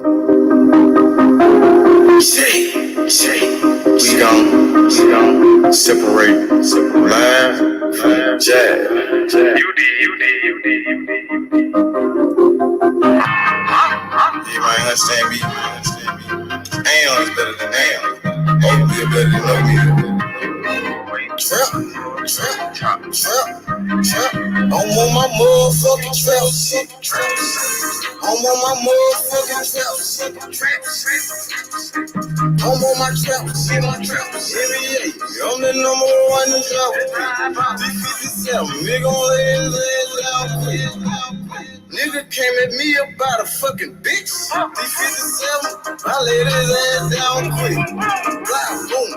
We gon' separate line from jazz. You might understand me. Am is better than am. Hope is better than no me. Trap. I'm on my motherfucking trap shit. I'm on my motherfucking trap shit. I'm on my trap shit. NBA, I'm the number one in trap. D57, we gon' lay his ass down. Nigga came at me about a fucking bitch. D57, I laid his ass down quick. Blah, boom.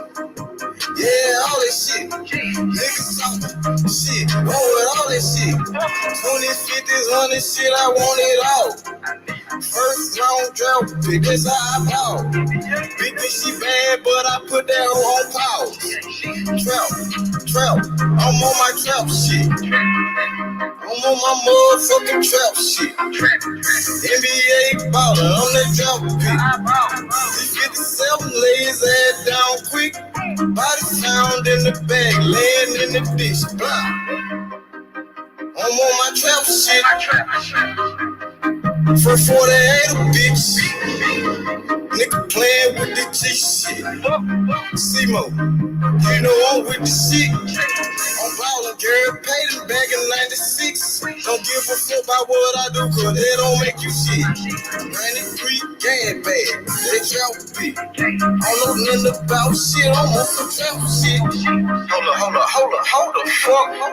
Yeah, all that shit. Niggas talking shit. Roll with all that shit. 20s, 50s, 100s shit, I want it all. First round drought, pick, that's how I ball. Big bitch, she bad, but I put that hoe on pause. Trap, I'm on my trap shit. I'm on my motherfucking trap shit. NBA baller, I'm that trap pick. C57 lay his ass down quick. Body found in the bag, laying in the dish. I'm on my trap shit. For 48 a bitch. Nigga playing with the G shit. C-Mo, you know I'm with the shit. I'm ballin', girl, paid him back in 96. Don't give a fuck about what I do, cause they don't make you shit. Granny Creek, gang bag, they trap big. I don't know nothing about shit, I'm on some trap shit. Hold the fuck up.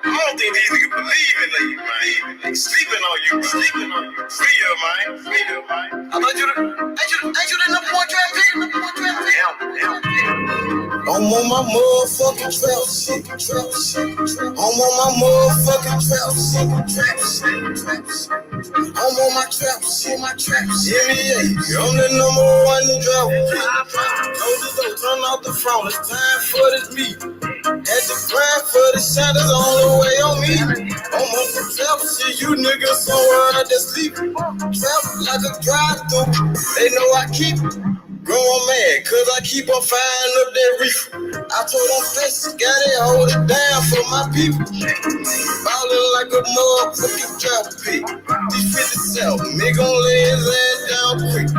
I don't think these niggas believe in you, man. They sleeping on you. Free up, man. I thought ain't you the number one trap pick? Yeah. I'm on my motherfucking trap shit. I'm on my motherfucking trap shit. I'm on my trap shit. NBA, I'm the number one in drought. Close the door, turn off the phone. It's time for this meet. Had to grind for the shot, that's the only way on me. I'm on some trap shit, you niggas somewhere out there sleep. Trap like a drive-through, they know I keep growing mad, cause I keep on firing up that reefer. I told them faces, gotta hold it down for my people. Ballin' like a motherfucking trap pick. D57, me gon' lay his ass down quick.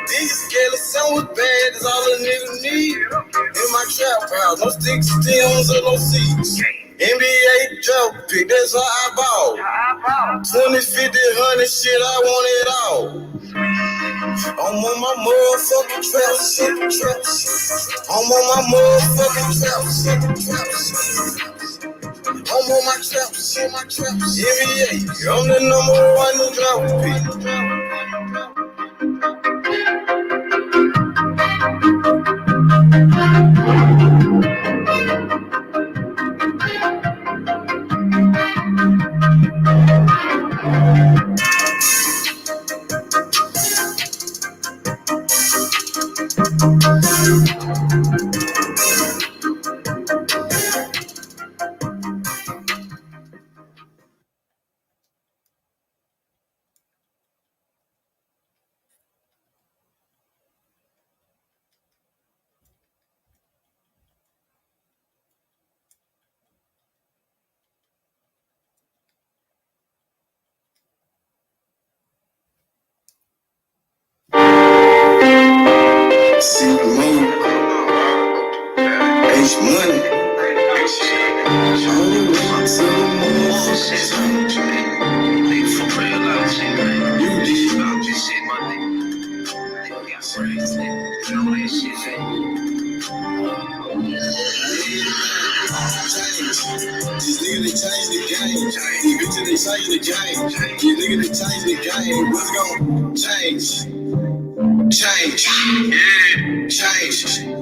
These scaly sandwich bad is all a nigga need. In my trap house, no sticks, stems, or no seeds. NBA drop pick, that's how I ball. 20, 50, 100 shit, I want it all. I'm on my motherfucking trap shit. I'm on my motherfucking trap shit. I'm on my trap shit. NBA, I'm the number one in drop pick.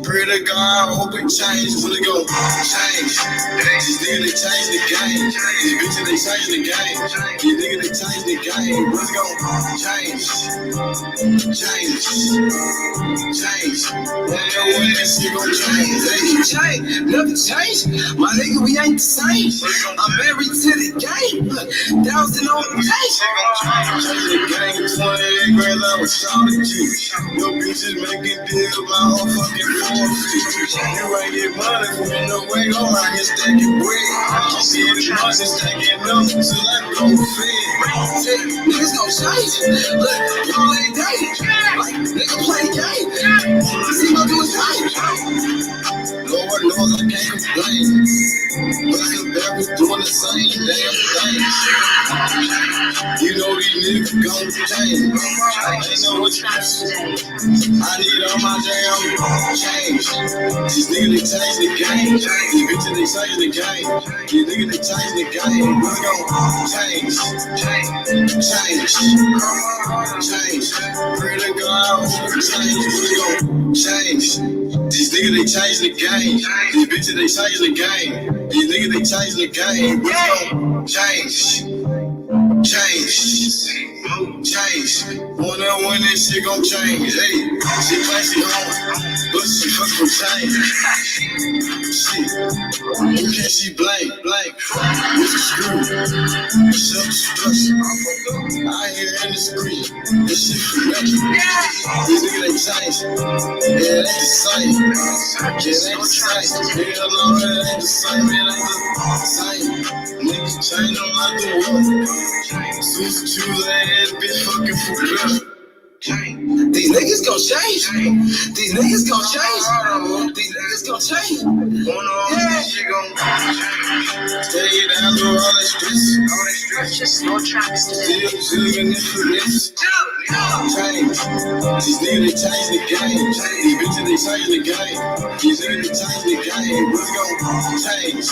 Pray to God, I hope it change. Will it go change? These niggas they change the game. These bitches they change the game. These niggas they change the game. Will it go change? change. Wonder when this shit gon' change. Change, never change. My nigga, we ain't the same. I'm married to the game. Look, 1,000 on the page. Change the game, 28 grand, I was shouting at you. Your bitches making deals, my whole fucking forfeit. You ain't get money from me, no way, go out here stacking bread. I'm getting money, stacking up, so let's go fit. Niggas gon' change. Look, y'all ain't dating. Like, nigga play the game. See my do his thing. Lord knows I can't complain. But the doing the same damn thing. You know these niggas gon' change. I know what you I need all my damn change. These niggas they change the game. These bitches they change the game. These niggas they change the game. We gon' change. Pray to God, change. We gon' change. These niggas they change the game. These bitches they change the game. These niggas they change the game. We gon' change. Wonder when this shit gon' change. Hey, she thinks she home, but she fucking change. Shit, who can she blame? What's the screw? Shut the structure. I hear in the street. This shit from nothing. These niggas they change. Yeah, it ain't the same. Nigga, no, it ain't the same. It ain't the same. Niggas change them like the world. Since the choose ass bitch fucking for blood. These niggas gon' change. These niggas gon' change. These niggas gon' change. Yeah. Shit gon' stay down through all that stress. Purchase your tracks today. Still living in finesse. Change. These niggas they change the game. These bitches they change the game. These niggas they change the game. We gon' change.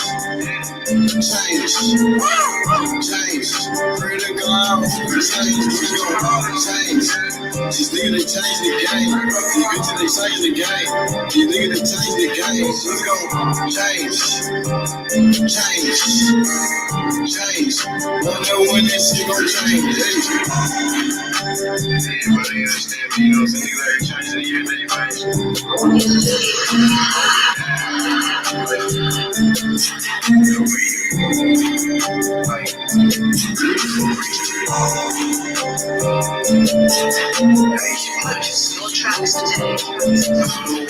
Pray to God, change. We gon' change. These niggas they change the game. These bitches they change the game. These niggas they change the game. We gon' change. Wonder when this shit gon' change. Everybody understand me, you know what I'm saying? Niggas like change the year, no tracks today. Purchase your tracks today.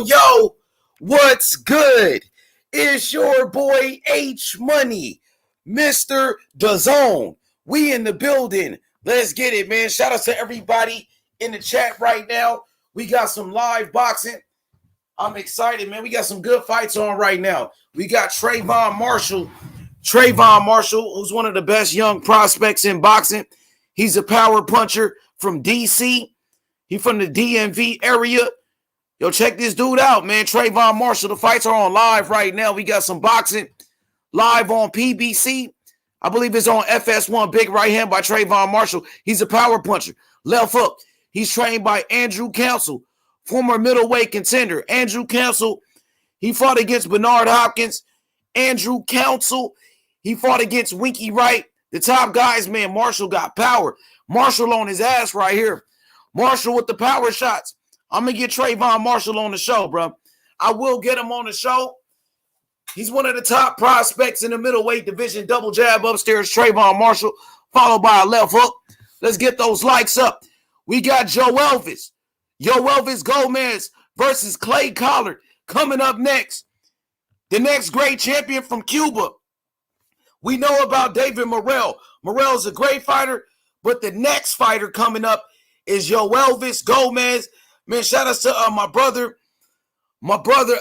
Yo, what's good? It's your boy H Money, Mr. DAZN. We in the building. Let's get it, man. Shout out to everybody in the chat right now. We got some live boxing. I'm excited, man. We got some good fights on right now. We got Trayvon Marshall, who's one of the best young prospects in boxing. He's a power puncher from D.C. He's from the DMV area. Yo, check this dude out, man. Trayvon Marshall. The fights are on live right now. We got some boxing live on PBC. I believe it's on FS1, Big Right Hand by Trayvon Marshall. He's a power puncher. Left hook. He's trained by Andrew Council, former middleweight contender. Andrew Council, he fought against Bernard Hopkins. Andrew Council, he fought against Winky Wright. The top guys, man. Marshall got power. Marshall on his ass right here. Marshall with the power shots. I'm going to get Trayvon Marshall on the show, bro. I will get him on the show. He's one of the top prospects in the middleweight division. Double jab upstairs, Trayvon Marshall, followed by a left hook. Let's get those likes up. We got Yoelvis Gomez versus Clay Collard coming up next. The next great champion from Cuba. We know about David Morrell. Morrell's a great fighter, but the next fighter coming up is Yoelvis Gomez. Man, shout out to my brother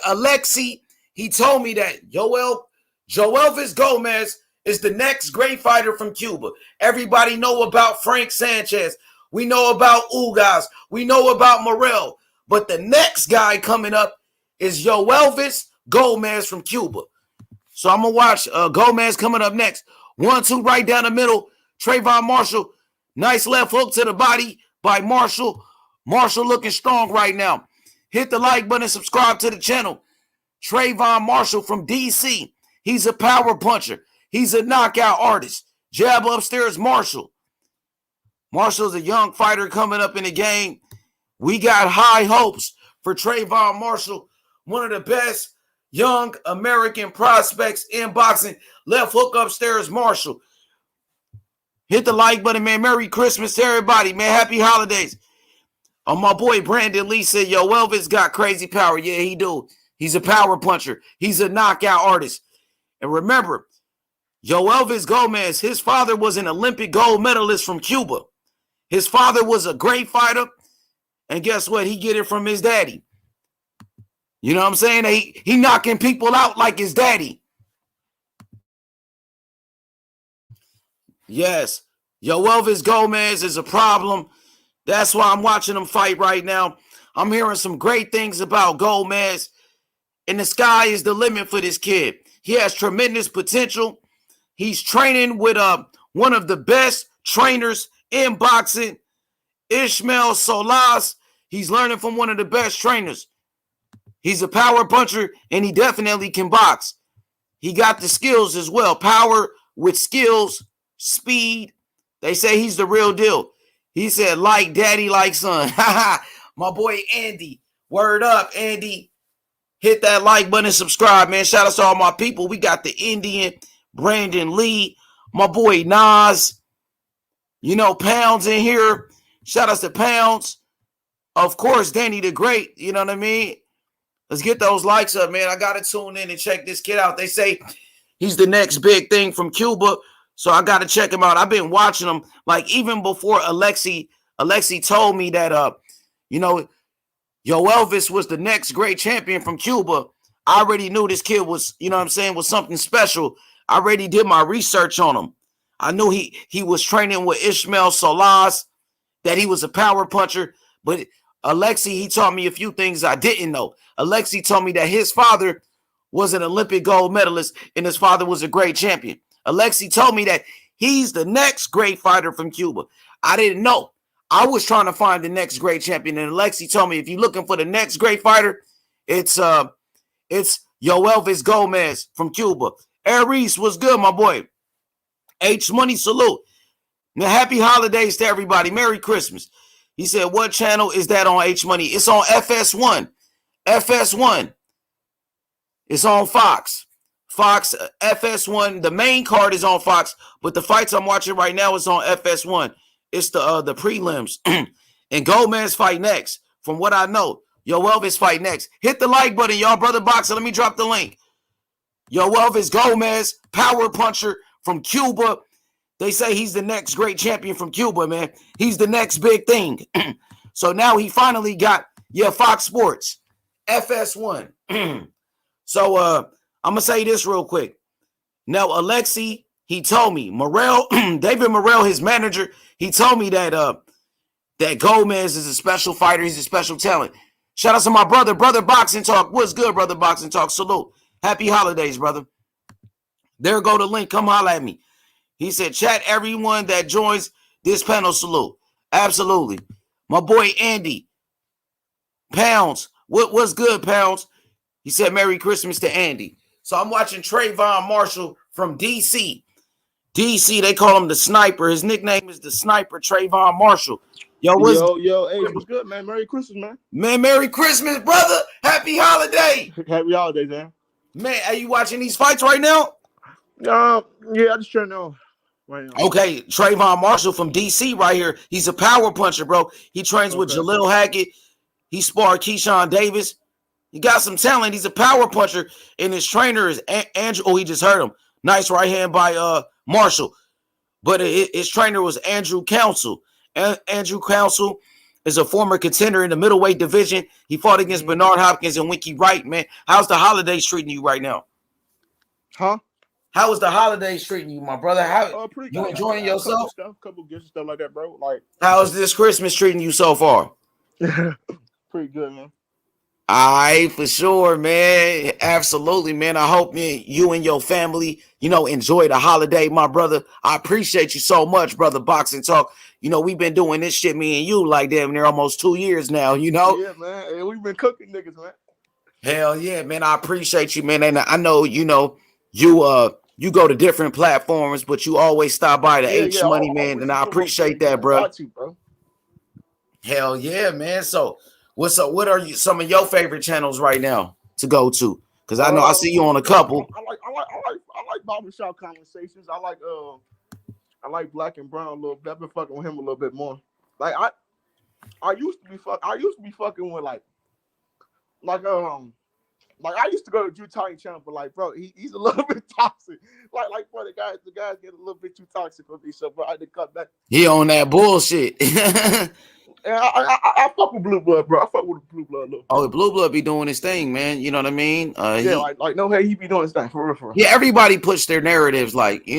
Alexi. He told me that, Yoel, Yoelvis Gomez is the next great fighter from Cuba. Everybody know about Frank Sanchez. We know about Ugas. We know about Morel. But the next guy coming up is Yoelvis Gomez from Cuba. So I'm going to watch Gomez coming up next. 1-2 right down the middle. Trayvon Marshall. Nice left hook to the body by Marshall. Marshall looking strong right now. Hit the like button, subscribe to the channel. Trayvon Marshall from D.C. He's a power puncher. He's a knockout artist. Jab upstairs, Marshall. Marshall's a young fighter coming up in the game. We got high hopes for Trayvon Marshall, one of the best young American prospects in boxing. Left hook upstairs, Marshall. Hit the like button, man. Merry Christmas to everybody, man. Happy holidays. Oh, my boy Brandon Lee said, Yoelvis got crazy power. Yeah, he do. He's a power puncher. He's a knockout artist. And remember, Yoelvis Gomez, his father was an Olympic gold medalist from Cuba. His father was a great fighter. And guess what? He get it from his daddy. You know what I'm saying? He knocking people out like his daddy. Yes, Yoelvis Gomez is a problem. That's why I'm watching him fight right now. I'm hearing some great things about Gomez. And the sky is the limit for this kid. He has tremendous potential. He's training with one of the best trainers in boxing, Ishmael Solas. He's learning from one of the best trainers. He's a power puncher, and he definitely can box. He got the skills as well. Power with skills, speed. They say he's the real deal. He said, like daddy, like son. My boy Andy. Word up, Andy. Hit that like button and subscribe, man. Shout out to all my people. We got the Indian, Brandon Lee, my boy Nas. You know, Pounds in here. Shout out to Pounds. Of course, Danny the Great. You know what I mean? Let's get those likes up, man. I got to tune in and check this kid out. They say he's the next big thing from Cuba, so I got to check him out. I've been watching him, like, even before Alexi told me that, you know, Yoelvis was the next great champion from Cuba. I already knew this kid was, you know what I'm saying, was something special. I already did my research on him. I knew he was training with Ishmael Solas, that he was a power puncher. But Alexi, he taught me a few things I didn't know. Alexi told me that his father was an Olympic gold medalist and his father was a great champion. Alexi told me that he's the next great fighter from Cuba. I didn't know. I was trying to find the next great champion, and Alexi told me if you're looking for the next great fighter, it's Yoelvis Gomez from Cuba. Aries was good, my boy. H Money salute. Now, happy holidays to everybody. Merry Christmas. He said, what channel is that on H Money? It's on FS1. FS1. It's on Fox. Fox, FS1. The main card is on Fox, but the fights I'm watching right now is on FS1. It's the prelims. And Gomez fight next. From what I know, Yoelvis fight next. Hit the like button, y'all. Brother Boxer, let me drop the link. Yoelvis Gomez, power puncher from Cuba. They say he's the next great champion from Cuba, man. He's the next big thing. So now he finally got, Fox Sports, FS1. So I'm going to say this real quick. Now, Alexi, he told me, Morel, David Morel, his manager, he told me that that Gomez is a special fighter. He's a special talent. Shout out to my brother, Brother Boxing Talk. What's good, Brother Boxing Talk? Salute. Happy holidays, brother. There go the link. Come holler at me. He said, chat everyone that joins this panel. Salute. Absolutely. My boy Andy. Pounds. What's good, Pounds? He said, Merry Christmas to Andy. So I'm watching Trayvon Marshall from D.C. D.C., they call him the Sniper. His nickname is the Sniper, Trayvon Marshall. Hey, what's good, man? Merry Christmas, man. Man, Merry Christmas, brother. Happy holiday. Happy holidays, man. Man, are you watching these fights right now? Yeah, I just turned on right now. Okay, Trayvon Marshall from D.C. right here. He's a power puncher, bro. He trains with Jalil Hackett. He sparred Keyshawn Davis. He got some talent. He's a power puncher, and his trainer is Andrew. Oh, he just hurt him. Nice right hand by Marshall. But his trainer was Andrew Council. Andrew Council is a former contender in the middleweight division. He fought against Bernard Hopkins and Winky Wright, man. How's the holidays treating you right now? Huh? How was the holidays treating you, my brother? How Pretty you good. enjoying I got yourself? couple gifts and stuff like that, bro. Like, How's this Christmas treating you so far? pretty good, man. All right, for sure, man. Absolutely, man. I hope you and your family, enjoy the holiday, my brother. I appreciate you so much, brother. Boxing Talk. We've been doing this shit, me and you, like damn near almost 2 years now, Yeah, man. Hey, we've been cooking niggas, man. Hell yeah, man. I appreciate you, man. And I know, you go to different platforms, but you always stop by the H Yeah. Money, I man. always And I support my appreciate boys, that, man. bro. Got to, bro. Hell yeah, man. So what's up? What are some of your favorite channels right now to go to? Because I know I see you on a couple. I like barbershop conversations. I like Black and Brown a little bit. I've been fucking with him a little bit more. Like I used to be fucking with like I used to go to Drew Tiny channel, but like, bro, he's a little bit toxic. Like, bro, the guys get a little bit too toxic for me, so bro, I had to cut back. He on that bullshit. And I fuck with Blue Blood, bro. I fuck with Blue Blood a little. Oh, Blue Blood be doing his thing, man. You know what I mean? Like no, hey, he be doing his thing for real. Yeah, everybody push their narratives. Like,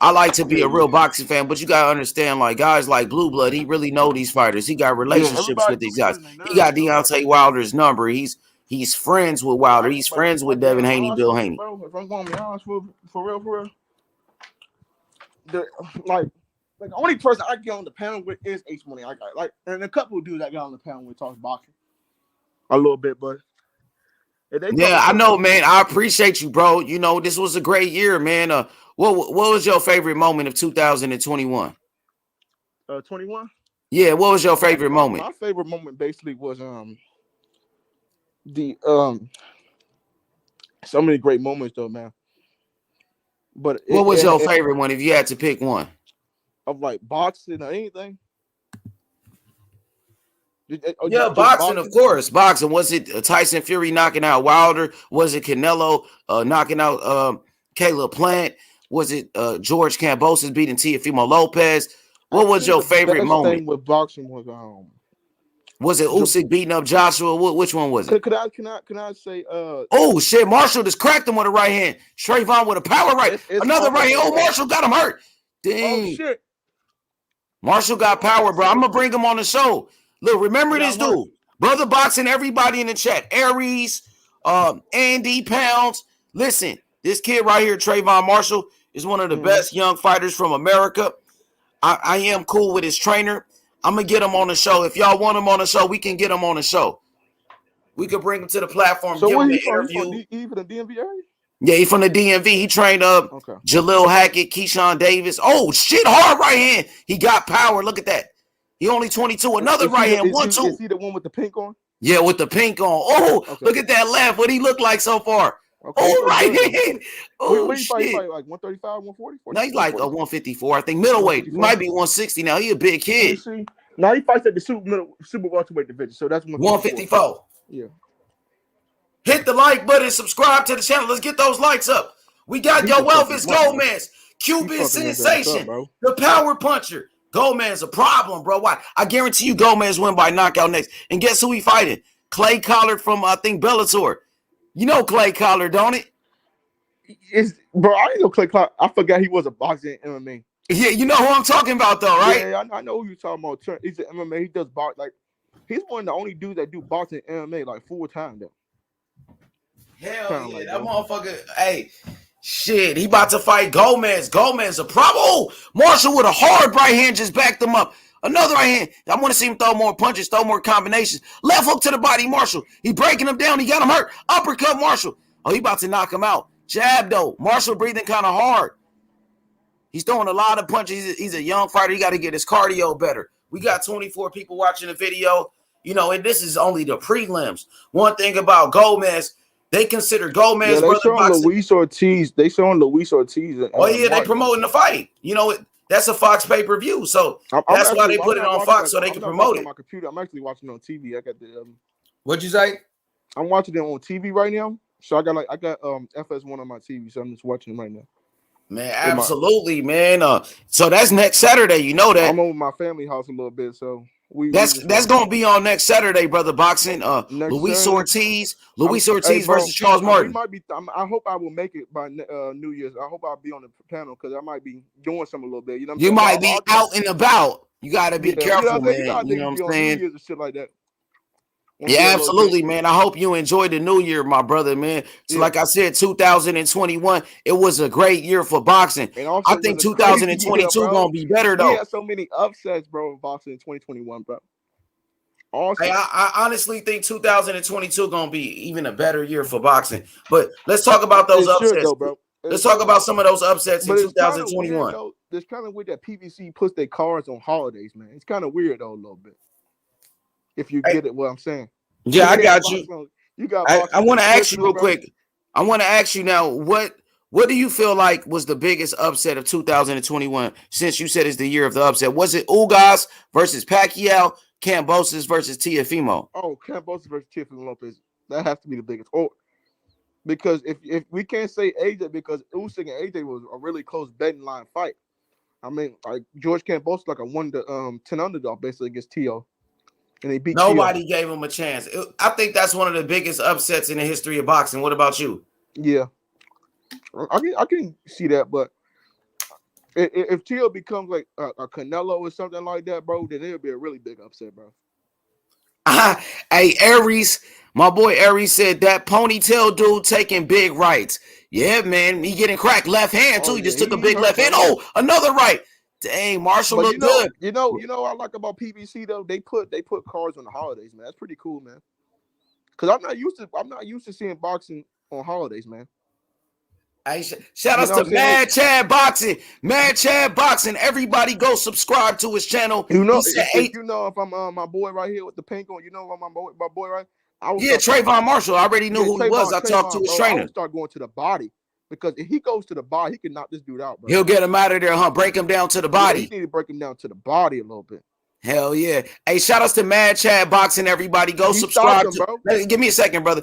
I like to be a real boxing fan, but you gotta understand, like guys like Blue Blood, he really know these fighters. He got relationships with these guys. He got Deontay Wilder's number. He's friends with Wilder. He's friends with Devin Haney, Bill Haney. Bro, if I'm gonna be honest for real, the only person I get on the panel with is H Money. And a couple of dudes I got on the panel with talk boxing a little bit, but yeah, I know, man. I appreciate you, bro. This was a great year, man. What was your favorite moment of 2021? 21. Yeah, what was your favorite moment? My favorite moment basically was so many great moments though, man. But what was your favorite one if you had to pick one? Of like boxing or anything? Yeah, boxing, of course. Boxing. Was it Tyson Fury knocking out Wilder? Was it Canelo knocking out Caleb Plant? Was it George Kambosos beating Teofimo Lopez? What was your favorite moment? Thing with boxing was it Usyk beating up Joshua? Which one was it? Can I say? Oh shit! Marshall just cracked him with a right hand. Trayvon with a power right. Another right hand. Oh, Marshall got him hurt. Dang. Oh shit! Marshall got power, bro. I'm gonna bring him on the show. Look, remember this dude, brother boxing. Everybody in the chat, Aries, Andy Pounds. Listen, this kid right here, Trayvon Marshall, is one of the best young fighters from America. I am cool with his trainer. I'm gonna get him on the show. If y'all want him on the show, we can get him on the show. We could bring him to the platform. So give him an interview. He from the DMV area? Yeah, he from the DMV. He trained Jalil Hackett, Keyshawn Davis. Oh shit, hard right hand. He got power. Look at that. He only 22. Another right hand. 1-2. Is he the one with the pink on? Yeah, with the pink on. Oh, look at that left. What he look like so far? Okay, right hand. Oh Wait, shit. He fight like 135, 140? No, he's like a 154. I think middleweight. He might be 160 now. He a big kid. Now he fights at the super welterweight division. So that's 154. Yeah. Hit the like button, subscribe to the channel. Let's get those likes up. We got Yoelvis Gomez, Cuban sensation, the power puncher. Gomez a problem, bro. Why? I guarantee you Gomez win by knockout next. And guess who he fighting? Clay Collard from, I think, Bellator. You know Clay Collard, don't it? Bro, I didn't know Clay Collard. I forgot he was a boxing MMA. Yeah, you know who I'm talking about, though, right? Yeah, I know who you're talking about. He's an MMA. He does box. Like, he's one of the only dudes that do boxing MMA, like, full time, though. Hell yeah, that motherfucker. Hey, shit, he about to fight Gomez. Gomez a problem. Oh, Marshall with a hard right hand just backed him up. Another right hand. I want to see him throw more punches, throw more combinations. Left hook to the body, Marshall. He breaking him down. He got him hurt. Uppercut, Marshall. Oh, he about to knock him out. Jab, though. Marshall breathing kind of hard. He's throwing a lot of punches. He's a young fighter. He got to get his cardio better. We got 24 people watching the video. And this is only the prelims. One thing about Gomez, they consider Gomez. Yeah, they showing Luis Ortiz. They showing Luis Ortiz. They promoting the fight. That's a Fox pay-per-view, so that's why they put it on Fox so they can promote it. My computer. I'm actually watching it on TV. I got the. What'd you say? I'm watching it on TV right now. So I got FS1 on my TV, so I'm just watching it right now. Man, absolutely, man. So that's next Saturday. You know that. I'm over my family house a little bit, so. That's gonna be on next Saturday, brother. Boxing. Next Luis Saturday. Ortiz Bro, versus Charles we Martin. might be. I hope I will make it by New Year's. I hope I'll be on the panel because I might be doing something a little bit. You know what I'm You saying? might be out and about. You gotta be Yeah, you know what careful, I'm saying? You know man. how You know niggas what be I'm on New saying? Year's and shit like that. Yeah, absolutely, man. I hope you enjoyed the new year, my brother, man. So, like I said, 2021, it was a great year for boxing. And also, I think was a crazy 2022 year, bro. gonna be better We though. had so many upsets, bro, in boxing in 2021, bro. Hey, I honestly think 2022 gonna be even a better year for boxing. But let's talk about those upsets. Though, bro. Let's talk about some of those upsets in But it's kind of weird 2021. though. It's kind of weird that PBC puts their cards on holidays, man. It's kind of weird though, a little bit. If you get it, what I'm saying. Yeah, I got you. You got. I want to ask you real quick. I want to ask you now, what do you feel like was the biggest upset of 2021? Since you said it's the year of the upset, was it Ugas versus Pacquiao, Kambosos versus Teofimo? Oh, Kambosos versus Teofimo Lopez. That has to be the biggest. Or because if we can't say AJ because Usyk and AJ was a really close betting line fight. I mean, like George Kambosos like a 1-10 underdog basically against Teo. And they beat Nobody Teo. gave him a chance. I think that's one of the biggest upsets in the history of boxing. What about you? Yeah, I can see that, but if Teo becomes like a Canelo or something like that, bro, then it'll be a really big upset, bro. Hey, Aries, my boy Aries said that ponytail dude taking big rights. Yeah, man, he getting cracked left hand too. He just took a big left hand. Oh, another right. Dang, Marshall looked good. You know what I like about PBC though? They put cards on the holidays, man. That's pretty cool, man. Because I'm not used to seeing boxing on holidays, man. Hey, shout outs to Mad Chad Boxing. Mad Chad Boxing. Everybody go subscribe to his channel. You know, if I'm my boy right here with the pink on, you know my boy right. Trayvon Marshall. I already knew who he was. I talked to his trainer. I would start going to the body. Because if he goes to the body, he can knock this dude out, bro. He'll get him out of there, huh? Break him down to the body. Yeah, he need to break him down to the body a little bit. Hell yeah. Hey, shout outs to Mad Chad Boxing, everybody. Go subscribe. Give me a second, brother.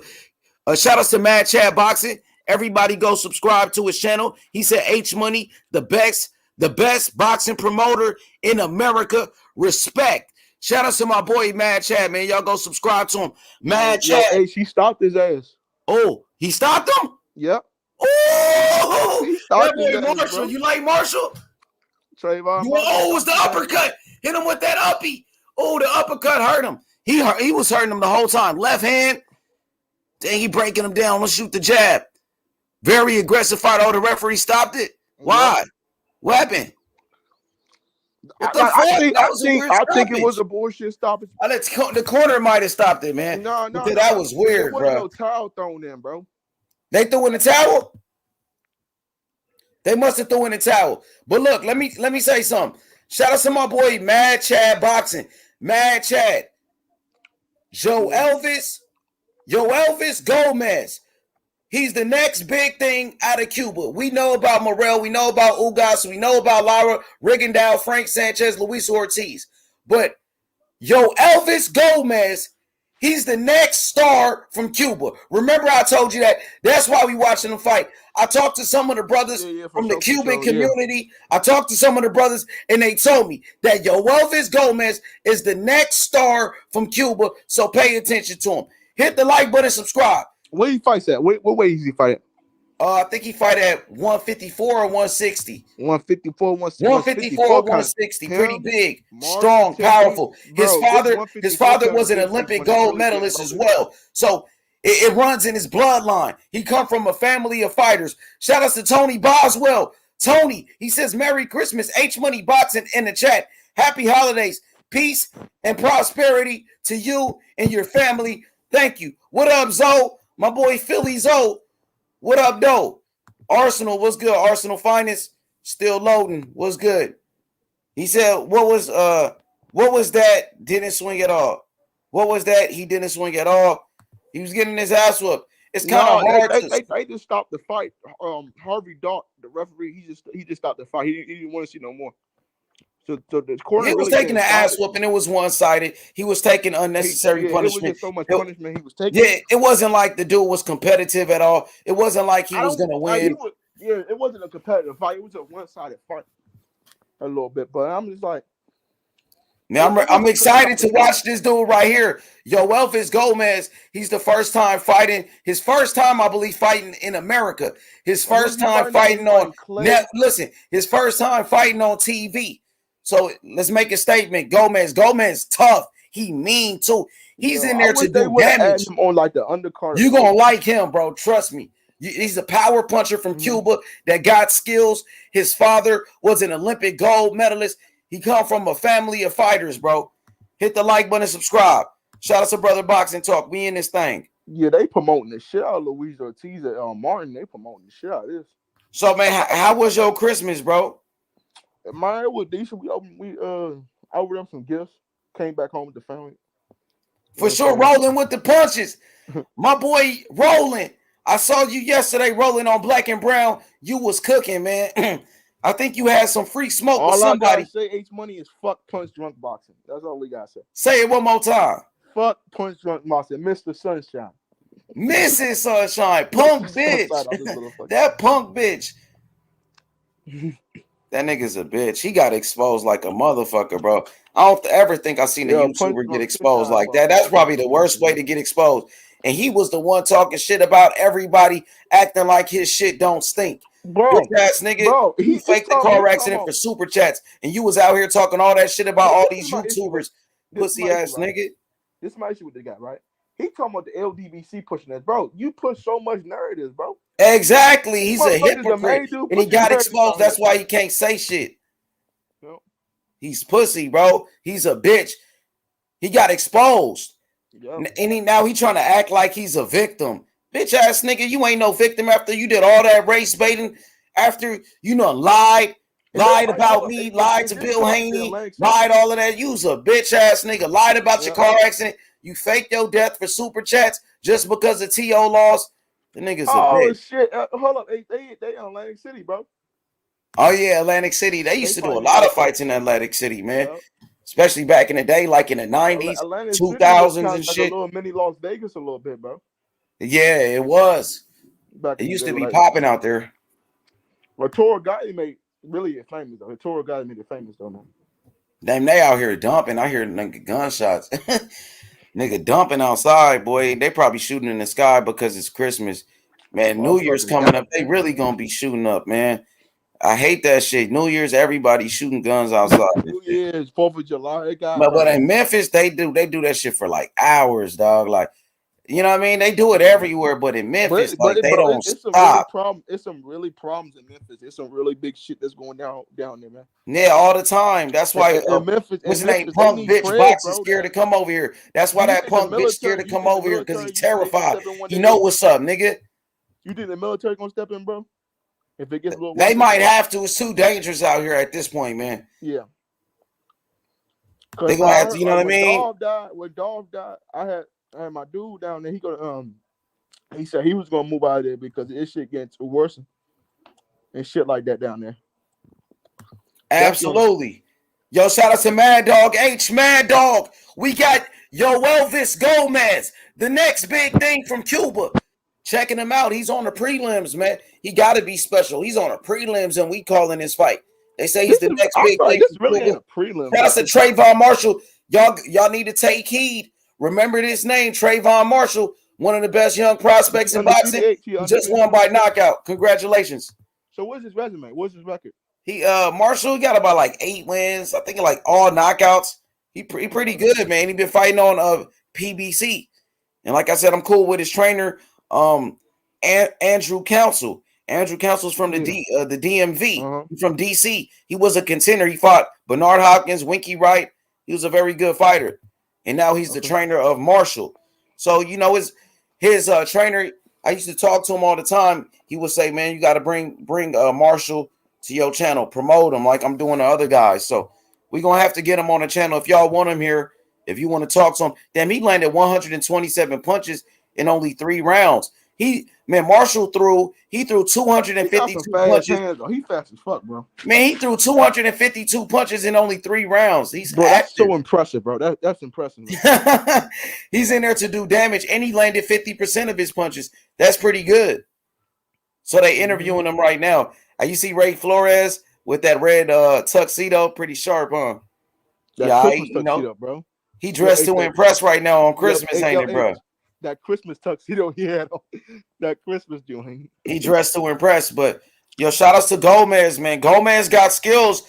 Shout outs to Mad Chad Boxing. Everybody go subscribe to his channel. He said H Money, the best boxing promoter in America. Respect. Shout outs to my boy Mad Chad, man. Y'all go subscribe to him. Mad Chad. Hey, she stopped his ass. Oh, he stopped him? Yep. Oh, that boy Marshall. You like Marshall? Trayvon. Oh, it was the uppercut. Hit him with that uppie. Oh, the uppercut hurt him. He was hurting him the whole time. Left hand. Dang, he breaking him down. Let's shoot the jab. Very aggressive fight. Oh, the referee stopped it. Why? Yep. What happened? I think it was a bullshit stoppage. The corner might have stopped it, man. No. That was weird, bro. There wasn't no towel thrown in, bro. They threw in the towel? They must have threw in the towel. But look, let me say something. Shout out to my boy Mad Chad Boxing. Mad Chad. Yoelvis Gomez. He's the next big thing out of Cuba. We know about Morel. We know about Ugas. We know about Lara Rigondeaux, Frank Sanchez, Luis Ortiz. But Yoelvis Gomez, he's the next star from Cuba. Remember I told you that? That's why we watching them fight. I talked to some of the brothers from the Cuban community. I talked to some of the brothers, and they told me that Yoelvis Gomez is the next star from Cuba, so pay attention to him. Hit the like button, subscribe. Where he fights at? What weight is he fight at? I think he fight at 154 or 160. 154, 154, 160. Pretty big, strong, powerful. His father was an Olympic gold medalist as well. So it runs in his bloodline. He come from a family of fighters. Shout out to Tony Boswell. Tony, he says, Merry Christmas, H Money Boxing in the chat. Happy holidays. Peace and prosperity to you and your family. Thank you. What up, Zoe? My boy Philly Zoe. What up, though? Arsenal, what's good? Arsenal Finest, still loading. What's good? He said, what was that? Didn't swing at all. What was that? He didn't swing at all. He was getting his ass whooped. It's kind of hard. They just stopped the fight. Harvey Dart, the referee, he just stopped the fight. He didn't want to see no more. So the corner he was taking the ass whooping. It was one-sided. He was taking unnecessary punishment. It was just so much punishment he was taking. Yeah, it wasn't like the dude was competitive at all. It wasn't like he was gonna win. It wasn't a competitive fight. It was a one-sided fight a little bit. But I'm just like, Man, I'm excited to watch this dude right here. Yoelvis Gomez. He's the first time fighting. His first time, I believe, fighting in America. His first time fighting on net. Listen, his first time fighting on TV. So let's make a statement. Gomez, tough. He mean too. He's in there to do damage. Him on like the undercard. You gonna like him, bro. Trust me. He's a power puncher from Cuba that got skills. His father was an Olympic gold medalist. He come from a family of fighters, bro. Hit the like button, subscribe. Shout out to Brother Boxing Talk. We in this thing. Yeah, they promoting the shit out of Luis Ortiz and Martin. They promoting the shit out of this. So, man, how was your Christmas, bro? Mine was decent. We opened up some gifts. Came back home with the family. For sure, rolling with the punches. My boy, rolling. I saw you yesterday rolling on Black and Brown. You was cooking, man. I think you had some free smoke with somebody. All I gotta say, H Money is fuck punch drunk boxing. That's all we gotta say. Say it one more time. Fuck punch drunk boxing, Mr. Sunshine. Mrs. Sunshine, punk bitch. That punk bitch. That nigga's a bitch. He got exposed like a motherfucker, bro. I don't ever think I seen a YouTuber get exposed like that. That's probably the worst way to get exposed. And he was the one talking shit about everybody, acting like his shit don't stink. Bro, bitch ass nigga, bro, he faked the car accident for super chats, and you was out here talking all that shit about all these YouTubers, pussy ass nigga. This is my issue with the guy, right? He talking about the LDBC pushing us, bro. You push so much narratives, bro. Exactly, he's a hypocrite, and he got exposed. That's why he can't say shit. Yep. He's pussy, bro. He's a bitch. He got exposed, and now he trying to act like he's a victim. Bitch ass nigga, you ain't no victim after you did all that race baiting, after you know lied about me, lied to Bill Haney, lied all of that. You's a bitch ass nigga, lied about your car accident. You faked your death for super chats just because the TO lost. The nigga's a bitch. Oh shit! Hold up, they in Atlantic City, bro. Oh yeah, Atlantic City. They used to do a lot of fights in Atlantic City, man. Especially back in the day, like in the 90s, 2000s and shit. A little mini Las Vegas, a little bit, bro. Yeah, it was. It used to be popping out there. But Toro Gotti made really famous though. Toro Gotti made it famous though, man. Damn, they out here dumping. I hear nigga gunshots. Nigga dumping outside, boy. They probably shooting in the sky because it's Christmas. Man, New Year's coming up. They really gonna be shooting up, man. I hate that shit. New Year's, everybody shooting guns outside. New Year's, 4th of July. But in Memphis, they do that shit for like hours, dog. Like, you know what I mean? They do it everywhere, but in Memphis, they don't stop. It's some really problems in Memphis. It's some really big shit that's going down there, man. Yeah, all the time. That's why Memphis, what's his name? Punk bitch Box is scared to come over here. That's why that punk bitch scared to come over here because he's terrified. You know what's up, nigga? You think the military gonna step in, bro? If it gets a little, they might have to. It's too dangerous out here at this point, man. Yeah. They gonna have to. You know what I mean? When Dog died, I had my dude down there. He said he was gonna move out of there because this shit getting too worse and shit like that down there. Absolutely. Yo, shout out to Mad Dog H. Mad Dog. We got Yoelvis Gomez, the next big thing from Cuba. Checking him out. He's on the prelims, man. He got to be special. He's on the prelims, and we calling his fight. They say he's the next big thing. This really ain't a prelim. That's a Trayvon Marshall. Y'all need to take heed. Remember this name, Trayvon Marshall, one of the best young prospects in boxing. He just won by knockout. Congratulations. So what's his resume? What's his record? Marshall got about like 8 wins. I think like all knockouts. He pretty good, man. He been fighting on PBC. And like I said, I'm cool with his trainer, Andrew Council. Andrew Council's from the DMV, from DC. He was a contender. He fought Bernard Hopkins, Winky Wright. He was a very good fighter. And now he's the trainer of Marshall. So, you know, his trainer, I used to talk to him all the time. He would say, man, you got to bring Marshall to your channel, promote him like I'm doing the other guys. So we're going to have to get him on the channel. If y'all want him here, if you want to talk to him. Damn, he landed 127 punches in only 3 rounds. Marshall threw 252 punches. He fast as fuck, bro. Man, he threw 252 punches in only 3 rounds. That's so impressive, bro. That's impressive. He's in there to do damage, and he landed 50% of his punches. That's pretty good. So they interviewing him right now. You see Ray Flores with that red tuxedo, pretty sharp, huh? That Yeah, Christmas tuxedo, bro. he Yo, dressed to impress right now on yo, Christmas, ain't it, bro? that Christmas tuxedo he had on, that Christmas joint. He dressed to impress, but yo, shout outs to Gomez, man. Gomez got skills.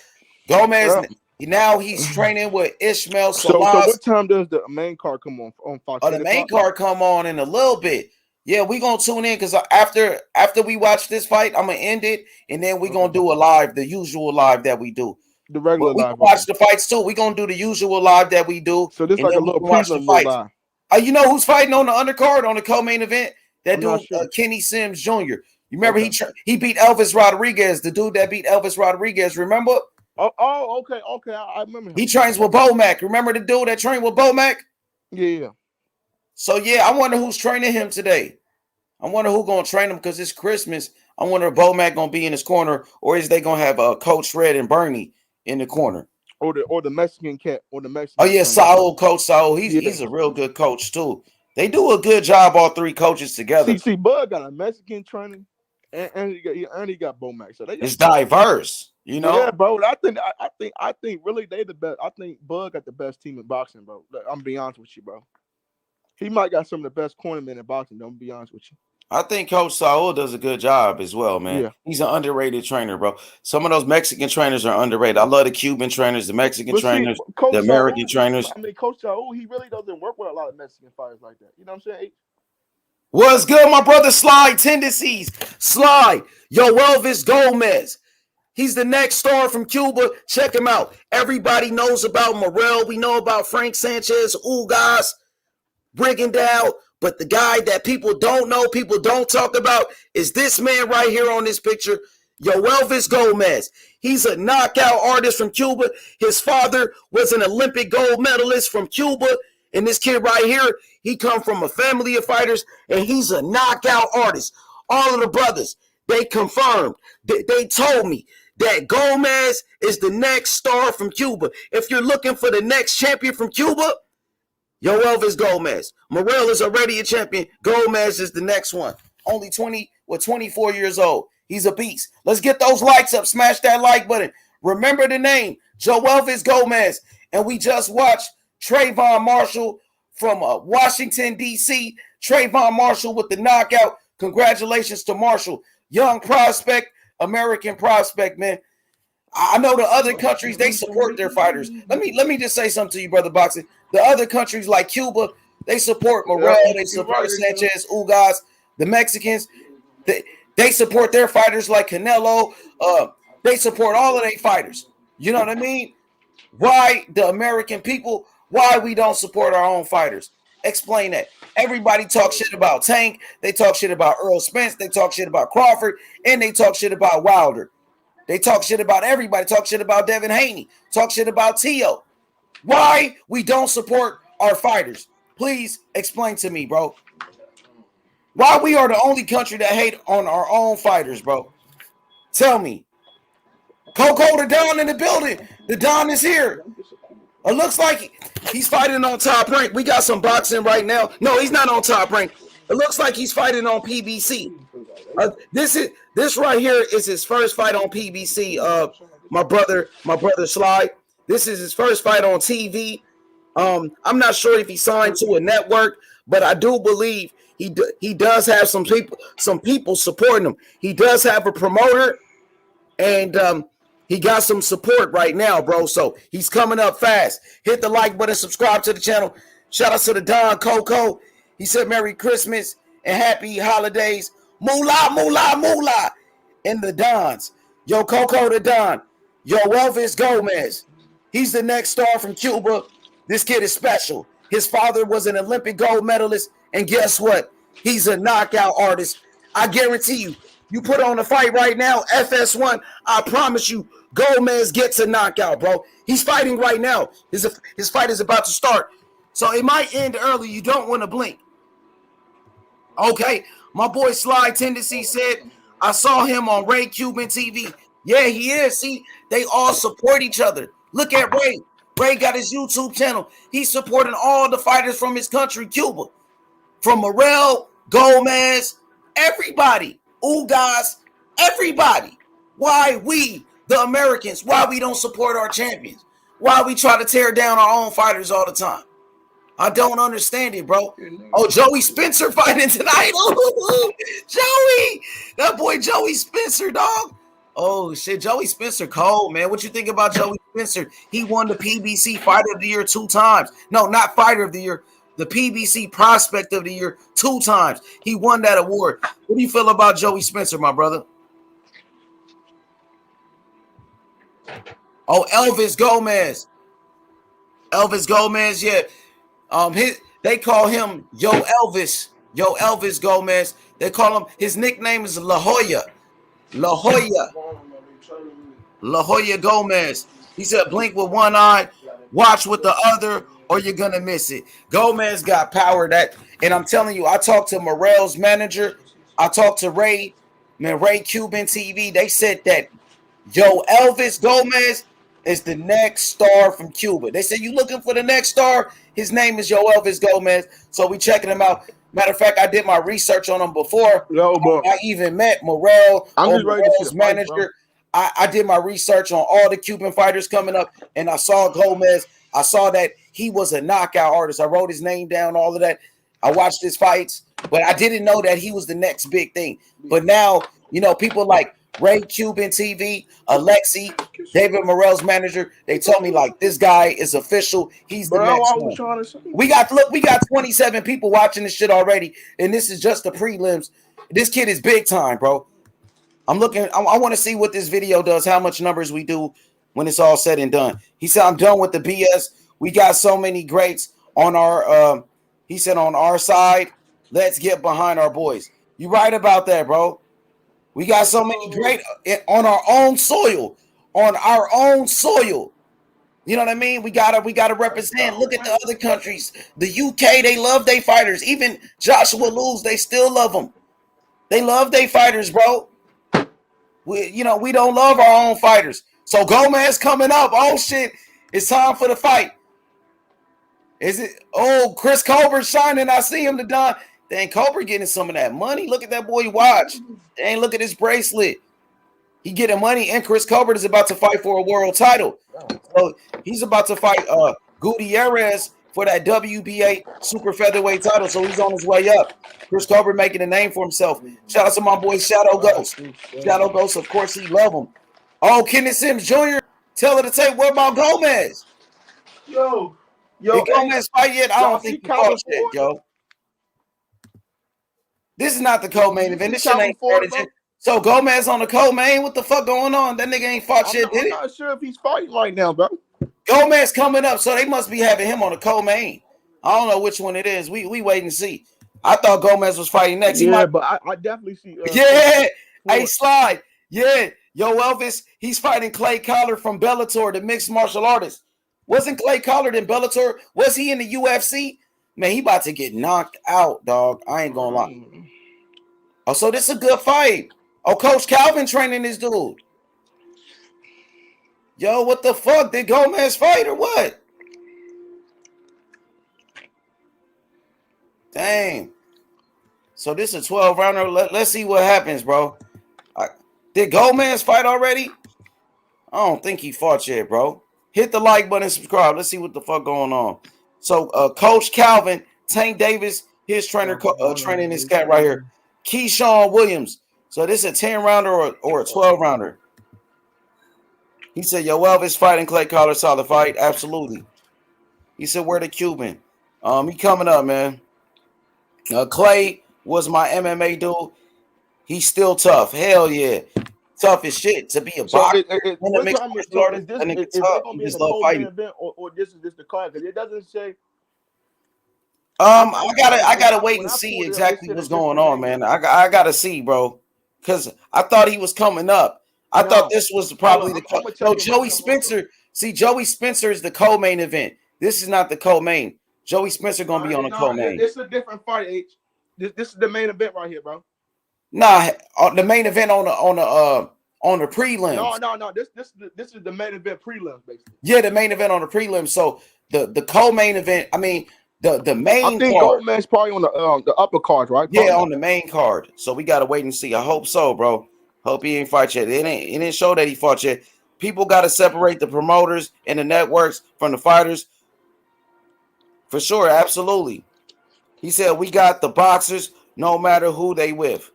Gomez Yep. now he's training with Ishmael So Salas. what time does the main card come on Fox? The 8 main o'clock? card come on in a little bit. Yeah, we gonna tune in because after we watch this fight, I'm gonna end it, and then we gonna do a live, the usual live that we do. The regular But we live. can watch the fights too. We gonna do the usual live that we do, So this and like a then we little can watch the preliminary fights. live. You know who's fighting on the undercard on the co-main event? That I'm not dude, sure. Kenny Sims Jr. You remember Okay. he beat Elvis Rodriguez, the dude that beat Elvis Rodriguez. Remember? Okay. I remember him. He trains with Bomac. Remember the dude that trained with Bomac? Yeah. So yeah, I wonder who's training him today. I wonder who's gonna train him because it's Christmas. I wonder if Bomac gonna be in his corner, or is they gonna have Coach Red and Bernie in the corner? Or the Mexican cat or the Mexican. Oh yeah, trainer. Saul, Coach Saul. Yeah. He's a real good coach too. They do a good job, all three coaches together. See, Bud got a Mexican training, and he got Bomac. So It's diverse, you know. Yeah, bro. I think really they the best. I think Bud got the best team in boxing, bro. I'm be honest with you, bro. He might got some of the best cornermen in boxing. Don't be honest with you. I think Coach Saul does a good job as well, man. Yeah. He's an underrated trainer, bro. Some of those Mexican trainers are underrated. I love the Cuban trainers, the Mexican trainers, the American trainers. I mean, Coach Saul, he really doesn't work with a lot of Mexican fighters like that. You know what I'm saying? What's good, my brother? Slide tendencies. Slide. Yoelvis Gomez. He's the next star from Cuba. Check him out. Everybody knows about Morel. We know about Frank Sanchez, Ugas, Brigandow. But the guy that people don't know, people don't talk about, is this man right here on this picture, Yoelvis Gomez. He's a knockout artist from Cuba. His father was an Olympic gold medalist from Cuba. And this kid right here, he come from a family of fighters, and he's a knockout artist. All of the brothers, they confirmed. They told me that Gomez is the next star from Cuba. If you're looking for the next champion from Cuba, Yoelvis Gomez. Morel is already a champion. Gomez is the next one. Only 24 years old. He's a beast. Let's get those likes up. Smash that like button. Remember the name, Yoelvis Gomez. And we just watched Trayvon Marshall from Washington, D.C. Trayvon Marshall with the knockout. Congratulations to Marshall. Young prospect, American prospect, man. I know the other countries, they support their fighters. Let me just say something to you, brother boxing. The other countries like Cuba, they support Morel, they support Sanchez, Ugas. The Mexicans, they support their fighters like Canelo. They support all of their fighters. You know what I mean? Why the American people, why we don't support our own fighters? Explain that. Everybody talks shit about Tank. They talk shit about Earl Spence. They talk shit about Crawford. And they talk shit about Wilder. They talk shit about everybody. Talk shit about Devin Haney. Talk shit about Tio. Why we don't support our fighters? Please explain to me, bro. Why we are the only country that hate on our own fighters, bro? Tell me. Coco the Don in the building. The Don is here. It looks like he's fighting on Top Rank. We got some boxing right now. No, he's not on Top Rank. It looks like he's fighting on PBC. This right here is his first fight on PBC. My brother Sly. This is his first fight on TV. I'm not sure if he signed to a network, but I do believe he does have some people supporting him. He does have a promoter, and he got some support right now, bro. So he's coming up fast. Hit the like button, subscribe to the channel. Shout out to the Don Coco. He said Merry Christmas and Happy Holidays. Moolah, moolah, moolah. And the Dons. Yo, Coco the Don. Yo, Yoelvis Gomez. He's the next star from Cuba. This kid is special. His father was an Olympic gold medalist. And guess what? He's a knockout artist. I guarantee you, you put on a fight right now, FS1, I promise you, Gomez gets a knockout, bro. He's fighting right now. His fight is about to start. So it might end early. You don't want to blink. Okay, my boy Sly Tendency said, I saw him on Ray Cuban TV. Yeah, he is. See, they all support each other. Look at Ray. Ray got his YouTube channel. He's supporting all the fighters from his country, Cuba. From Morel, Gomez, everybody. Ugas, everybody. Why we, the Americans, why we don't support our champions? Why we try to tear down our own fighters all the time? I don't understand it, bro. Oh, Joey Spencer fighting tonight. Ooh, Joey, that boy Joey Spencer, dog. Oh shit, Joey Spencer cold, man. What you think about Joey Spencer? He won the PBC Fighter of the Year 2 times. No, not Fighter of the Year. The PBC Prospect of the Year 2 times. He won that award. What do you feel about Joey Spencer, my brother? Oh, Elvis Gomez. Elvis Gomez, yeah. They call him Yoelvis Gomez. They call him, his nickname is La Hoya. La Hoya Gomez. He said, blink with one eye, watch with the other, or you're gonna miss it. Gomez got power and I'm telling you, I talked to Morrell's manager, I talked to Ray Cuban TV. They said that Elvis Gomez is the next star from Cuba. They said, you looking for the next star? His name is Yoelvis Gomez. So we checking him out. Matter of fact, I did my research on him before. I even met Morrell, Morrell's manager. I did my research on all the Cuban fighters coming up, and I saw Gomez. I saw that he was a knockout artist. I wrote his name down, all of that. I watched his fights, but I didn't know that he was the next big thing. But now, people like Ray Cuban TV, Alexi, David Morrell's manager, they told me like this guy is official. He's the next one. We got 27 people watching this shit already, and this is just the prelims. This kid is big time, bro. I'm looking. I want to see what this video does, how much numbers we do when it's all said and done. He said, I'm done with the BS. We got so many greats on our he said on our side. Let's get behind our boys. You right about that, bro. We got so many great on our own soil. On our own soil. You know what I mean? We gotta represent. Look at the other countries. The UK, they love their fighters. Even Joshua Luz, they still love them. They love their fighters, bro. We don't love our own fighters. So Gomez coming up. Oh shit. It's time for the fight. Is it? Oh, Chris Colbert shining. I see him to done. Dang, Colbert getting some of that money. Look at that boy watch. Dang, look at his bracelet. He getting money, and Chris Colbert is about to fight for a world title. So he's about to fight Gutierrez for that WBA super featherweight title. So he's on his way up. Chris Colbert making a name for himself. Shout out to my boy Shadow Ghost. Shadow Ghost, of course, he love him. Oh, Kenneth Sims Jr. Tell her to take. What about Gomez? Yo, Did Gomez fight yet? I don't think he fought yet, yo. This is not the co-main event. This shit ain't started yet. So Gomez on the co-main? What the fuck going on? That nigga ain't fought shit, did it? I'm not sure if he's fighting right now, bro. Gomez coming up, so they must be having him on the co-main. I don't know which one it is. We wait and see. I thought Gomez was fighting next. But I definitely see. Hey, Slide. Yeah, Yoelvis, he's fighting Clay Collard from Bellator, the mixed martial artist. Wasn't Clay Collard in Bellator? Was he in the UFC? Man, he about to get knocked out, dog. I ain't gonna lie. Oh, so this is a good fight. Oh, Coach Calvin training this dude. Yo, what the fuck? Did Gomez fight or what? Dang. So this is a 12-rounder. Let's see what happens, bro. Did Gomez fight already? I don't think he fought yet, bro. Hit the like button and subscribe. Let's see what the fuck going on. So Coach Calvin, Tank Davis, his trainer training this cat right here. Keyshawn Williams. So this is a 10-rounder or a 12-rounder. He said, Yoelvis fighting Clay Collard, solid fight. Absolutely. He said, where the Cuban? He coming up, man. Clay was my MMA dude. He's still tough. Hell yeah. Tough as shit to be a boxer. Is this going to be in the co-main event or this is just the card? Because it doesn't say. I gotta wait and see exactly what's going on, man. I gotta see, bro, because I thought he was coming up. I thought this was probably Joey Spencer. See, Joey Spencer is the co-main event. This is not the co-main. Joey Spencer gonna be on the co-main. This is a different fight, H. This is the main event right here, bro. Nah, the main event on the prelims. No. This is the main event prelims, basically. Yeah, the main event on the prelims. So the co-main event. I mean. The main I think Gomez probably on the upper card, right? Probably. Yeah, on the main card. So we gotta wait and see. I hope so, bro. Hope he ain't fight yet. It didn't show that he fought yet. People got to separate the promoters and the networks from the fighters. For sure, absolutely. He said, we got the boxers no matter who they with.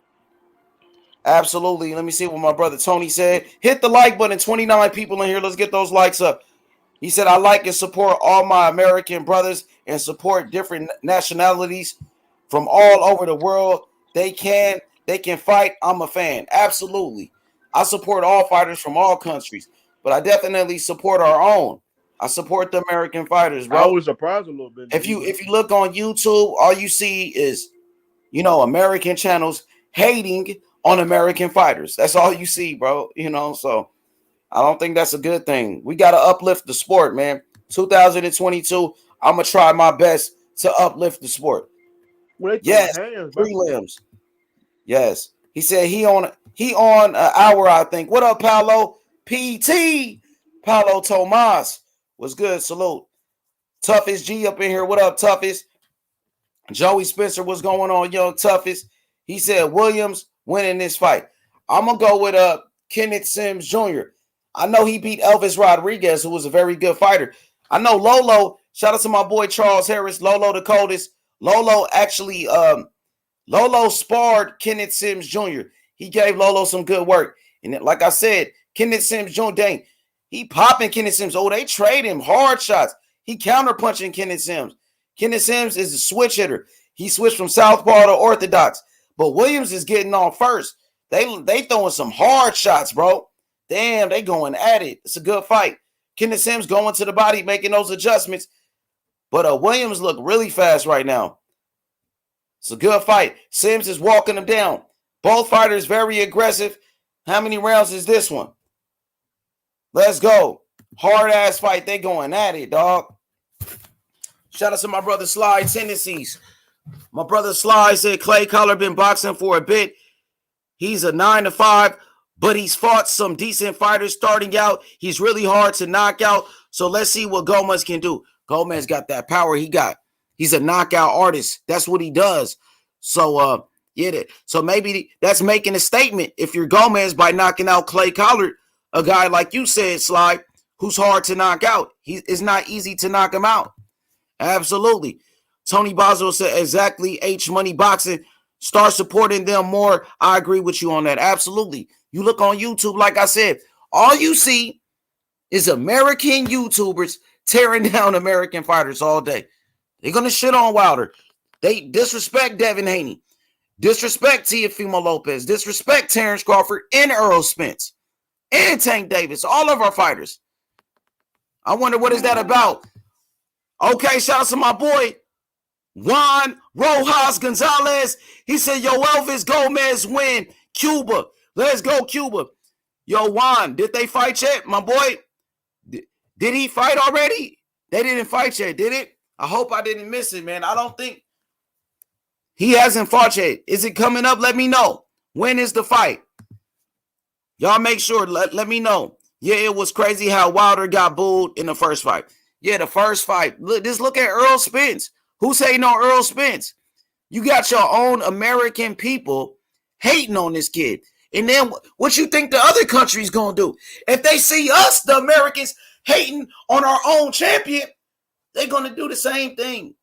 Absolutely. Let me see what my brother Tony said. Hit the like button. 29 people in here. Let's get those likes up. He said, I like and support all my American brothers and support different nationalities from all over the world. They can fight. I'm a fan. Absolutely. I support all fighters from all countries, but I definitely support our own. I support the American fighters, I bro. was surprised a little bit. If you look on YouTube, all you see is, American channels hating on American fighters. That's all you see, bro. So I don't think that's a good thing. We got to uplift the sport, man. 2022, I'm going to try my best to uplift the sport. Yes, prelims. Yes. He said he on an hour, I think. What up, Paolo? PT. Paolo Tomas. What's good? Salute. Toughest G up in here. What up, Toughest? Joey Spencer, what's going on, young Toughest? He said Williams winning this fight. I'm going to go with Kenneth Sims Jr. I know he beat Elvis Rodriguez, who was a very good fighter. I know Lolo, shout out to my boy Charles Harris, Lolo the coldest. Lolo actually, Lolo sparred Kenneth Sims Jr. He gave Lolo some good work. And like I said, Kenneth Sims Jr., dang, he popping Kenneth Sims. Oh, they trade him hard shots. He counter-punching Kenneth Sims. Kenneth Sims is a switch hitter. He switched from southpaw to orthodox. But Williams is getting on first. They throwing some hard shots, bro. Damn, they going at it. It's a good fight. Kenneth Sims going to the body, making those adjustments. But Williams look really fast right now. It's a good fight. Sims is walking them down. Both fighters very aggressive. How many rounds is this one? Let's go. Hard-ass fight. They going at it, dog. Shout out to my brother Sly Tendencies. My brother Sly said Clay Collar been boxing for a bit. He's a 9-5, but he's fought some decent fighters starting out. He's really hard to knock out. So let's see what Gomez can do. Gomez got that power he's a knockout artist. That's what he does. So so maybe that's making a statement if you're Gomez by knocking out Clay Collard, a guy like you said, Sly, who's hard to knock out. It's not easy to knock him out. Absolutely. Tony Boswell said exactly. H Money Boxing. Start supporting them more. I agree with you on that. Absolutely. You look on YouTube, like I said, all you see is American YouTubers tearing down American fighters all day. They're going to shit on Wilder. They disrespect Devin Haney. Disrespect Teofimo Lopez. Disrespect Terrence Crawford and Earl Spence. And Tank Davis. All of our fighters. I wonder what is that about? Okay, shout out to my boy, Juan Rojas Gonzalez. He said, Yoelvis Gomez win. Cuba. Let's go, Cuba. Yo, Juan, did they fight yet, my boy? Did he fight already? They didn't fight yet, did it? I hope I didn't miss it, man. I don't think he hasn't fought yet. Is it coming up? Let me know. When is the fight? Y'all make sure. Let me know. Yeah, it was crazy how Wilder got booed in the first fight. Yeah, the first fight. Just look at Earl Spence. Who's hating on Earl Spence? You got your own American people hating on this kid. And then what you think the other country's going to do? If they see us, the Americans, hating on our own champion, they're going to do the same thing.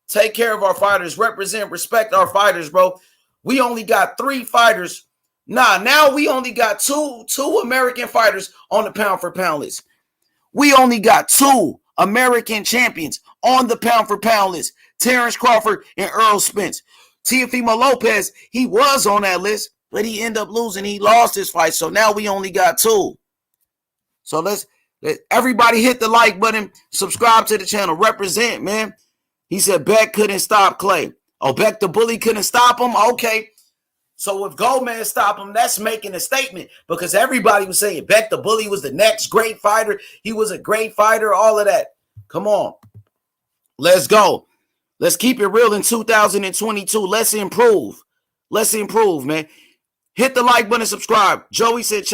Take care of our fighters. Represent, respect our fighters, bro. We only got 3 fighters. Now we only got two American fighters on the pound-for-pound list. We only got 2 American champions on the pound-for-pound list. Terrence Crawford and Earl Spence. Teofimo Lopez, he was on that list, but he ended up losing. He lost his fight, so now we only got 2. So let everybody hit the like button. Subscribe to the channel. Represent, man. He said Beck couldn't stop Clay. Oh, Beck the Bully couldn't stop him? Okay. So if Gomez stopped him, that's making a statement because everybody was saying Beck the Bully was the next great fighter. He was a great fighter, all of that. Come on. Let's go. Let's keep it real in 2022. Let's improve. Let's improve, man. Hit the like button, subscribe. Joey said,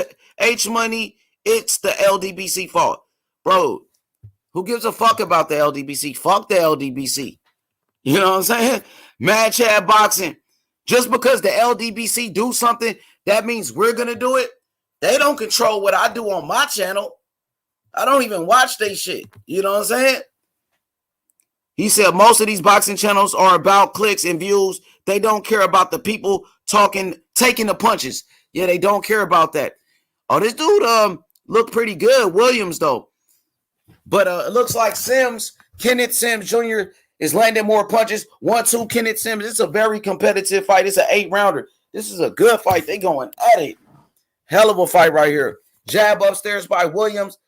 H Money, it's the LDBC fault. Bro, who gives a fuck about the LDBC? Fuck the LDBC. You know what I'm saying? Mad Chad Boxing. Just because the LDBC do something, that means we're going to do it. They don't control what I do on my channel. I don't even watch they shit. You know what I'm saying? He said most of these boxing channels are about clicks and views. They don't care about the people talking, taking the punches. Yeah, they don't care about that. Oh, this dude looked pretty good, Williams, though. But it looks like Kenneth Sims Jr. is landing more punches. 1-2 Kenneth Sims. It's a very competitive fight. It's an 8-rounder. This is a good fight. They going at it. Hell of a fight right here. Jab upstairs by Williams.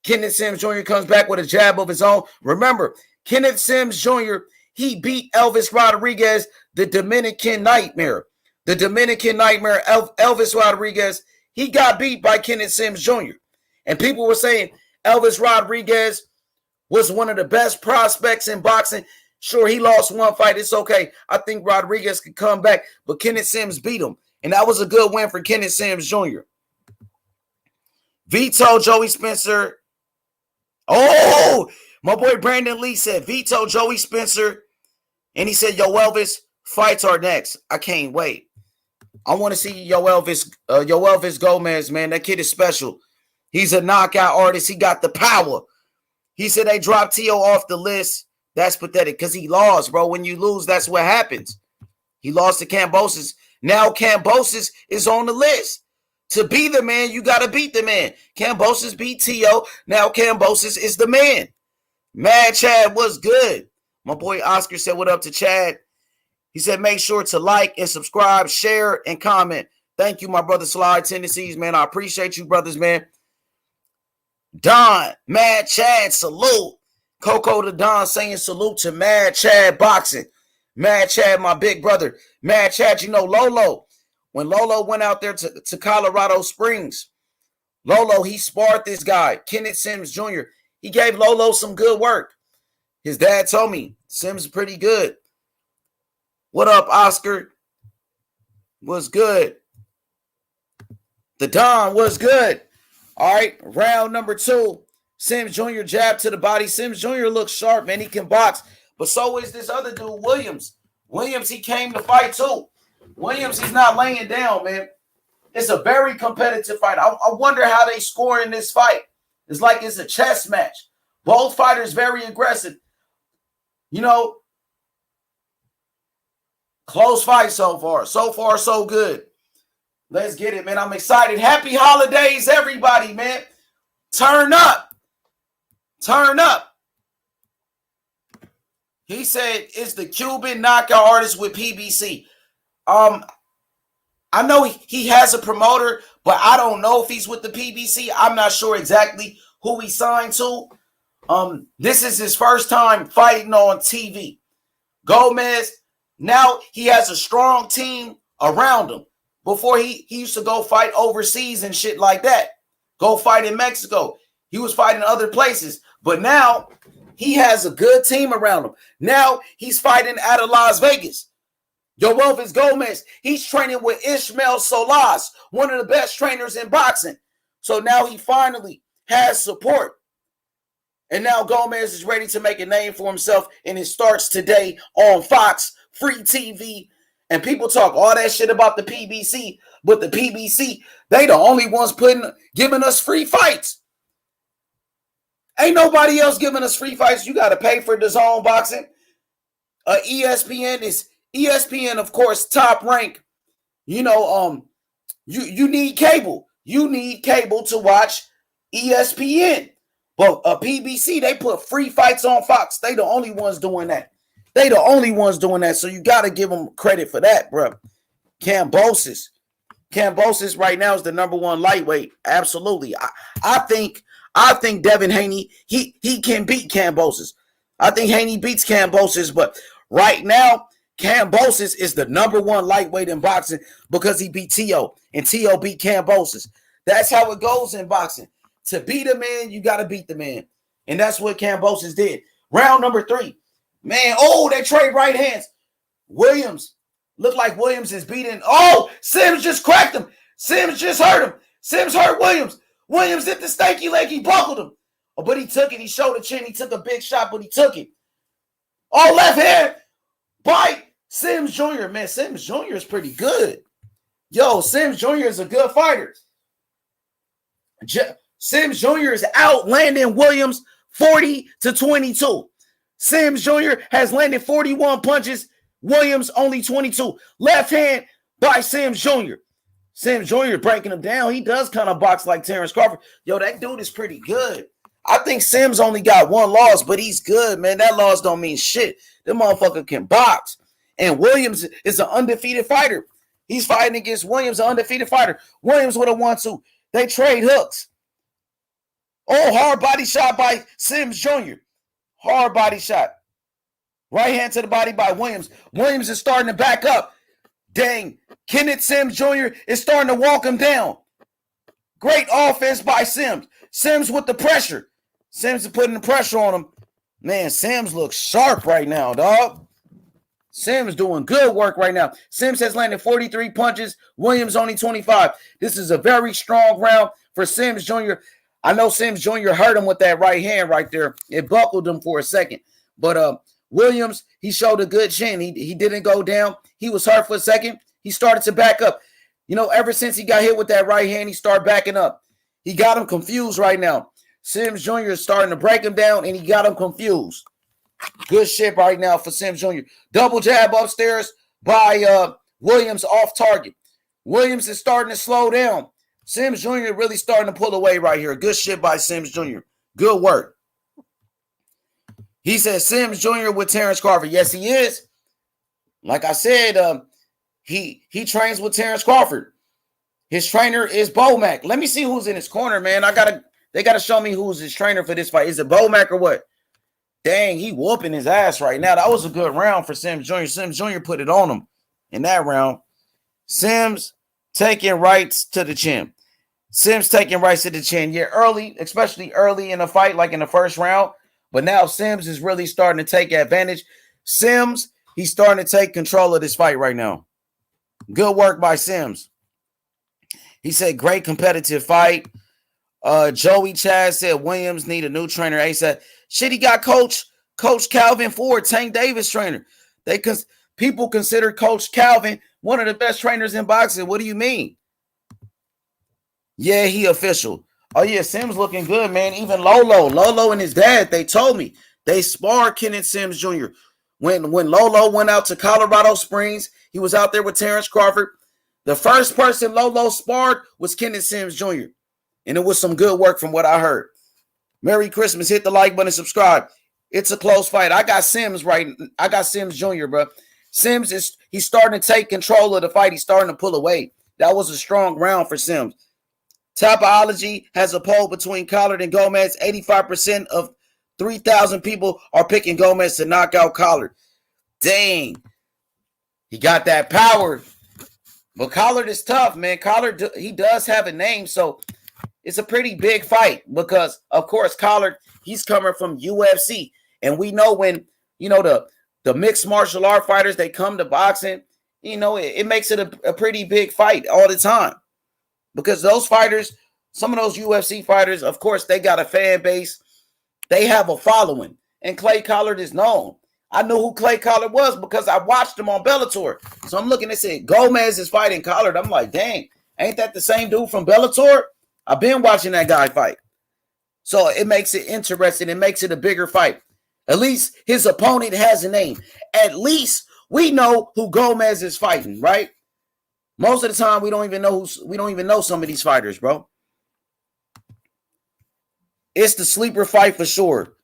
Kenneth Sims Jr. comes back with a jab of his own. Remember, Kenneth Sims Jr., he beat Yoelvis Rodriguez, the Dominican Nightmare. The Dominican Nightmare, Yoelvis Rodriguez, he got beat by Kenneth Sims Jr. And people were saying Yoelvis Rodriguez was one of the best prospects in boxing. Sure, he lost one fight. It's okay. I think Rodriguez could come back, but Kenneth Sims beat him. And that was a good win for Kenneth Sims Jr. Veto Joey Spencer. Oh, my boy Brandon Lee said veto Joey Spencer. And he said, Yoelvis, fights are next. I can't wait. I want to see Yoelvis Gomez, man. That kid is special. He's a knockout artist. He got the power. He said they dropped T.O. off the list. That's pathetic because he lost, bro. When you lose, that's what happens. He lost to Kambosos. Now Kambosos is on the list. To be the man, you got to beat the man. Kambosos beat T.O. Now Kambosos is the man. Mad Chad was good. My boy Oscar said, what up to Chad? He said, make sure to like and subscribe, share, and comment. Thank you, my brother Slide Tendencies, man. I appreciate you, brothers, man. Don, Mad Chad, salute. Coco the Don saying salute to Mad Chad Boxing. Mad Chad, my big brother. Mad Chad, you know Lolo. When Lolo went out there to Colorado Springs, Lolo, he sparred this guy, Kenneth Sims Jr. He gave Lolo some good work. His dad told me Sims is pretty good. What up, Oscar? Was good. The Don was good. All right, round number 2. Sims Jr. jab to the body. Sims Jr. looks sharp, man. He can box. But so is this other dude, Williams. Williams, he came to fight too. Williams, he's not laying down, man. It's a very competitive fight. I wonder how they score in this fight. It's like it's a chess match. Both fighters very aggressive. You know, close fight so far. So far, so good. Let's get it, man. I'm excited. Happy holidays, everybody, man. Turn up. Turn up. He said it's the Cuban knockout artist with PBC. I know he has a promoter, but I don't know if he's with the PBC. I'm not sure exactly who he signed to. This is his first time fighting on TV. Gomez, now he has a strong team around him. Before he used to go fight overseas and shit like that. Go fight in Mexico. He was fighting other places. But now he has a good team around him. Now he's fighting out of Las Vegas. Yoelvis Gomez, he's training with Ishmael Solas, one of the best trainers in boxing. So now he finally has support. And now Gomez is ready to make a name for himself, and it starts today on Fox, free TV. And people talk all that shit about the PBC, but the PBC, they the only ones giving us free fights. Ain't nobody else giving us free fights. You got to pay for DAZN boxing. ESPN, of course, top rank. You know, you need cable. You need cable to watch ESPN. But PBC, they put free fights on Fox. They the only ones doing that. They the only ones doing that. So you got to give them credit for that, bro. Kambosos right now is the number 1 lightweight. Absolutely. I think Devin Haney, he can beat Kambosos. I think Haney beats Kambosos, but right now, Kambosos is the number 1 lightweight in boxing because he beat T.O. and T.O. beat Kambosos. That's how it goes in boxing. To beat a man, you got to beat the man. And that's what Kambosos did. Round number 3. Man, they trade right hands. Williams. Look like Williams is beating. Oh, Sims just cracked him. Sims just hurt him. Sims hurt Williams. Williams hit the stanky leg. He buckled him. Oh, but he took it. He showed the chin. He took a big shot, but he took it. Oh, left hand. Bite. Sims Jr. Man, Sims Jr. is pretty good. Yo, Sims Jr. is a good fighter. Sims Jr. is out landing Williams 40-22. Sims Jr. has landed 41 punches. Williams only 22. Left hand by Sims Jr. Sims Jr. breaking him down. He does kind of box like Terrence Crawford. Yo, that dude is pretty good. I think Sims only got one loss, but he's good, man. That loss don't mean shit. That motherfucker can box. And Williams is an undefeated fighter. He's fighting against Williams, an undefeated fighter. Williams would have won too. They trade hooks. Oh, hard body shot by Sims Jr. Hard body shot. Right hand to the body by Williams. Williams is starting to back up. Dang. Kenneth Sims Jr. is starting to walk him down. Great offense by Sims. Sims with the pressure. Sims is putting the pressure on him. Man, Sims looks sharp right now, dog. Sims doing good work right now. Sims has landed 43 punches. Williams only 25. This is a very strong round for Sims Jr. I know Sims Jr. hurt him with that right hand right there. It buckled him for a second. But Williams, he showed a good chin. He didn't go down. He was hurt for a second. He started to back up. You know, ever since he got hit with that right hand, he started backing up. He got him confused right now. Sims Jr. is starting to break him down, and he got him confused. Good shit right now for Sims Jr. Double jab upstairs by Williams off target. Williams is starting to slow down. Sims Jr. really starting to pull away right here. Good shit by Sims Jr. Good work. He said Sims Jr. with Terrence Crawford. Yes, he is. Like I said, he trains with Terrence Crawford. His trainer is Bomac. Let me see who's in his corner, man. They gotta show me who's his trainer for this fight. Is it Bomac or what? Dang, he whooping his ass right now. That was a good round for Sims Jr. Sims Jr. put it on him in that round. Sims taking rights to the chin. Sims taking rights to the chin. Yeah, early, especially early in the fight, like in the first round. But now Sims is really starting to take advantage. Sims, he's starting to take control of this fight right now. Good work by Sims. He said, great competitive fight. Joey Chad said Williams need a new trainer ASAP. Shit, he got Coach Calvin Ford, Tank Davis trainer. People consider Coach Calvin one of the best trainers in boxing. What do you mean? Yeah, he official. Oh, yeah, Sims looking good, man. Even Lolo and his dad, they told me. They sparred Kenneth Sims Jr. When Lolo went out to Colorado Springs, he was out there with Terrence Crawford. The first person Lolo sparred was Kenneth Sims Jr. And it was some good work from what I heard. Merry Christmas. Hit the like button, subscribe. It's a close fight. I got Sims Jr., bro. Sims he's starting to take control of the fight. He's starting to pull away. That was a strong round for Sims. Topology has a poll between Collard and Gomez. 85% of 3,000 people are picking Gomez to knock out Collard. Dang. He got that power. But Collard is tough, man. Collard, he does have a name, so it's a pretty big fight because, of course, Collard, he's coming from UFC. And we know when, you know, the mixed martial art fighters, they come to boxing, you know, it makes it a pretty big fight all the time. Because those fighters, some of those UFC fighters, of course, they got a fan base. They have a following. And Clay Collard is known. I knew who Clay Collard was because I watched him on Bellator. So I'm looking and saying, Gomez is fighting Collard. I'm like, dang, ain't that the same dude from Bellator? I've been watching that guy fight. So it makes it interesting. It makes it a bigger fight. At least his opponent has a name. At least we know who Gomez is fighting, right? Most of the time, we don't even know some of these fighters, bro. It's the sleeper fight for sure.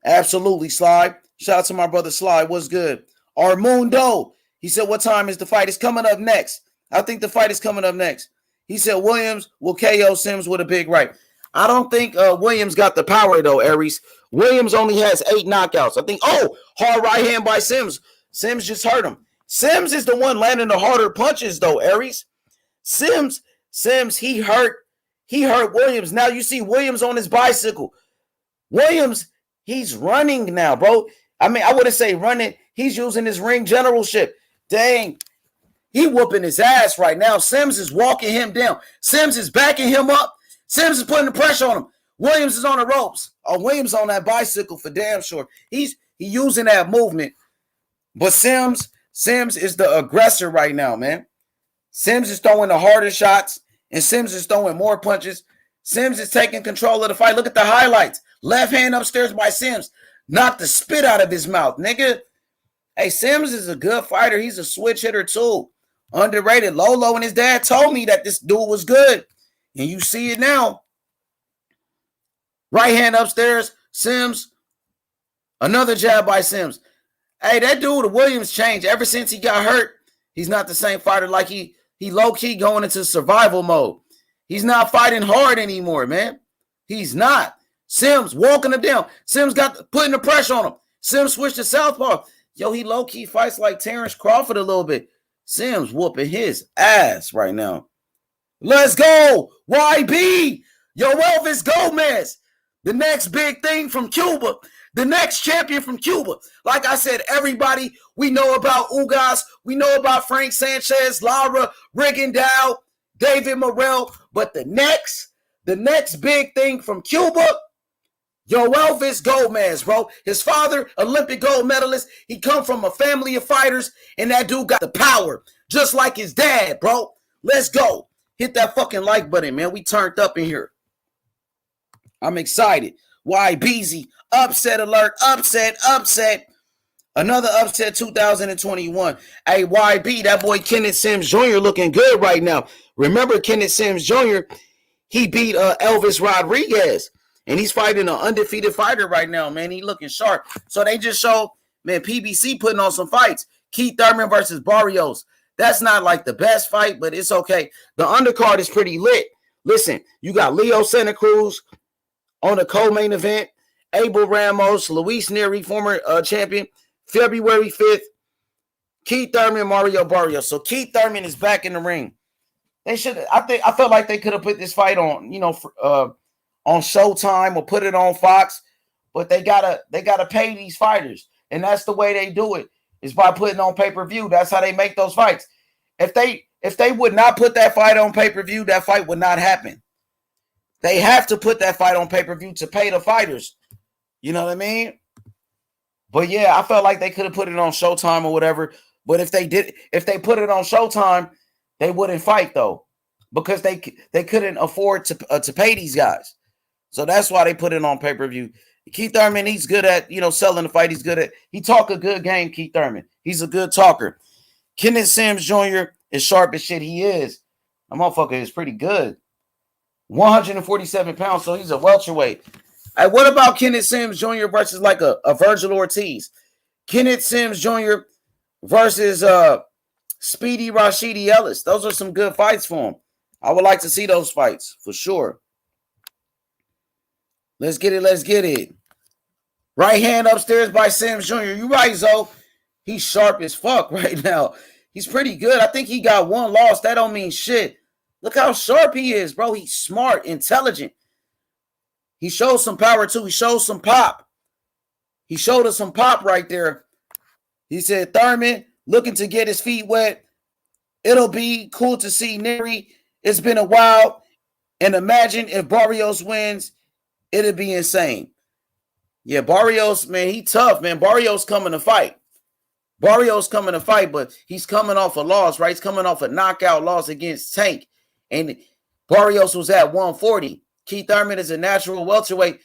Absolutely, Sly. Shout out to my brother Sly. What's good? Armundo. He said, what time is the fight? It's coming up next. I think the fight is coming up next. He said Williams will KO Sims with a big right. I don't think Williams got the power, though, Aries. Williams only has 8 knockouts. I think, hard right hand by Sims. Sims just hurt him. Sims is the one landing the harder punches, though, Aries. Sims, he hurt Williams. Now you see Williams on his bicycle. Williams, he's running now, bro. I mean, I wouldn't say running. He's using his ring generalship. Dang. He whooping his ass right now. Sims is walking him down. Sims is backing him up. Sims is putting the pressure on him. Williams is on the ropes. Williams on that bicycle for damn sure. He using that movement. But Sims is the aggressor right now, man. Sims is throwing the harder shots, and Sims is throwing more punches. Sims is taking control of the fight. Look at the highlights. Left hand upstairs by Sims. Knocked the spit out of his mouth, nigga. Hey, Sims is a good fighter. He's a switch hitter too. Underrated. Lolo and his dad told me that this dude was good. And you see it now. Right hand upstairs. Sims. Another jab by Sims. Hey, that dude, Williams, changed. Ever since he got hurt, he's not the same fighter. Like he low-key going into survival mode. He's not fighting hard anymore, man. He's not. Sims walking him down. Sims got putting the pressure on him. Sims switched to southpaw. Yo, he low-key fights like Terrence Crawford a little bit. Sims whooping his ass right now. Let's go. YB. Yoelvis Gomez. The next big thing from Cuba. The next champion from Cuba. Like I said, everybody, we know about Ugas. We know about Frank Sanchez, Lara, Rigondeaux, David Morrell. But the next big thing from Cuba, Yoelvis Gomez, bro. His father, Olympic gold medalist. He come from a family of fighters, and that dude got the power, just like his dad, bro. Let's go. Hit that fucking like button, man. We turned up in here. I'm excited. YBZ, upset alert, upset. Another upset 2021. Hey, YB, that boy Kenneth Sims Jr. looking good right now. Remember Kenneth Sims Jr., he beat Elvis Rodriguez. And he's fighting an undefeated fighter right now, man. He looking sharp. So they just showed, man, PBC putting on some fights. Keith Thurman versus Barrios. That's not like the best fight, but it's okay. The undercard is pretty lit. Listen, you got Leo Santa Cruz on the co-main event. Abel Ramos, Luis Neri, former champion, February 5th. Keith Thurman, Mario Barrios. So Keith Thurman is back in the ring. They should. I felt like they could have put this fight on, on Showtime or put it on Fox, but they gotta pay these fighters, and that's the way they do it, is by putting on pay-per-view. That's how they make those fights. If they would not put that fight on pay-per-view, that fight would not happen. They have to put that fight on pay-per-view to pay the fighters. You know what I mean? But yeah, I felt like they could have put it on Showtime or whatever. But if they put it on Showtime, they wouldn't fight though, because they couldn't afford to pay these guys. So that's why they put it on pay-per-view. Keith Thurman, he's good at, selling the fight. He talk a good game, Keith Thurman. He's a good talker. Kenneth Sims Jr. is sharp as shit. He is. That motherfucker is pretty good. 147 pounds, so he's a welterweight. Hey, what about Kenneth Sims Jr. versus like a Virgil Ortiz? Kenneth Sims Jr. versus Speedy Rashidi Ellis. Those are some good fights for him. I would like to see those fights for sure. Let's get it. Right hand upstairs by Sims Jr. You right, Zoe. He's sharp as fuck right now. He's pretty good. I think he got one loss. That don't mean shit. Look how sharp he is, bro. He's smart, intelligent. He shows some power too. He shows some pop. He showed us some pop right there. He said, Thurman looking to get his feet wet. It'll be cool to see Neri. It's been a while. And imagine if Barrios wins, it'd be insane. Yeah, Barrios, man, he tough, man. Barrios coming to fight. But he's coming off a loss, right? He's coming off a knockout loss against Tank. And Barrios was at 140. Keith Thurman is a natural welterweight.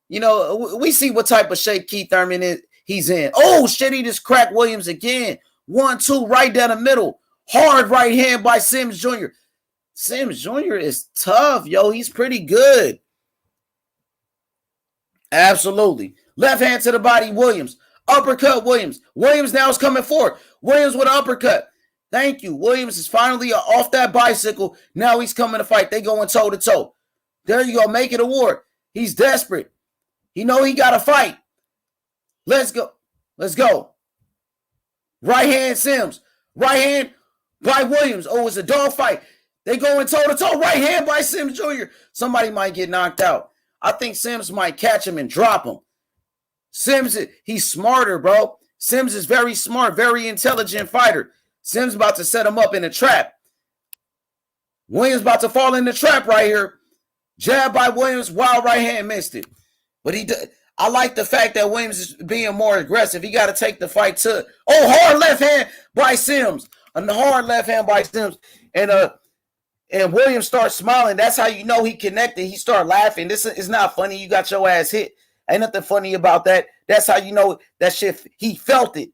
We see what type of shape Keith Thurman is. He's in. Oh, shit, he just cracked Williams again. 1-2 right down the middle. Hard right hand by Sims Jr. Sims Jr. is tough, yo. He's pretty good. Absolutely. Left hand to the body, Williams. Uppercut, Williams. Williams now is coming forward. Williams with an uppercut. Thank you. Williams is finally off that bicycle. Now he's coming to fight. They going toe-to-toe. There you go. Make it a war. He's desperate. He know he got to fight. Let's go. Right hand, Sims. Right hand by Williams. Oh, it's a dog fight. They going toe-to-toe. Right hand by Sims Jr. Somebody might get knocked out. I think Sims might catch him and drop him. Sims, he's smarter, bro. Sims is very smart, very intelligent fighter. Sims about to set him up in a trap. Williams about to fall in the trap right here. Jab by Williams, wild right hand, missed it. But I like the fact that Williams is being more aggressive. He got to take the fight to. Oh, hard left hand by Sims. A hard left hand by Sims. And And Williams starts smiling. That's how you know he connected. He started laughing. This is not funny. You got your ass hit. Ain't nothing funny about that. That's how you know that shit. He felt it.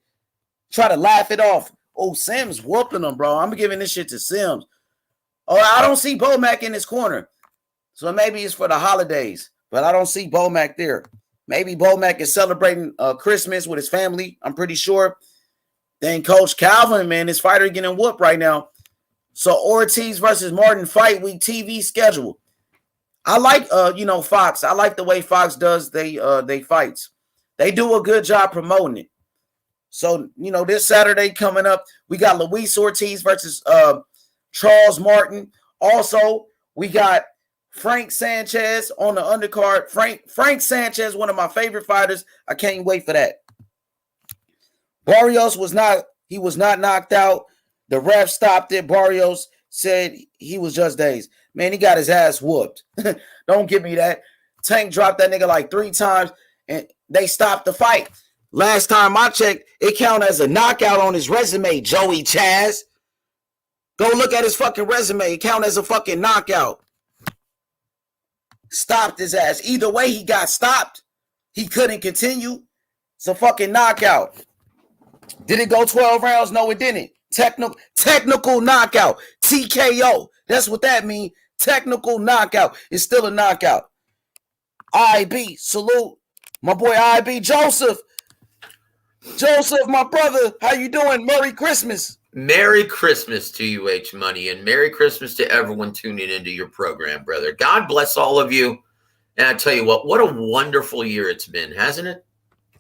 Try to laugh it off. Oh, Sims whooping him, bro. I'm giving this shit to Sims. Oh, I don't see Bomac in his corner. So maybe it's for the holidays. But I don't see Bomac there. Maybe Bomac is celebrating Christmas with his family. I'm pretty sure. Then Coach Calvin, man, his fighter getting whooped right now. So Ortiz versus Martin fight week TV schedule. I like Fox. I like the way Fox does they fights. They do a good job promoting it. So, this Saturday coming up, we got Luis Ortiz versus Charles Martin. Also, we got Frank Sanchez on the undercard. Frank Sanchez, one of my favorite fighters. I can't wait for that. Barrios was not knocked out. The ref stopped it. Barrios said he was just dazed. Man, he got his ass whooped. Don't give me that. Tank dropped that nigga like 3 times, and they stopped the fight. Last time I checked, it counted as a knockout on his resume, Joey Chaz. Go look at his fucking resume. It counted as a fucking knockout. Stopped his ass. Either way, he got stopped. He couldn't continue. It's a fucking knockout. Did it go 12 rounds? No, it didn't. Technical knockout. TKO. That's what that means. Technical knockout. It's still a knockout. IB. Salute. My boy IB Joseph. Joseph, my brother. How you doing? Merry Christmas. Merry Christmas to you, H Money, and Merry Christmas to everyone tuning into your program, brother. God bless all of you. And I tell you what a wonderful year it's been, hasn't it?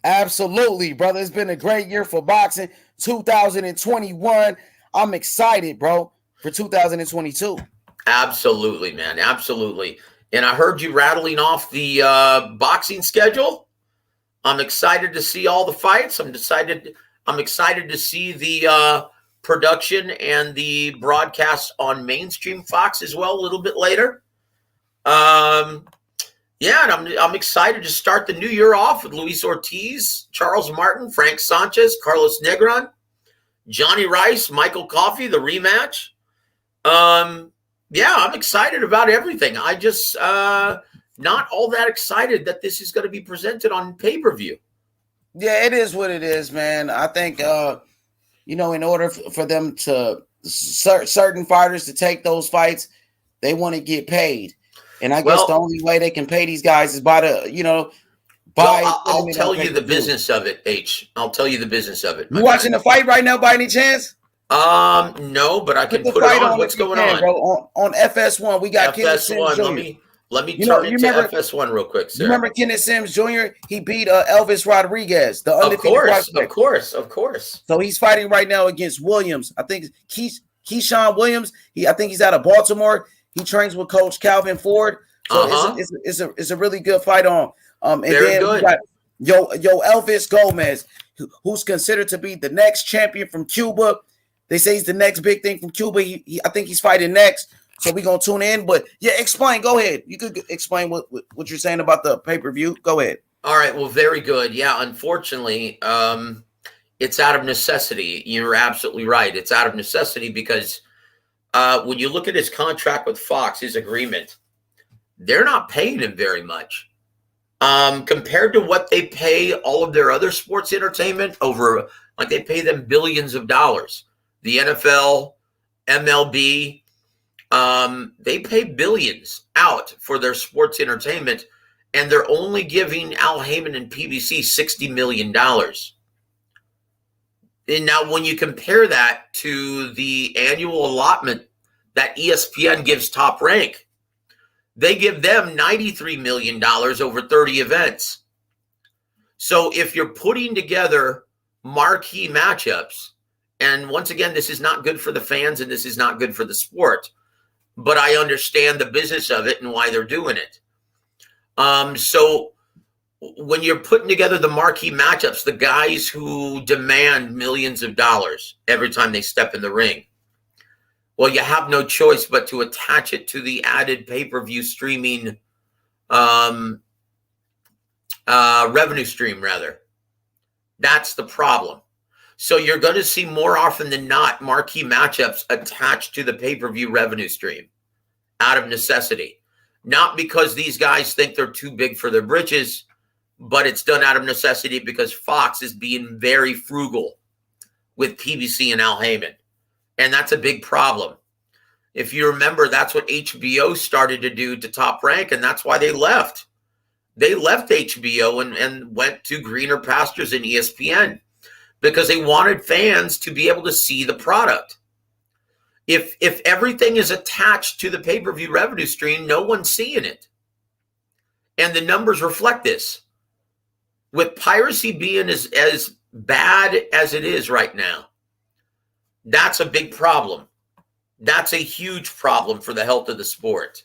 Absolutely, brother. It's been a great year for boxing. 2021. I'm excited, bro, for 2022. Absolutely, man. Absolutely. And I heard you rattling off the boxing schedule. I'm excited to see all the fights. I'm excited to see the production and the broadcast on mainstream Fox as well a little bit later. Yeah, and I'm excited to start the new year off with Luis Ortiz, Charles Martin, Frank Sanchez, Carlos Negron, Johnny Rice, Michael Coffey, the rematch. Yeah, I'm excited about everything. I just not all that excited that this is going to be presented on pay-per-view. Yeah, it is what it is, man. I think in order for them to certain fighters to take those fights, they want to get paid. And I guess the only way they can pay these guys is by I'll tell you the business of it, H. I'll tell you the business of it. You watching the fight right now by any chance? No, but I can put it on. What's going on? Bro, on FS1, we got Kenneth Sims Jr. Let me turn it to FS1 real quick, sir. You remember Kenneth Sims Jr.? He beat Elvis Rodriguez, the undefeated prospect. Of course. So he's fighting right now against Williams. I think Keyshawn Williams. I think he's out of Baltimore. He trains with Coach Calvin Ford. So it's a really good fight on. And Very then good. we got Yoelvis Gomez, who's considered to be the next champion from Cuba. They say he's the next big thing from Cuba. I think he's fighting next. So we're going to tune in. But, yeah, explain. Go ahead. You could explain what you're saying about the pay-per-view. Go ahead. All right. Well, very good. Yeah, unfortunately, it's out of necessity. You're absolutely right. It's out of necessity because when you look at his contract with Fox, his agreement, they're not paying him very much. Compared to what they pay all of their other sports entertainment they pay them billions of dollars. The NFL, MLB, they pay billions out for their sports entertainment, and they're only giving Al Heyman and PBC $60 million. And now when you compare that to the annual allotment that ESPN gives Top Rank, they give them $93 million over 30 events. So if you're putting together marquee matchups, and once again, this is not good for the fans and this is not good for the sport, but I understand the business of it and why they're doing it. So when you're putting together the marquee matchups, the guys who demand millions of dollars every time they step in the ring, well, you have no choice but to attach it to the added pay-per-view streaming revenue stream, rather. That's the problem. So you're going to see more often than not marquee matchups attached to the pay-per-view revenue stream. out of necessity. Not because these guys think they're too big for their britches, but it's done out of necessity because Fox is being very frugal with PBC and Al Heyman. And that's a big problem. If you remember, that's what HBO started to do to Top Rank, and that's why they left. They left HBO and went to greener pastures in ESPN because they wanted fans to be able to see the product. If everything is attached to the pay-per-view revenue stream, no one's seeing it. And the numbers reflect this. With piracy being as bad as it is right now, that's a big problem. That's a huge problem for the health of the sport.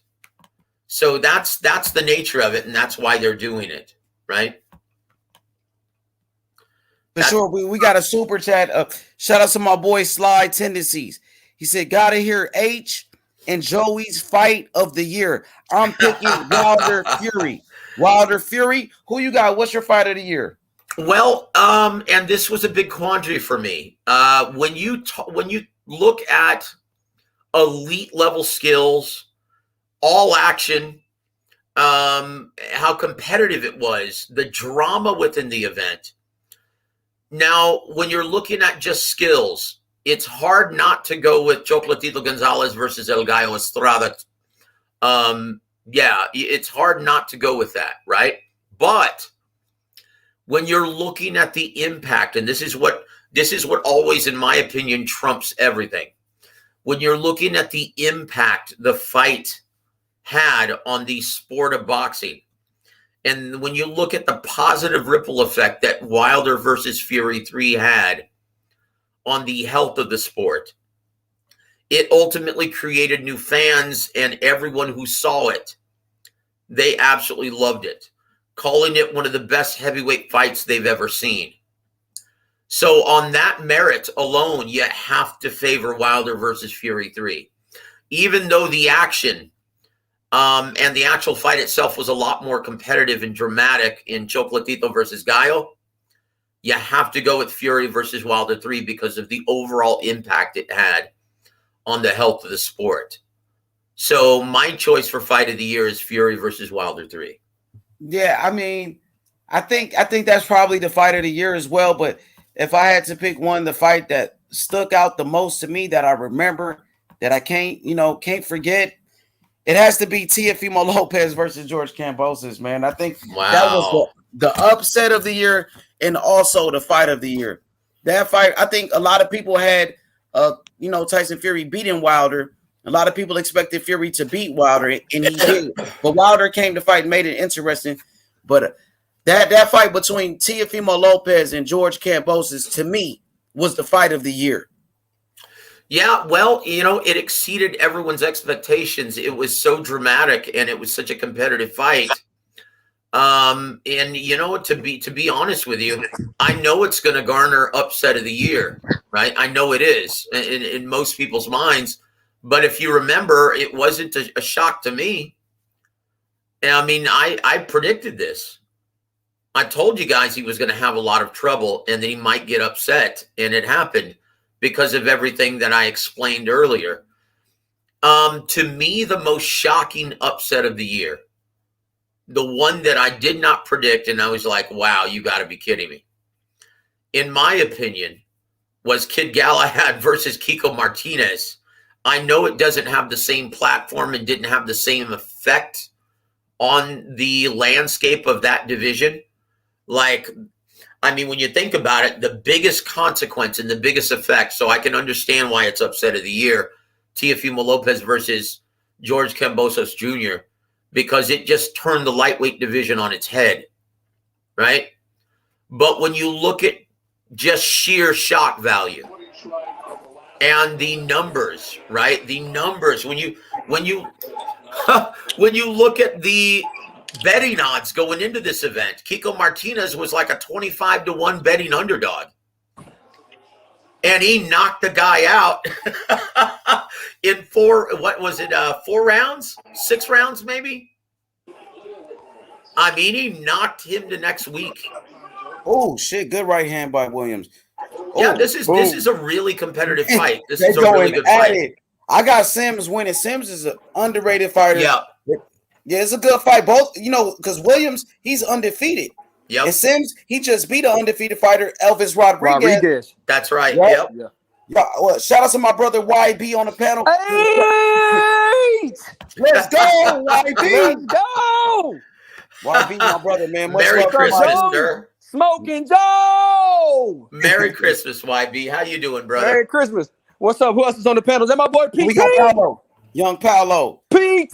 So that's the nature of it, and that's why they're doing it, right? For sure. We got a super chat. Shout out to my boy Sly Tendencies. He said, gotta hear H and Joey's fight of the year. I'm picking Wilder Fury. Wilder Fury. Who you got? What's your fight of the year? Well, and this was a big quandary for me. When you look at elite level skills, all action, how competitive it was, the drama within the event. Now, when you're looking at just skills, it's hard not to go with Chocolatito Gonzalez versus El Gallo Estrada. Yeah, it's hard not to go with that, right? But when you're looking at the impact, and this is what always, in my opinion, trumps everything. When you're looking at the impact the fight had on the sport of boxing, and when you look at the positive ripple effect that Wilder versus Fury 3 had on the health of the sport, it ultimately created new fans, and everyone who saw it, they absolutely loved it, calling it one of the best heavyweight fights they've ever seen. So on that merit alone, you have to favor Wilder versus Fury 3. Even though the action and the actual fight itself was a lot more competitive and dramatic in Chocolatito versus Gallo, you have to go with Fury versus Wilder 3 because of the overall impact it had on the health of the sport. So my choice for fight of the year is Fury versus Wilder 3. Yeah, I mean, I think that's probably the fight of the year as well. But if I had to pick one, the fight that stuck out the most to me that I remember, that I can't forget, it has to be Teofimo Lopez versus George Kambosos, man. I think that was the upset of the year and also the fight of the year. That fight, I think a lot of people had, Tyson Fury beating Wilder. A lot of people expected Fury to beat Wilder, and he did. But Wilder came to fight and made it interesting. But that fight between Teofimo Lopez and George Kambosos, to me, was the fight of the year. Yeah, well, it exceeded everyone's expectations. It was so dramatic, and it was such a competitive fight. And to be honest with you, I know it's going to garner upset of the year, right? I know it is in most people's minds. But if you remember, it wasn't a shock to me. And I mean, I predicted this. I told you guys he was going to have a lot of trouble and that he might get upset, and it happened because of everything that I explained earlier. To me, the most shocking upset of the year, the one that I did not predict, and I was like, wow, you got to be kidding me, in my opinion, was Kid Galahad versus Kiko Martinez. I know it doesn't have the same platform and didn't have the same effect on the landscape of that division. When you think about it, the biggest consequence and the biggest effect, so I can understand why it's upset of the year, Teofimo Lopez versus George Kambosos Jr., because it just turned the lightweight division on its head, right? But when you look at just sheer shock value and the numbers, right? The numbers, when you when you look at the betting odds going into this event, Kiko Martinez was like a 25-1 betting underdog. And he knocked the guy out in 4 rounds? 6 rounds, maybe? I mean, he knocked him the next week. Oh, shit. Good right hand by Williams. Yeah, this is a really competitive fight. This is a really good fight. I got Sims winning. Sims is an underrated fighter. Yeah. Yeah, it's a good fight. Both, because Williams, he's undefeated. Yep. And Sims, he just beat an undefeated fighter, Elvis Rodriguez. That's right. Yep. Yep. Yeah. Yeah, well, shout out to my brother YB on the panel. Hey! Let's go, YB. Let's go! YB, my brother, man. Much Merry love, Christmas, YB. sir. Smoking Joe! Merry Christmas, YB. How you doing, brother? Merry Christmas. What's up? Who else is on the panel? Is that my boy PT? We got Paolo, young Paolo. PT!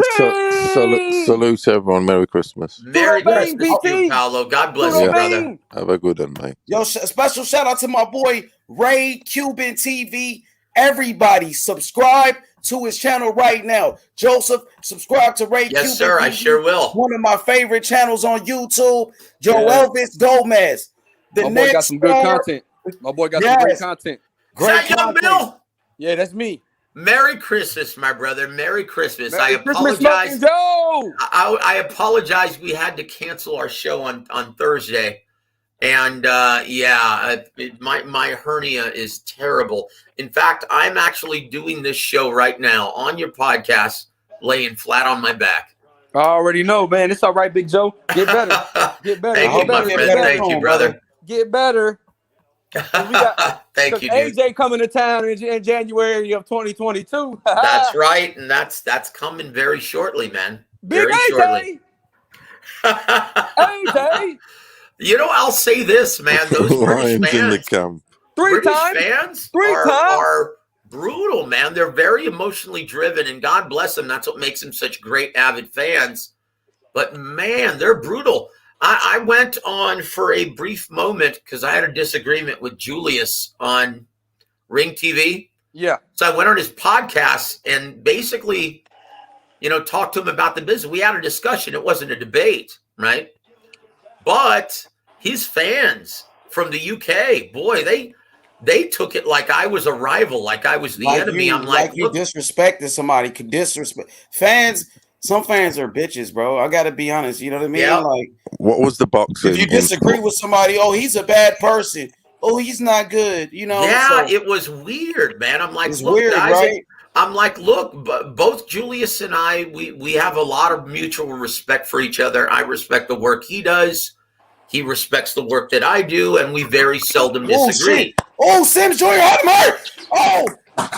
Salute to everyone. Merry Christmas. Merry Do the Christmas thing, to you, PT. Paolo. God bless Do you, the brother. thing. Have a good one, mate. Yo, special shout out to my boy Ray Cuban TV. Everybody, subscribe to his channel right now. Joseph, subscribe to Ray Cuban Yes, sir. TV. I sure will. One of my favorite channels on YouTube. Yoelvis Gomez. The My boy next got some good star. content. My boy got some great content. Is that young content. Bill? Yeah, that's me. Merry Christmas, my brother. Merry Christmas. Merry I Christmas, apologize. Smoking Joe! I apologize. We had to cancel our show on Thursday. And my hernia is terrible. In fact, I'm actually doing this show right now on your podcast, laying flat on my back. I already know, man. It's all right, Big Joe. Get better. Get better. Thank Get you, my better. friend. Get better. Thank you, brother. Get better. We got Thank you, dude. AJ coming to town in January of 2022. That's right, and that's coming very shortly, man. Big Very AJ. shortly. AJ. You know, I'll say this, man. Those British Ryan's in the fans, camp. Three times. are brutal, man. They're very emotionally driven, and God bless them. That's what makes them such great avid fans. But man, they're brutal. I went on for a brief moment because I had a disagreement with Julius on Ring TV. Yeah. So I went on his podcast and basically, talked to him about the business. We had a discussion. It wasn't a debate, right? But his fans from the UK, boy, they took it like I was a rival, like I was the enemy. I'm like you disrespected somebody. Could disrespect fans. Some fans are bitches, bro. I gotta be honest. You know what I mean? Yeah. Like, What was the boxing? if you disagree with somebody, oh, he's a bad person. Oh, he's not good. Yeah, so it was weird, man. I'm like, it's look, weird, guys, right? I'm like, look, both Julius and I, we have a lot of mutual respect for each other. I respect the work he does. He respects the work that I do, and we very seldom disagree. Oh, Sims Jr. had him hurt. Oh,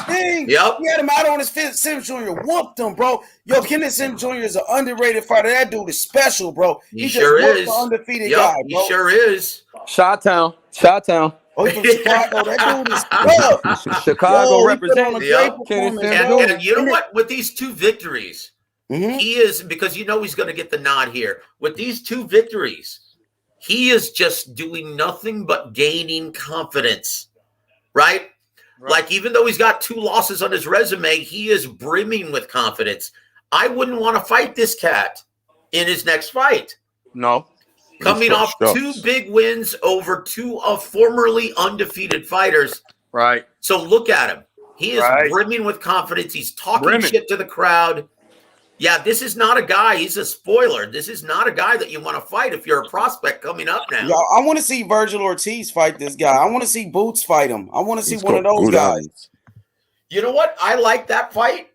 dang. Yep. He had him out on his fifth. Sims Jr. whooped him, bro. Yo, Kenneth Sims Jr. is an underrated fighter. That dude is special, bro. He sure just is. An undefeated Yep, guy, he bro. sure is. Chi-Town. Oh, he's from Chicago. That dude is tough. Chicago Yo, he represents. put on a Yep. great performance, Kenneth bro. And you know what? With these two victories, Mhm. he is, because he's going to get the nod here. With these two victories, he is just doing nothing but gaining confidence, right? Like, even though he's got 2 losses on his resume, he is brimming with confidence. I wouldn't want to fight this cat in his next fight. No. Coming off 2 big wins over 2 of formerly undefeated fighters. Right. So look at him. He is Right. brimming with confidence. He's talking Brimming. shit to the crowd. Yeah, this is not a guy. He's a spoiler. This is not a guy that you want to fight if you're a prospect coming up now. Yo, I want to see Virgil Ortiz fight this guy. I want to see Boots fight him. I want to see He's one of got those good guys. hands. You know what? I like that fight.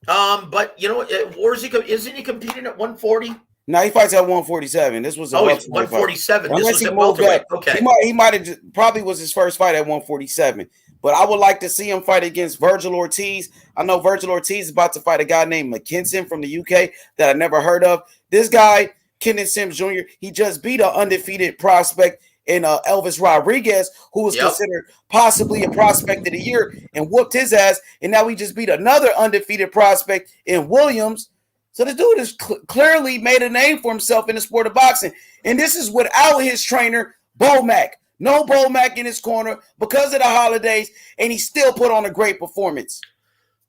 But you know, isn't he competing at 140? No, he fights at 147. This was a It's welterweight fight. 147. This Unless was he at moved welterweight. back. Okay. He might have probably was his first fight at 147. But I would like to see him fight against Virgil Ortiz. I know Virgil Ortiz is about to fight a guy named McKinson from the UK that I never heard of. This guy, Kenneth Sims Jr., he just beat an undefeated prospect in Elvis Rodriguez, who was considered possibly a prospect of the year, and whooped his ass. And now he just beat another undefeated prospect in Williams. So the dude has clearly made a name for himself in the sport of boxing. And this is without his trainer, Bomac. No Bomac in his corner because of the holidays, and he still put on a great performance.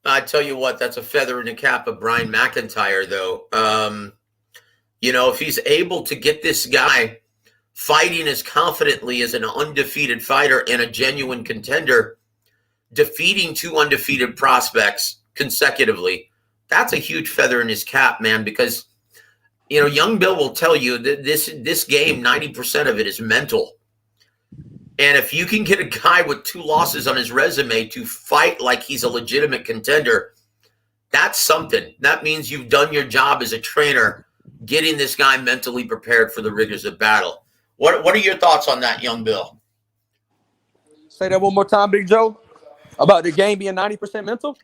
I tell you what, that's a feather in the cap of Brian McIntyre, though. If he's able to get this guy fighting as confidently as an undefeated fighter and a genuine contender, defeating 2 undefeated prospects consecutively, that's a huge feather in his cap, man, because, young Bill will tell you that this game, 90% of it is mental. And if you can get a guy with 2 losses on his resume to fight like he's a legitimate contender, That's something. That means you've done your job as a trainer, getting this guy mentally prepared for the rigors of battle. What are your thoughts on that, young Bill? Say that one more time, Big Joe. About the game being 90% mental.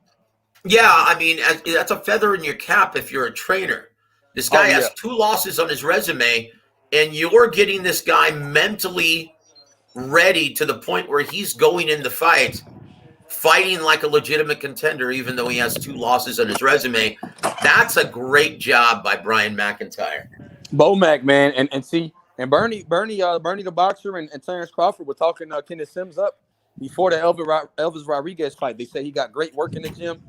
Yeah, I mean, that's a feather in your cap if you're a trainer. This Oh guy yeah, has 2 losses on his resume, and you're getting this guy mentally ready to the point where he's going in the fight, fighting like a legitimate contender, even though he has 2 losses on his resume. That's a great job by Brian McIntyre. Bomac, man, and see, and Bernie the boxer and Terrence Crawford were talking Kenneth Sims up before the Elvis Rodriguez fight. They said he got great work in the gym.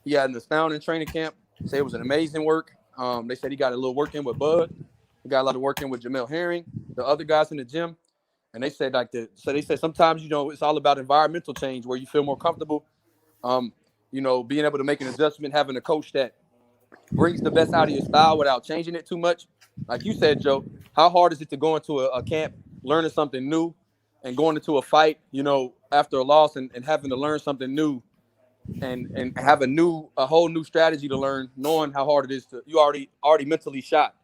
He had an astounding training camp. Say it was an amazing work. They said he got a little work in with Bud. He got a lot of work in with Jamel Herring, the other guys in the gym. And they said they said sometimes it's all about environmental change where you feel more comfortable. Being able to make an adjustment, having a coach that brings the best out of your style without changing it too much. Like you said, Joe, how hard is it to go into a camp, learning something new, and going into a fight, after a loss and having to learn something new and have a whole new strategy to learn, knowing how hard it is you already mentally shot.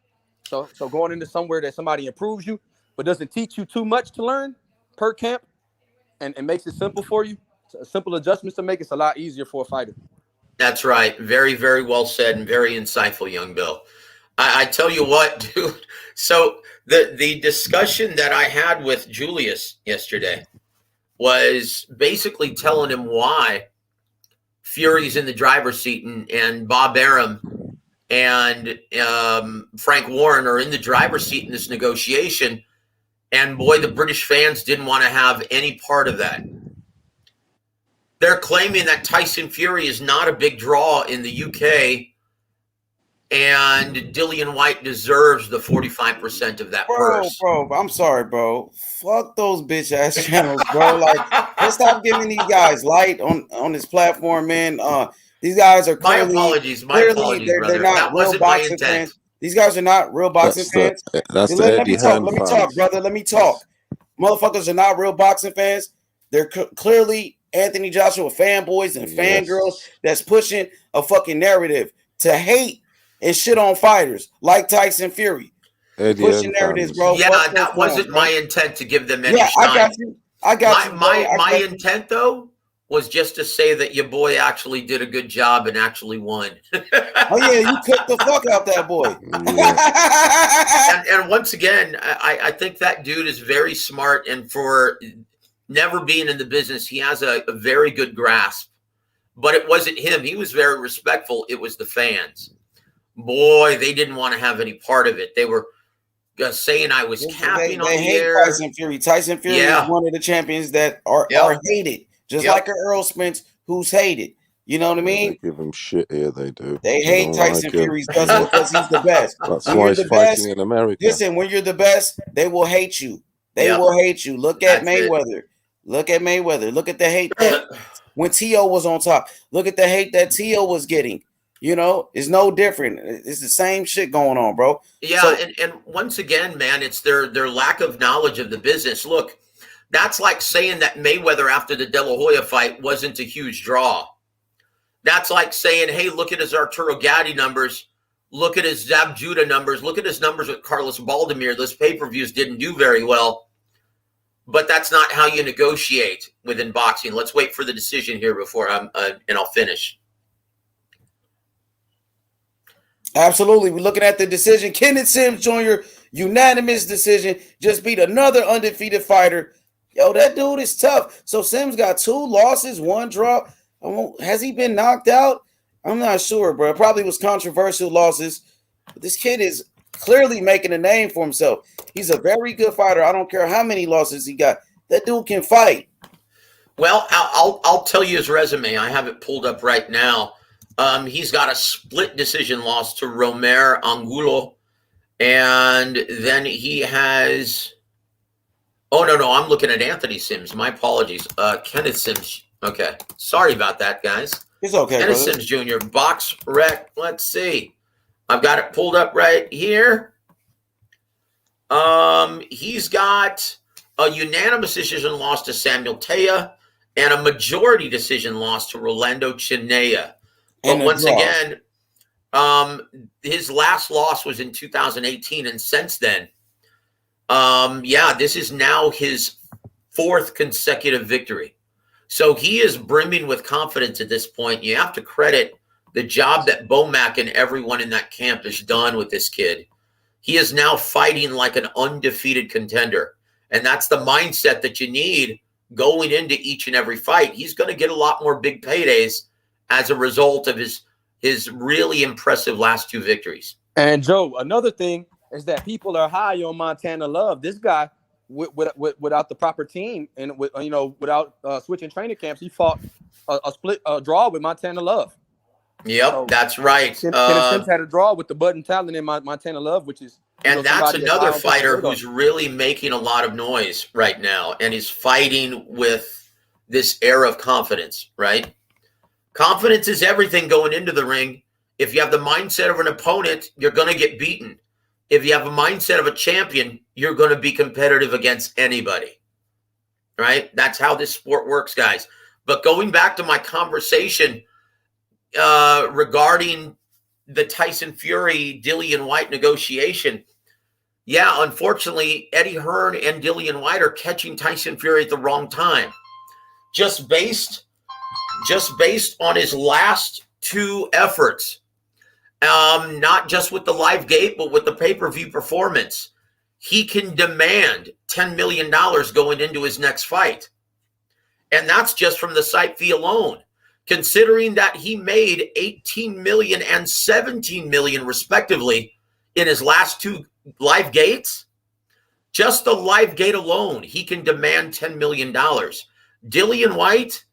So going into somewhere that somebody improves you, but doesn't teach you too much to learn per camp and makes it simple for you, simple adjustments to make, it's a lot easier for a fighter. That's right. Very, very well said and very insightful, young Bill. I tell you what, dude. So the discussion that I had with Julius yesterday was basically telling him why Fury's in the driver's seat and Bob Arum and Frank Warren are in the driver's seat in this negotiation. And boy, the British fans didn't want to have any part of that. They're claiming that Tyson Fury is not a big draw in the UK, and Dillian White deserves the 45% of that purse. Bro, I'm sorry, bro. Fuck those bitch ass channels, bro. Like, let's stop giving these guys light on this platform, man. These guys are My clearly, apologies, brother. they're not That real wasn't my boxing intent. fans. These guys are not real boxing fans. That's the Let me Eddie talk. Hearn Let me fans. talk, brother. Let me talk. Motherfuckers are not real boxing fans. They're clearly Anthony Joshua fanboys and fangirls that's pushing a fucking narrative to hate and shit on fighters like Tyson Fury. Eddie Pushing Hearn narratives, fans. bro. Yeah, Fuck that those wasn't fans, my bro. intent to give them any Yeah, shine. I got you. My intent, though, was just to say that your boy actually did a good job and actually won. Oh yeah, you cooked the fuck out that boy. Yeah. And once again, I think that dude is very smart, and for never being in the business, he has a very good grasp. But it wasn't him. He was very respectful. It was the fans. Boy, they didn't want to have any part of it. They were saying I was capping on the hate air. Tyson Fury. Tyson Fury Yeah. is one of the champions that are hated, just Yep. like an Earl Spence who's hated. You know what I mean? They give him shit here, they do. They hate don't Tyson like him. Fury just because he's the best. That's When why you're he's the fighting best, in America. listen, when you're the best, they will hate you. They Yep. will hate you. Look at That's it. Mayweather. Look at Mayweather. Look at the hate that when T.O. was on top. Look at the hate that T.O. was getting. You know, it's no different. It's the same shit going on, bro. Yeah, So- and once again, man, it's their lack of knowledge of the business. Look, that's like saying that Mayweather after the De La Hoya fight wasn't a huge draw. That's like saying, hey, look at his Arturo Gatti numbers. Look at his Zab Judah numbers. Look at his numbers with Carlos Baldemir. Those pay-per-views didn't do very well. But that's not how you negotiate within boxing. Let's wait for the decision here before and I'll finish. Absolutely. We're looking at the decision. Kenneth Sims Jr., unanimous decision, just beat another undefeated fighter. Yo, that dude is tough. So Sims got 2 losses, 1 draw. Has he been knocked out? I'm not sure, bro. It probably was controversial losses. But this kid is clearly making a name for himself. He's a very good fighter. I don't care how many losses he got. That dude can fight. Well, I'll tell you his resume. I have it pulled up right now. He's got a split decision loss to Romer Angulo. And then he has... Oh, no, I'm looking at Anthony Sims. My apologies. Kenneth Sims. Okay. Sorry about that, guys. It's okay, Kenneth brother. Sims Jr. Box rec. Let's see. I've got it pulled up right here. He's got a unanimous decision loss to Samuel Taya and a majority decision loss to Rolando Chinea. But once again, his last loss was in 2018, and since then, this is now his 4th consecutive victory. So he is brimming with confidence at this point. You have to credit the job that Bomac and everyone in that camp has done with this kid. He is now fighting like an undefeated contender. And that's the mindset that you need going into each and every fight. He's going to get a lot more big paydays as a result of his really impressive last 2 victories. And Joe, another thing is that people are high on Montana Love. This guy, without the proper team and without switching training camps, he fought a split draw with Montana Love. Yep, so, that's right. Kenneth Sims had a draw with the budding talent in Montana Love, which is that's another fighter who's really making a lot of noise right now, and he's fighting with this air of confidence. Right, confidence is everything going into the ring. If you have the mindset of an opponent, you're going to get beaten. If you have a mindset of a champion, you're going to be competitive against anybody. Right? That's how this sport works, guys. But going back to my conversation regarding the Tyson Fury Dillian White negotiation, unfortunately, Eddie Hearn and Dillian White are catching Tyson Fury at the wrong time. Just based on his last 2 efforts, not just with the live gate, but with the pay-per-view performance, he can demand $10 million going into his next fight. And that's just from the site fee alone. Considering that he made $18 million and $17 million respectively in his last 2 live gates, just the live gate alone, he can demand $10 million. Dillian White,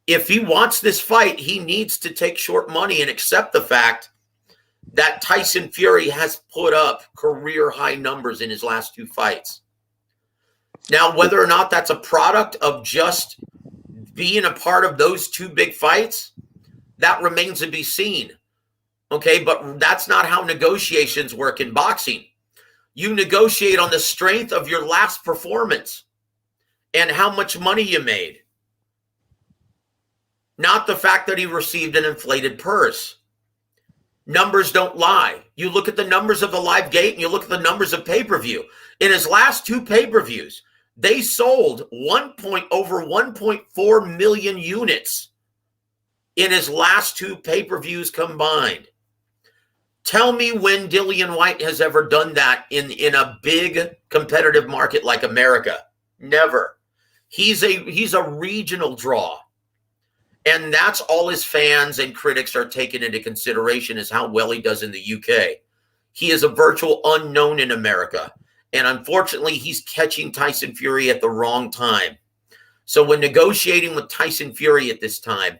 if he wants this fight, he needs to take short money and accept the fact that Tyson Fury has put up career high numbers in his last 2 fights. Now, whether or not that's a product of just being a part of those 2 big fights, that remains to be seen. Okay, but that's not how negotiations work in boxing. You negotiate on the strength of your last performance and how much money you made, not the fact that he received an inflated purse. Numbers don't lie. You look at the numbers of the live gate and you look at the numbers of pay-per-view. In his last 2 pay-per-views, they sold over 1.4 million units in his last 2 pay-per-views combined. Tell me when Dillian White has ever done that in a big competitive market like America. Never. He's a regional draw. And that's all his fans and critics are taking into consideration, is how well he does in the UK. He is a virtual unknown in America. And unfortunately, he's catching Tyson Fury at the wrong time. So when negotiating with Tyson Fury at this time,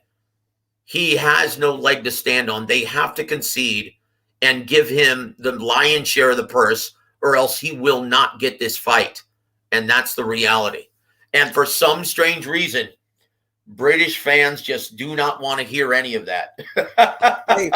he has no leg to stand on. They have to concede and give him the lion's share of the purse, or else he will not get this fight. And that's the reality. And for some strange reason, British fans just do not want to hear any of that. Hey,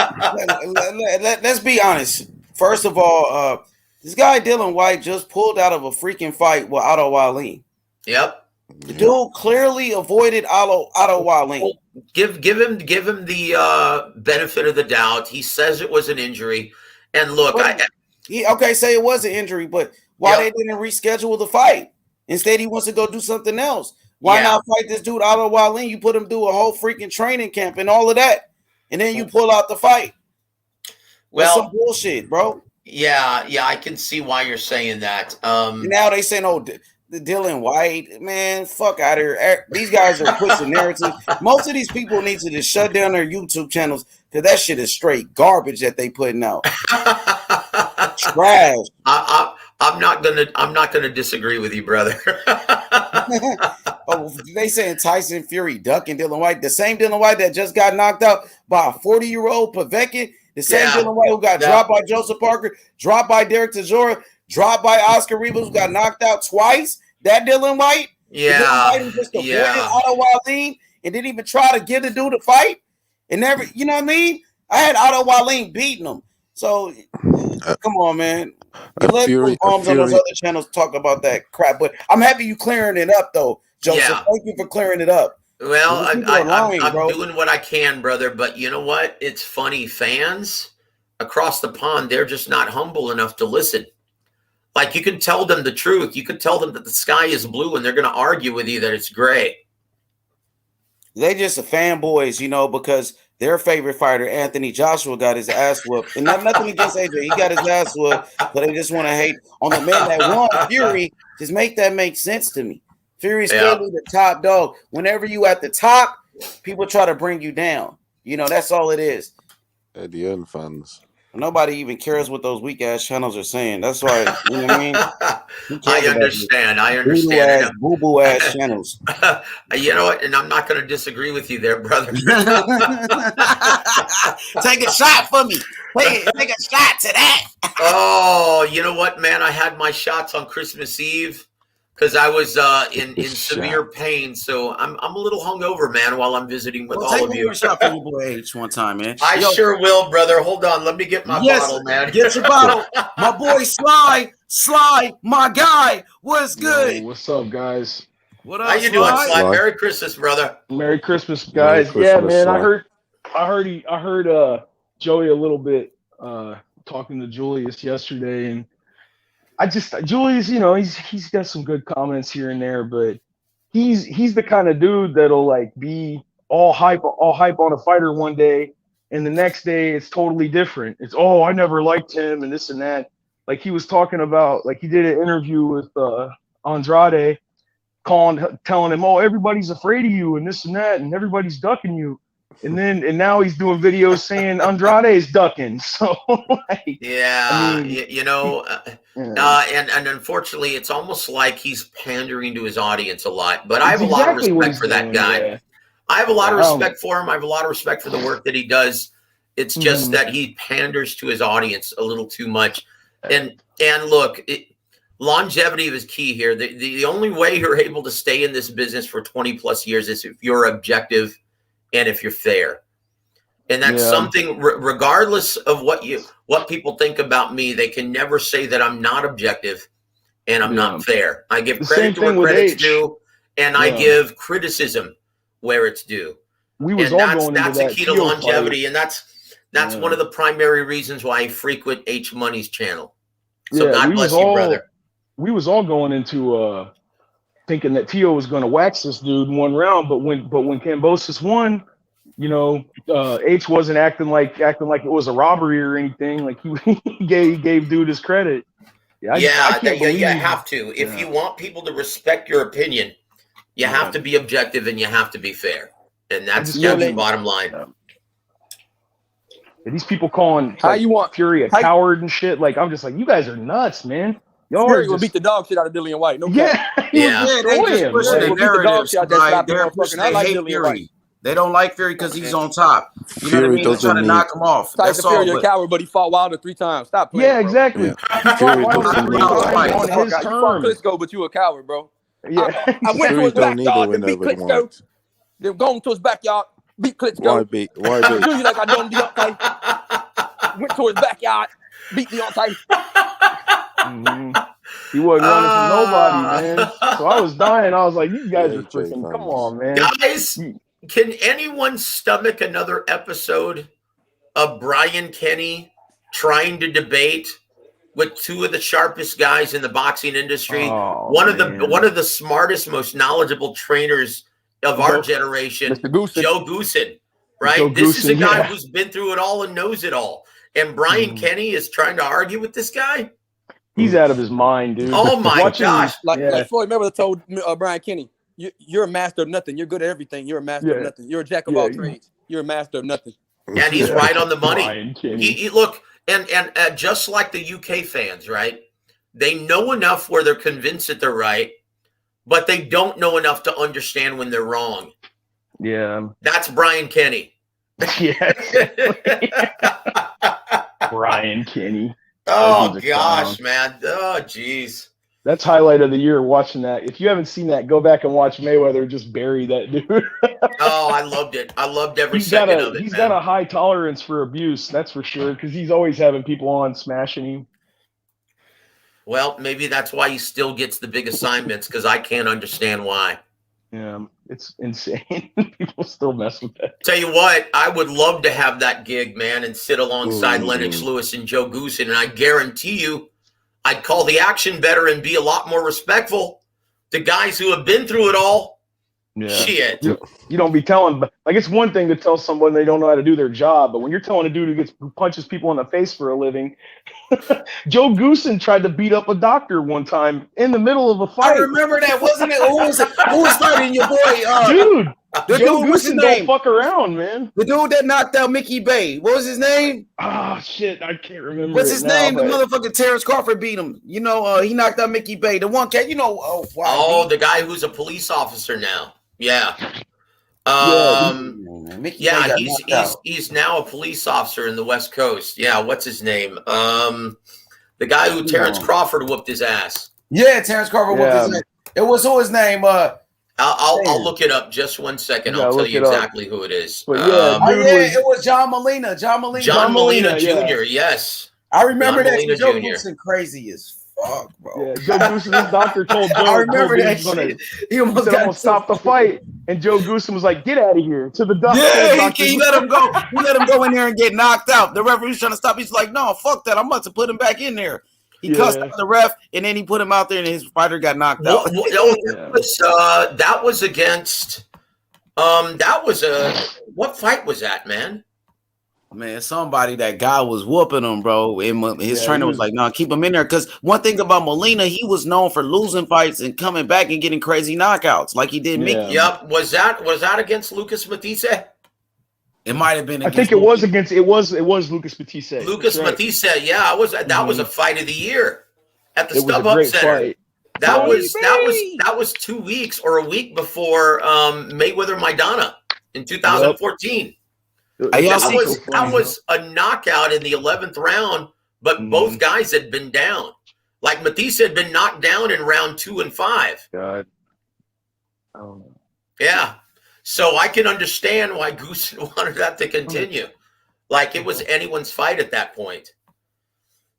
let's be honest. First of all, this guy Dillian White just pulled out of a freaking fight with Otto Wallin. Yep. The dude clearly avoided Otto Wallin. Well, give him the benefit of the doubt. He says it was an injury. And look, say it was an injury, but why they didn't reschedule the fight? Instead, he wants to go do something else. Why not fight this dude Otto Wallin? You put him through a whole freaking training camp and all of that, and then you pull out the fight. Well, that's some bullshit, bro. Yeah, I can see why you're saying that. Now they saying, "Oh, the Dillian White, man, fuck out of here." These guys are pushing narratives. Most of these people need to just shut down their YouTube channels because that shit is straight garbage that they putting out. Trash. I'm not gonna disagree with you, brother. Oh, they saying Tyson Fury ducking Dillian White, the same Dillian White that just got knocked out by a 40-year-old Povetkin, the same Dillian White who got dropped by Joseph Parker, dropped by Derek Chisora, dropped by Oscar Rivas, who got knocked out twice. That Dylan White, Dylan White who just avoided Otto Wallin and didn't even try to give the dude a fight, and never, you know what I mean? I had Otto Wallin beating him. So come on, man. Let on those other channels talk about that crap, but I'm happy you clearing it up, though, Joseph. Thank you for clearing it up. Well, The people are lying, I'm bro. doing what I can, brother. But you know what? It's funny. Fans across the pond, they're just not humble enough to listen. Like, you can tell them the truth. You could tell them that the sky is blue, and they're going to argue with you that it's gray. They just fanboys, because their favorite fighter, Anthony Joshua, got his ass whooped. And nothing against AJ. He got his ass whooped, but they just want to hate on the man that won, Fury. Just make that make sense to me. Fury's clearly the top dog. Whenever you at the top, people try to bring you down. That's all it is. Eddie Earn fans. Nobody even cares what those weak ass channels are saying. That's why, you know what I mean? I understand. Boo boo ass channels. You know what? And I'm not going to disagree with you there, brother. Take a shot for me. Take a shot to that. Oh, you know what, man? I had my shots on Christmas Eve because I was in severe pain. So I'm a little hungover, man, while I'm visiting with all of you. Take a shot for your boy H one time, man. I sure will, brother. Hold on. Let me get my bottle, man. Get your bottle. My boy Sly, my guy. What's good? Yo, what's up, guys? What up, How you doing, Sly? Merry Christmas, brother. Merry Christmas, guys. Merry yeah, Christmas, man. Sly. I heard Joey a little bit talking to Julius yesterday, and Julius, he's got some good comments here and there, but he's the kind of dude that'll like be all hype on a fighter one day, and the next day it's totally different. It's I never liked him and this and that. Like he was talking about, like he did an interview with Andrade, telling him, everybody's afraid of you and this and that, and everybody's ducking you. And now he's doing videos saying Andrade's ducking. So and unfortunately, it's almost like he's pandering to his audience a lot. But I have a lot of respect for that guy. Yeah. I have a lot of respect for him. I have a lot of respect for the work that he does. It's just that he panders to his audience a little too much. And look, longevity is key here. The only way you're able to stay in this business for 20 plus years is if you're objective and if you're fair. And that's something, regardless of what people think about me, they can never say that I'm not objective and I'm not fair. I give credit to where credit's due, and I give criticism where it's due. That's the key to longevity, and that's one of the primary reasons why I frequent H Money's channel. So God bless you, brother. We was all going into thinking that Tio was going to wax this dude in one round, but when Kambosos won, H wasn't acting like it was a robbery or anything. Like he gave dude his credit. You have to. If you want people to respect your opinion, you have to be objective and you have to be fair, and that's the bottom line. These people calling Fury a coward and shit. Like, I'm just like, you guys are nuts, man. Y'all Fury will beat the dog shit out of Dillian White. No they just pushing the narratives. They're pushing. They hate Fury. They don't like Fury because he's on top. You know what I mean? They're trying to knock him off. That's all. Fury a coward, but he fought Wilder 3 times. Stop playing. Yeah, exactly. Yeah. He fought Wilder 3 times on his terms. You fought Klitschko, but you a coward, bro. Yeah. I went to his backyard to beat Klitschko. They're going to his backyard, beat Klitschko. Why beat? Do you like I done Deontay? Went to his backyard, beat Deontay. He wasn't running from nobody, man. So I was dying. I was like, you guys are freaking, come on, man. Guys, can anyone stomach another episode of Brian Kenny trying to debate with 2 of the sharpest guys in the boxing industry? One of the smartest, most knowledgeable trainers of our generation, Joe Goosen, right? This is a guy who's been through it all and knows it all. And Brian Kenny is trying to argue with this guy? He's out of his mind, dude. Oh, my gosh. Like Floyd Mayweather told Brian Kenny, you're a master of nothing. You're good at everything. You're a master of nothing. You're a jack of all trades. You're a master of nothing. And he's right on the money. He look, and just like the UK fans, right? They know enough where they're convinced that they're right, but they don't know enough to understand when they're wrong. Yeah. That's Brian Kenny. Brian Kenny. Oh, gosh, man. Oh, jeez. That's highlight of the year, watching that. If you haven't seen that, go back and watch Mayweather just bury that dude. Oh, I loved it. I loved every second of it. He's got a high tolerance for abuse, that's for sure, because he's always having people on smashing him. Well, maybe that's why he still gets the big assignments, because I can't understand why. Yeah, it's insane. People still mess with that. Tell you what, I would love to have that gig, man, and sit alongside Lennox Ooh. Lewis and Joe Goosen, and I guarantee you, I'd call the action better and be a lot more respectful to guys who have been through it all. Yeah. Shit. You don't be telling, like, it's one thing to tell someone they don't know how to do their job, but when you're telling a dude who punches people in the face for a living, Joe Goosen tried to beat up a doctor one time in the middle of a I fight. remember that, wasn't it? Who was fighting your boy? Dude, the Joe dude, what's his Goosen don't name? fuck around, man. The dude that knocked out Mickey Bay. What was his name? Ah, shit, I can't remember. What's his name? But... The motherfucking Terrence Crawford beat him. You know, he knocked out Mickey Bay. The one cat, you know. Oh, wow. Oh, the guy who's a police officer now. Yeah. Mickey Yeah, Bay got knocked out. he's now a police officer in the West Coast. Yeah, what's his name? The guy who Terrence Crawford whooped his ass. Yeah, Terrence Crawford whooped his ass. It was who his name? I'll look it up just one second. I'll tell you exactly who it is. But yeah, it was John Molina. John Molina Jr. Yes, I remember John that. Molina Joe Jr. Goosen crazy as fuck, bro. Yeah, Joe Goosen's doctor told Joe. I remember Joe that Goosen's gonna, shit. He almost got stopped the fight, and Joe Goosen was like, "Get out of here!" To the doctor. Yeah, he let him go. He let him go in there and get knocked out. The referee was trying to stop. He's like, "No, fuck that! I'm about to put him back in there." He cussed out the ref, and then he put him out there, and his fighter got knocked out. That was against. That was what fight was that, man? Man, somebody that guy was whooping him, bro. And his trainer was like, "No, keep him in there." Because one thing about Molina, he was known for losing fights and coming back and getting crazy knockouts, like he did Mickey. Yep. Was that against Lucas Matisse? It might have been. I think it was against. It was Lucas Matisse. Lucas Matisse. Yeah, that was a fight of the year at the StubHub Center. Fight. That was 2 weeks or a week before Mayweather Maidana in 2014. That was a knockout in the 11th round, but both guys had been down. Like Matisse had been knocked down in round 2 and 5. God. Yeah. So I can understand why Goosen wanted that to continue. Like it was anyone's fight at that point.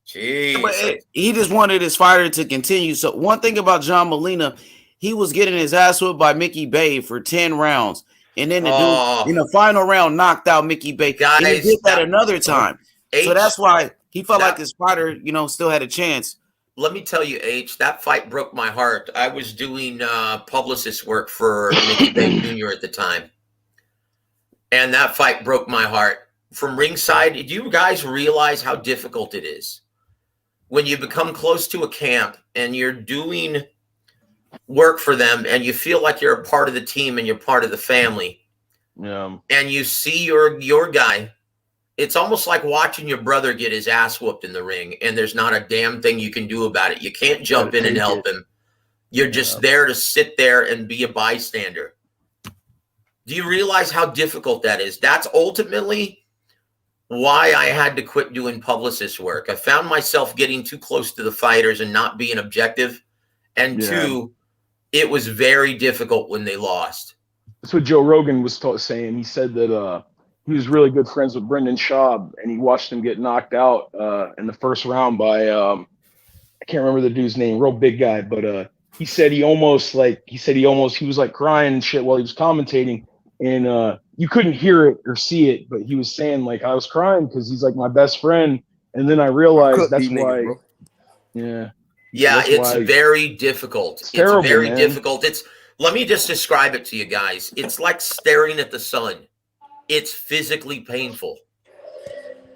Jeez. But he just wanted his fighter to continue. So one thing about John Molina, he was getting his ass whipped by Mickey Bay for 10 rounds. And then the dude in the final round knocked out Mickey Bay. Guys, and he did that another time. So that's why he felt like his fighter, still had a chance. Let me tell you, H, that fight broke my heart. I was doing publicist work for Mickey Bay Jr. at the time. And that fight broke my heart. From ringside, do you guys realize how difficult it is? When you become close to a camp and you're doing work for them and you feel like you're a part of the team and you're part of the family. Yeah. And you see your guy, it's almost like watching your brother get his ass whooped in the ring and there's not a damn thing you can do about it. You can't jump in and help him. You're just there to sit there and be a bystander. Do you realize how difficult that is? That's ultimately why I had to quit doing publicist work. I found myself getting too close to the fighters and not being objective. And two, it was very difficult when they lost. That's what Joe Rogan was saying. He said that he was really good friends with Brendan Schaub, and he watched him get knocked out in the first round by I can't remember the dude's name, real big guy, but he said he was like crying and shit while he was commentating, and you couldn't hear it or see it, but he was saying like I was crying because he's like my best friend, and then I realized that's why. Yeah, it's very difficult. It's terrible, very man. difficult. Let me just describe it to you guys. It's like staring at the sun. It's physically painful.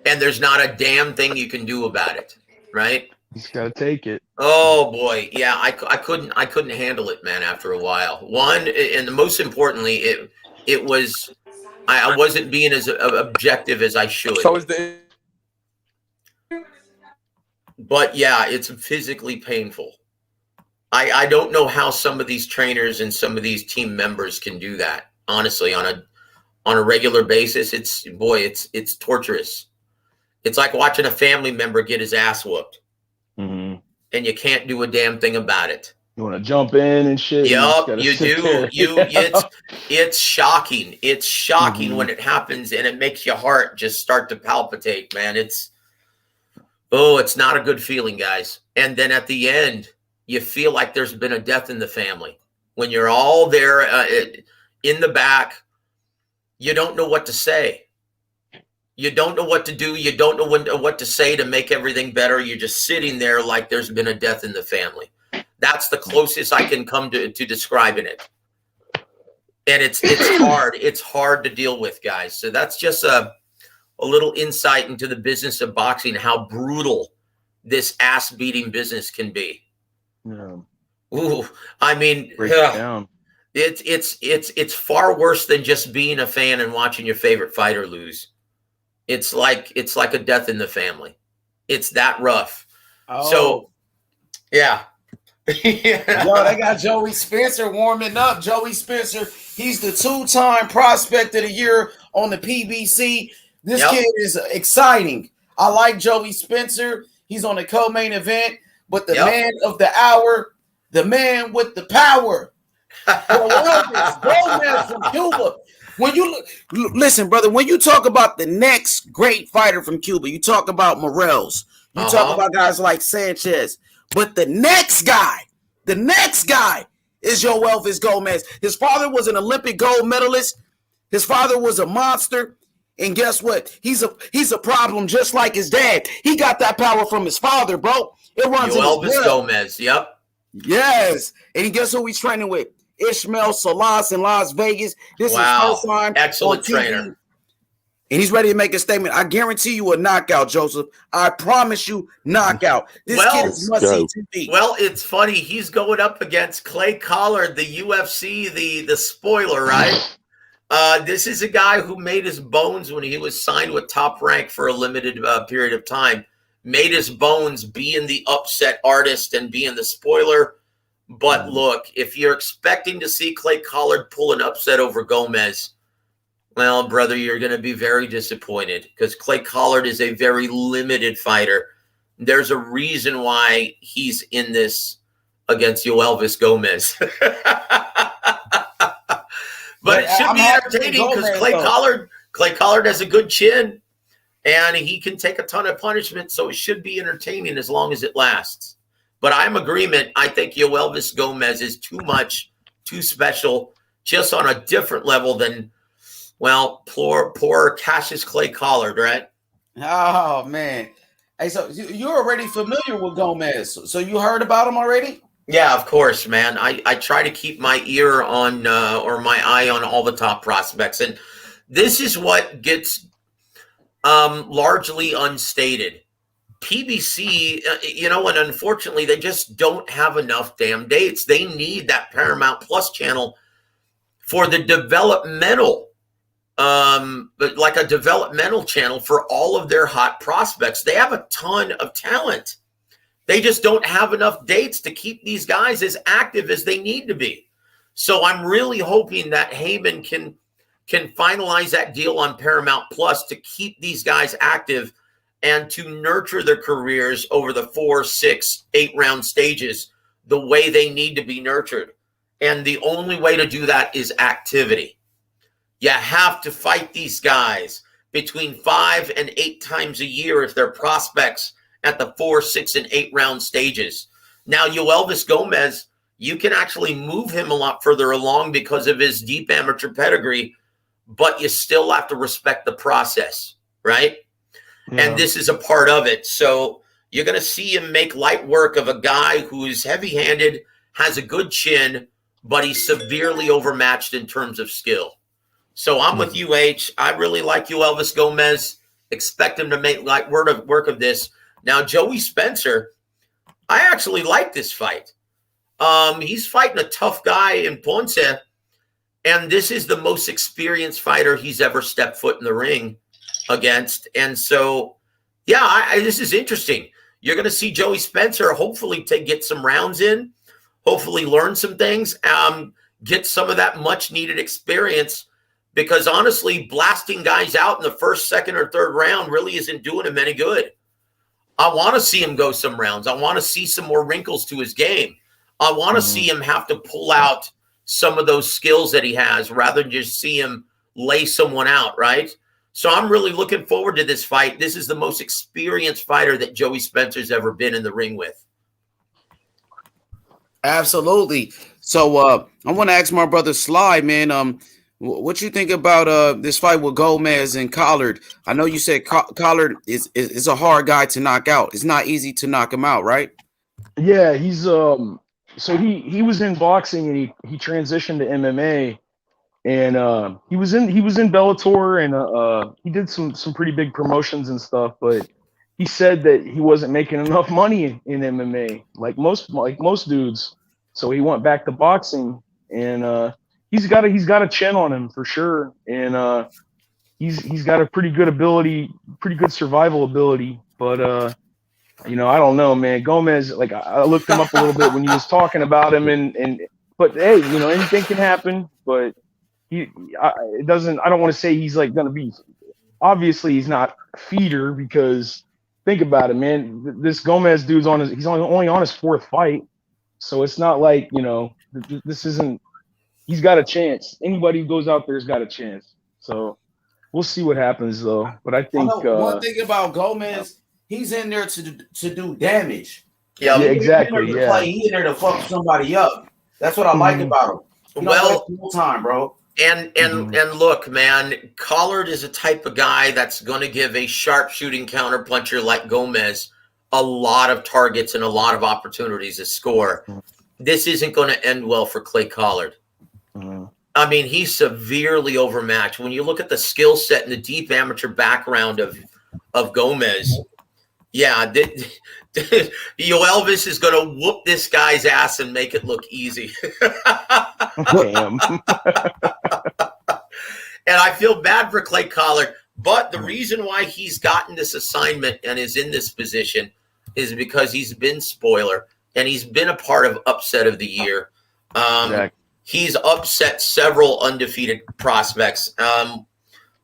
And there's not a damn thing you can do about it, right? You just gotta take it. Oh boy. Yeah, I couldn't handle it, man, after a while. One, and most importantly, it was I wasn't being as objective as I should. So is the But yeah, it's physically painful. I don't know how some of these trainers and some of these team members can do that. Honestly, on a regular basis, it's torturous. It's like watching a family member get his ass whooped, and you can't do a damn thing about it. You want to jump in and shit? Yep, you do. It's shocking. It's shocking when it happens, and it makes your heart just start to palpitate, man. It's not a good feeling, guys. And then at the end, you feel like there's been a death in the family. when you're all there in the back, you don't know what to say. You don't know what to do. You don't know what to say to make everything better. You're just sitting there like there's been a death in the family. That's the closest I can come to describing it. And it's hard. It's hard to deal with, guys. So that's just a little insight into the business of boxing, how brutal this ass-beating business can be. Yeah. Ooh, I mean, Break it down. It's far worse than just being a fan and watching your favorite fighter lose. It's like a death in the family. It's that rough. Oh. So, yeah. Yeah. Yo, they got Joey Spencer warming up. Joey Spencer, he's the 2-time prospect of the year on the PBC. This kid is exciting. I like Joey Spencer. He's on the co-main event, but the man of the hour, the man with the power, Yoelvis Gomez from Cuba. When you listen, brother, when you talk about the next great fighter from Cuba, you talk about Morales, you talk about guys like Sanchez, but the next guy is Yoelvis Gomez. His father was an Olympic gold medalist. His father was a monster, and guess what? He's a problem just like his dad. He got that power from his father, bro. It runs Yoelvis in his blood. Gomez. Yep. Yes, and guess who he's training with? Ishmael Salas in Las Vegas. This is his first time. Excellent trainer. And he's ready to make a statement. I guarantee you a knockout, Joseph. I promise you, knockout. This kid is must-see TV. Well, it's funny. He's going up against Clay Collard, the UFC, the spoiler, right? This is a guy who made his bones when he was signed with Top Rank for a limited period of time. Made his bones being the upset artist and being the spoiler. But look, if you're expecting to see Clay Collard pull an upset over Gomez, well, brother, you're going to be very disappointed because Clay Collard is a very limited fighter. There's a reason why he's in this against Yoelvis Gomez. But it should be entertaining because Clay Collard has a good chin and he can take a ton of punishment, so it should be entertaining as long as it lasts. But I'm agreement. I think Yoelvis Gomez is too much, too special, just on a different level than, well, poor Cassius Clay Collard, right? Oh, man. Hey, so you're already familiar with Gomez. So you heard about him already? Yeah, of course, man. I try to keep my ear on or my eye on all the top prospects. And this is what gets largely unstated. PBC, and unfortunately, they just don't have enough damn dates. They need that Paramount Plus channel for the developmental, like a developmental channel for all of their hot prospects. They have a ton of talent. They just don't have enough dates to keep these guys as active as they need to be. So I'm really hoping that Heyman can finalize that deal on Paramount Plus to keep these guys active and to nurture their careers over the 4, 6, 8-round stages the way they need to be nurtured. And the only way to do that is activity. You have to fight these guys between 5 and 8 times a year if they're prospects at the 4, 6, and 8-round stages. Now, Yoelvis Gomez, you can actually move him a lot further along because of his deep amateur pedigree, but you still have to respect the process, right? Yeah. And this is a part of it. So you're going to see him make light work of a guy who's heavy-handed, has a good chin, but he's severely overmatched in terms of skill. So I'm with you, H. I really like Yoelvis Gomez. Expect him to make light work of this. Now, Joey Spencer, I actually like this fight. He's fighting a tough guy in Ponce, and this is the most experienced fighter he's ever stepped foot in the ring against. And so, yeah, this is interesting. You're going to see Joey Spencer hopefully get some rounds in, hopefully learn some things, get some of that much-needed experience, because honestly, blasting guys out in the first, second, or third round really isn't doing him any good. I want to see him go some rounds. I want to see some more wrinkles to his game. I want to see him have to pull out some of those skills that he has rather than just see him lay someone out, right? So I'm really looking forward to this fight. This is the most experienced fighter that Joey Spencer's ever been in the ring with. Absolutely. So I want to ask my brother Sly, man, what you think about this fight with Gomez and Collard? I know you said Collard is a hard guy to knock out. It's not easy to knock him out, right? Yeah, he's so he was in boxing and he transitioned to MMA, and he was in Bellator, and he did some pretty big promotions and stuff, but he said that he wasn't making enough money in MMA like most dudes. So he went back to boxing, and he's got a chin on him for sure, and he's got a pretty good ability, pretty good survival ability, but I don't know, man. Gomez, like I looked him up a little bit when you was talking about him, and but hey, anything can happen. But it doesn't. I don't want to say he's like gonna be. Obviously, he's not a feeder because think about it, man. This Gomez dude's he's only on his fourth fight, so it's not like this isn't. He's got a chance. Anybody who goes out there's got a chance. So we'll see what happens though. But I I think know one thing about Gomez, he's in there to do damage. Yeah. yeah, He ain't in there exactly. to Yeah. play. He in there to fuck somebody up. That's what I like Mhm. about him. He don't Well, play full time, bro. and look, man, Collard is a type of guy that's going to give a sharpshooting counterpuncher like Gomez a lot of targets and a lot of opportunities to score. This isn't going to end well for Clay Collard. Mhm. I mean, he's severely overmatched. When you look at the skill set and the deep amateur background of Gomez, yeah, Yoelvis is going to whoop this guy's ass and make it look easy. Damn. And I feel bad for Clay Collard, but the reason why he's gotten this assignment and is in this position is because he's been spoiler and he's been a part of upset of the year. Exactly. He's upset several undefeated prospects.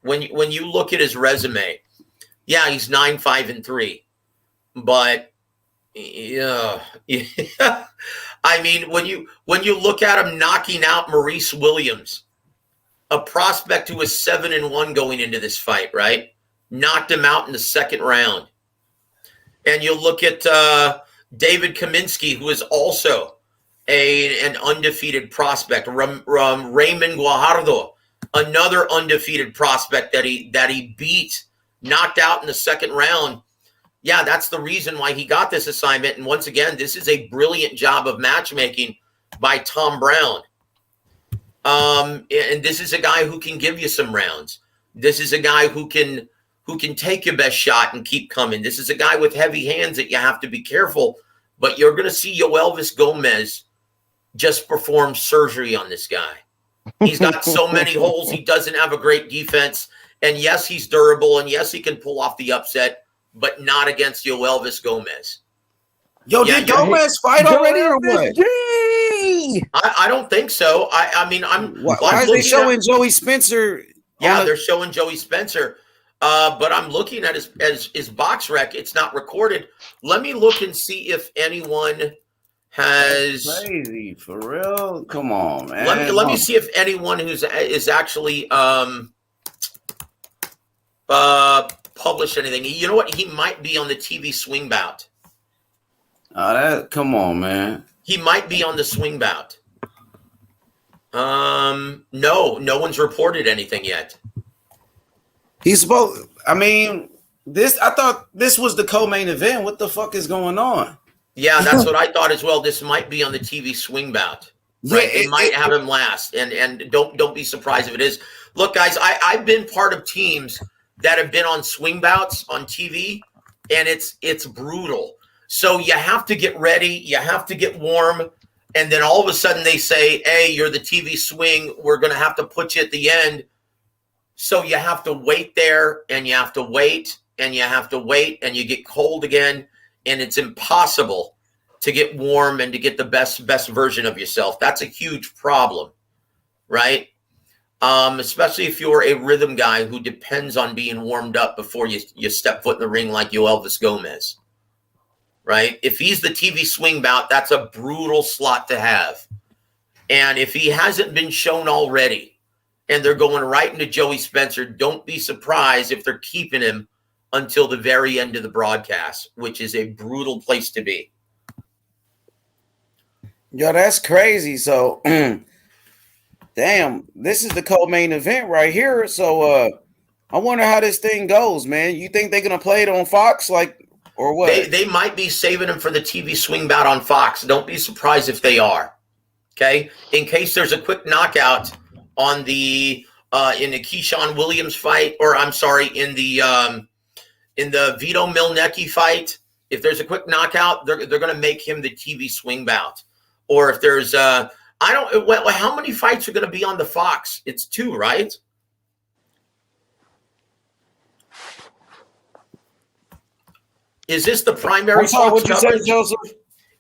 When you look at his resume, yeah, he's 9-5-3, but yeah. I mean, when you look at him knocking out Maurice Williams, a prospect who was 7-1 going into this fight, right? Knocked him out in the second round. And you look at David Kaminsky, who is also an undefeated prospect. Raymond Guajardo, another undefeated prospect that he beat, knocked out in the second round. Yeah, that's the reason why he got this assignment. And once again, this is a brilliant job of matchmaking by Tom Brown. And this is a guy who can give you some rounds. This is a guy who can take your best shot and keep coming. This is a guy with heavy hands that you have to be careful. But you're going to see Yoelvis Gomez just perform surgery on this guy. He's got so many holes. He doesn't have a great defense. And yes, he's durable. And yes, he can pull off the upset, but not against Yoelvis Gomez. Yo, did Gomez fight already or what? I don't think so. I mean, Why is they showing Joey Spencer? Yeah, they're showing Joey Spencer. But I'm looking at his box rec. It's not recorded. Let me look and see if anyone has. That's crazy for real. Come on, man. Let me see if anyone is actually published anything. You know what? He might be on the TV swing bout. Come on, man. He might be on the swing bout. No one's reported anything yet. He's supposed. I mean, I thought this was the co-main event. What the fuck is going on? Yeah, that's what I thought as well. This might be on the TV swing bout. Right? Yeah, it might have him last, and don't be surprised if it is. Look, guys, I've been part of teams that have been on swing bouts on TV, and it's brutal. So you have to get ready, you have to get warm, and then all of a sudden they say, "Hey, you're the TV swing. We're going to have to put you at the end." So you have to wait there, and you have to wait, and you have to wait, and you get cold again, and it's impossible to get warm and to get the best version of yourself. That's a huge problem, right? Especially if you're a rhythm guy who depends on being warmed up before you step foot in the ring like Yoelvis Gomez, right? If he's the TV swing bout, that's a brutal slot to have. And if he hasn't been shown already and they're going right into Joey Spencer, don't be surprised if they're keeping him until the very end of the broadcast, which is a brutal place to be. Yo, that's crazy. So, damn, this is the co-main event right here. So, I wonder how this thing goes, man. You think they're gonna play it on Fox, like, or what? They might be saving him for the TV swing bout on Fox. Don't be surprised if they are. Okay, in case there's a quick knockout on the in the Keyshawn Williams fight, or I'm sorry, in the Vito Milnecki fight. If there's a quick knockout, they're going to make him the TV swing bout. Or if there's I don't. Well, how many fights are going to be on the Fox? It's 2, right? Is this the primary I'm sorry, Fox what you said, coverage? Joseph?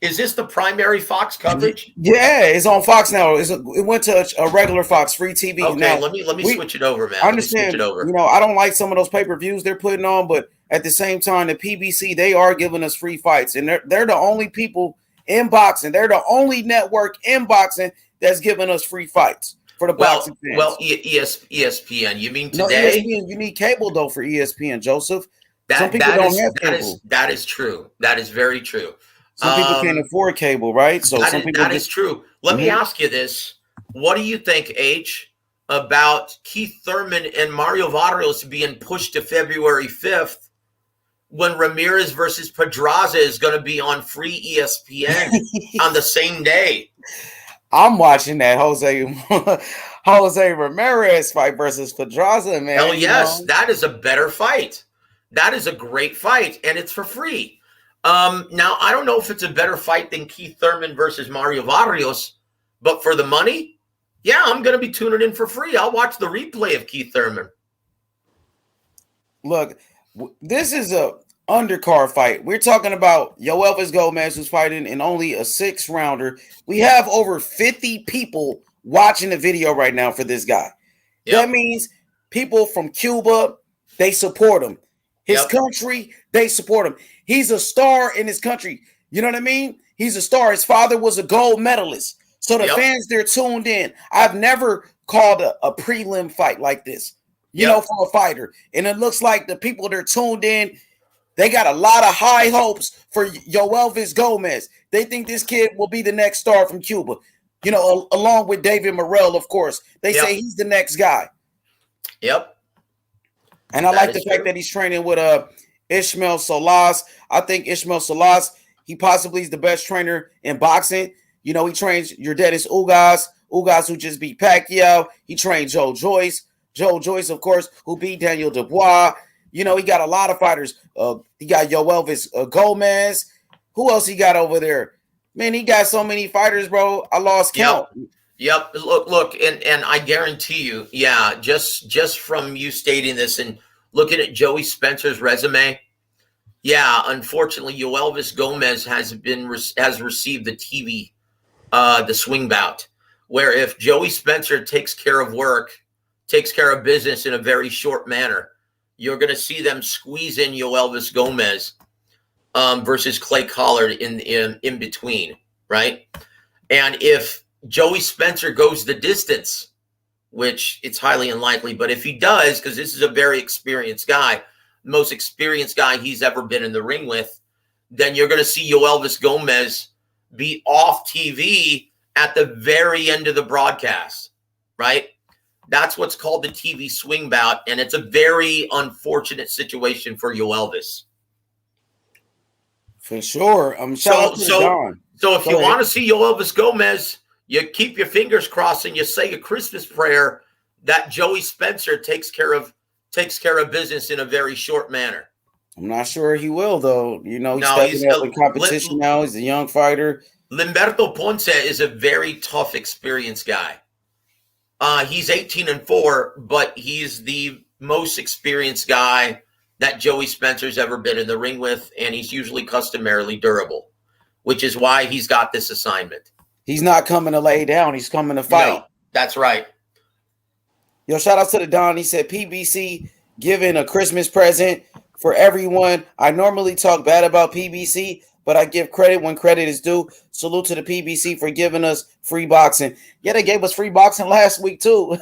Is this the primary Fox coverage? Yeah, it's on Fox now. It went to a regular Fox, free TV. Okay, Now, let me switch it over, man. I Let me switch understand. it over. You know, I don't like some of those pay-per-views they're putting on, but at the same time, the PBC, they are giving us free fights, and they're the only people in boxing. They're the only network in boxing that's giving us free fights for the boxing fans. Well, ESPN. You mean No, today? ESPN, you need cable though for ESPN, Joseph. Some That people that don't is have that cable. is that is true. That is very true. Some people can't afford cable, right? So some people That is true. Let me ask you this: what do you think, H, about Keith Thurman and Mario Vargas being pushed to February 5th when Ramirez versus Pedraza is going to be on free ESPN on the same day? I'm watching that Jose Ramirez fight versus Pedraza, man. Hell yes, that is a better fight. That is a great fight, and it's for free. Now, I don't know if it's a better fight than Keith Thurman versus Mario Vargas, but for the money, yeah, I'm going to be tuning in for free. I'll watch the replay of Keith Thurman. Look, this is a undercard fight. We're talking about Yoelvis Gomez, who's fighting in only a 6-rounder. We have over 50 people watching the video right now for this guy. Yep. That means people from Cuba, they support him. His country, they support him. He's a star in his country. You know what I mean? He's a star. His father was a gold medalist. So the fans, they're tuned in. I've never called a prelim fight like this, you know, for a fighter. And it looks like the people that are tuned in, they got a lot of high hopes for Yoelvis Gomez. They think this kid will be the next star from Cuba, you know, along with David Morrell, of course. They say he's the next guy. Yep. And I like the fact that he's training with Ishmael Salas. I think Ishmael Salas, he possibly is the best trainer in boxing. You know, he trains Yordenis Ugas, who just beat Pacquiao. He trained Joe Joyce. Joe Joyce, of course, who beat Daniel Dubois. You know, he got a lot of fighters. He got Yoelvis Gomez. Who else he got over there? Man, he got so many fighters, bro. I lost count. Yep. Look, and I guarantee you, just from you stating this and looking at Joey Spencer's resume, unfortunately, Yoelvis Gomez has received the TV, the swing bout, where if Joey Spencer takes care of work, takes care of business in a very short manner, you're going to see them squeeze in Yoelvis Gomez versus Clay Collard in between, right? And if Joey Spencer goes the distance, which it's highly unlikely, but if he does, because this is a very experienced guy, most experienced guy he's ever been in the ring with, then you're going to see Yoelvis Gomez be off TV at the very end of the broadcast, right? That's what's called the TV swing bout, and it's a very unfortunate situation for Yoelvis. For sure. So if you want to see Yoelvis Gomez, you keep your fingers crossed and you say a Christmas prayer that Joey Spencer takes care of business in a very short manner. I'm not sure he will, though. You know, he's stepping up in competition now. He's a young fighter. Limberto Ponce is a very tough, experienced guy. He's 18-4, but he's the most experienced guy that Joey Spencer's ever been in the ring with, and he's usually customarily durable, which is why he's got this assignment. He's not coming to lay down. He's coming to fight. No, that's right. Yo, shout out to the Don. He said PBC giving a Christmas present for everyone. I normally talk bad about PBC, but I give credit when credit is due. Salute to the PBC for giving us free boxing. Yeah, they gave us free boxing last week too.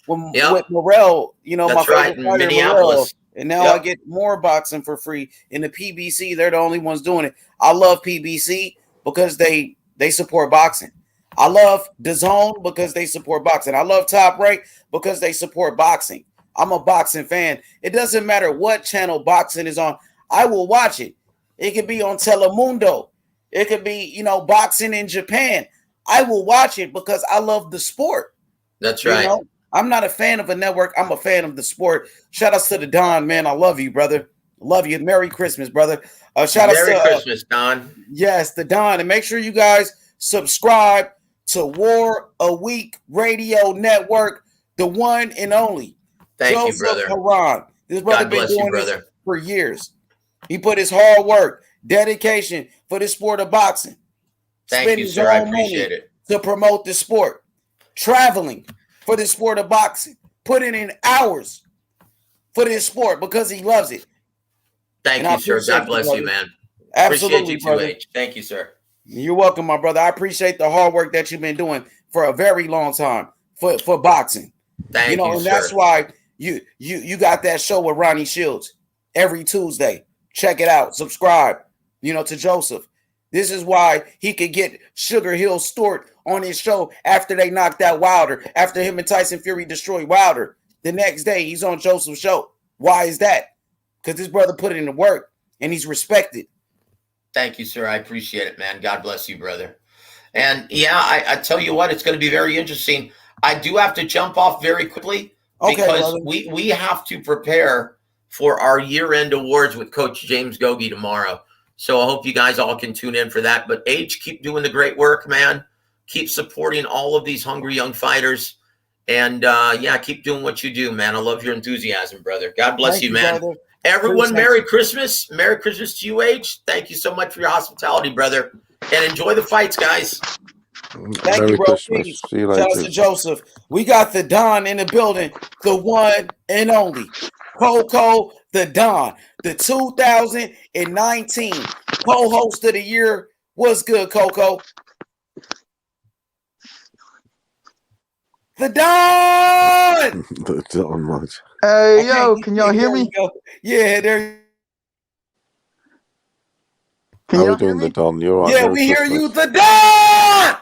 With Morrell, you know, that's my right, favorite fighter, Morrell. And now I get more boxing for free. In the PBC, they're the only ones doing it. I love PBC because they they support boxing. I love DAZN because they support boxing. I love Top Rank because they support boxing. I'm a boxing fan. It doesn't matter what channel boxing is on. I will watch it. It could be on Telemundo. It could be, boxing in Japan. I will watch it because I love the sport. That's right. I'm not a fan of a network. I'm a fan of the sport. Shout outs to the Don, man. I love you, brother. Love you. Merry Christmas, brother. Shout outs to Merry Christmas, Don. Yes, the Don. And make sure you guys subscribe to War a Week Radio Network, the one and only. Thank Joseph you, brother. Haran. This brother God been bless doing you, this brother. for years. He put his hard work, dedication for the sport of boxing. Thank you, sir. I appreciate it. To promote the sport. Traveling for the sport of boxing. Putting in hours for this sport because he loves it. Thank you, sir. God bless you, man. Absolutely, appreciate you, brother. 2H. Thank you, sir. You're welcome, my brother. I appreciate the hard work that you've been doing for a very long time for boxing. Thank you, and sir. That's why you got that show with Ronnie Shields every Tuesday. Check it out. Subscribe, to Joseph. This is why he could get Sugar Hill Stewart on his show after they knocked out Wilder, after him and Tyson Fury destroyed Wilder. The next day, he's on Joseph's show. Why is that? Because this brother put in the work, and he's respected. Thank you, sir. I appreciate it, man. God bless you, brother. And, yeah, I tell you what, it's going to be very interesting. I do have to jump off very quickly because we have to prepare for our year-end awards with Coach James Gogi tomorrow. So I hope you guys all can tune in for that. But H, keep doing the great work, man. Keep supporting all of these hungry young fighters. And, keep doing what you do, man. I love your enthusiasm, brother. God bless you, man. Brother. Everyone, Merry Christmas. Merry Christmas to you, H. Thank you so much for your hospitality, brother. And enjoy the fights, guys. Thank you, bro. See you later. Shout out to Joseph. We got the Don in the building, the one and only Coco the Don, the 2019 co-host of the year. What's good, Coco? The Don. The Don much. Hey, yo, can y'all hear me? Yeah, there. How are we doing, the Don? You're right. Yeah, we hear you, the Don.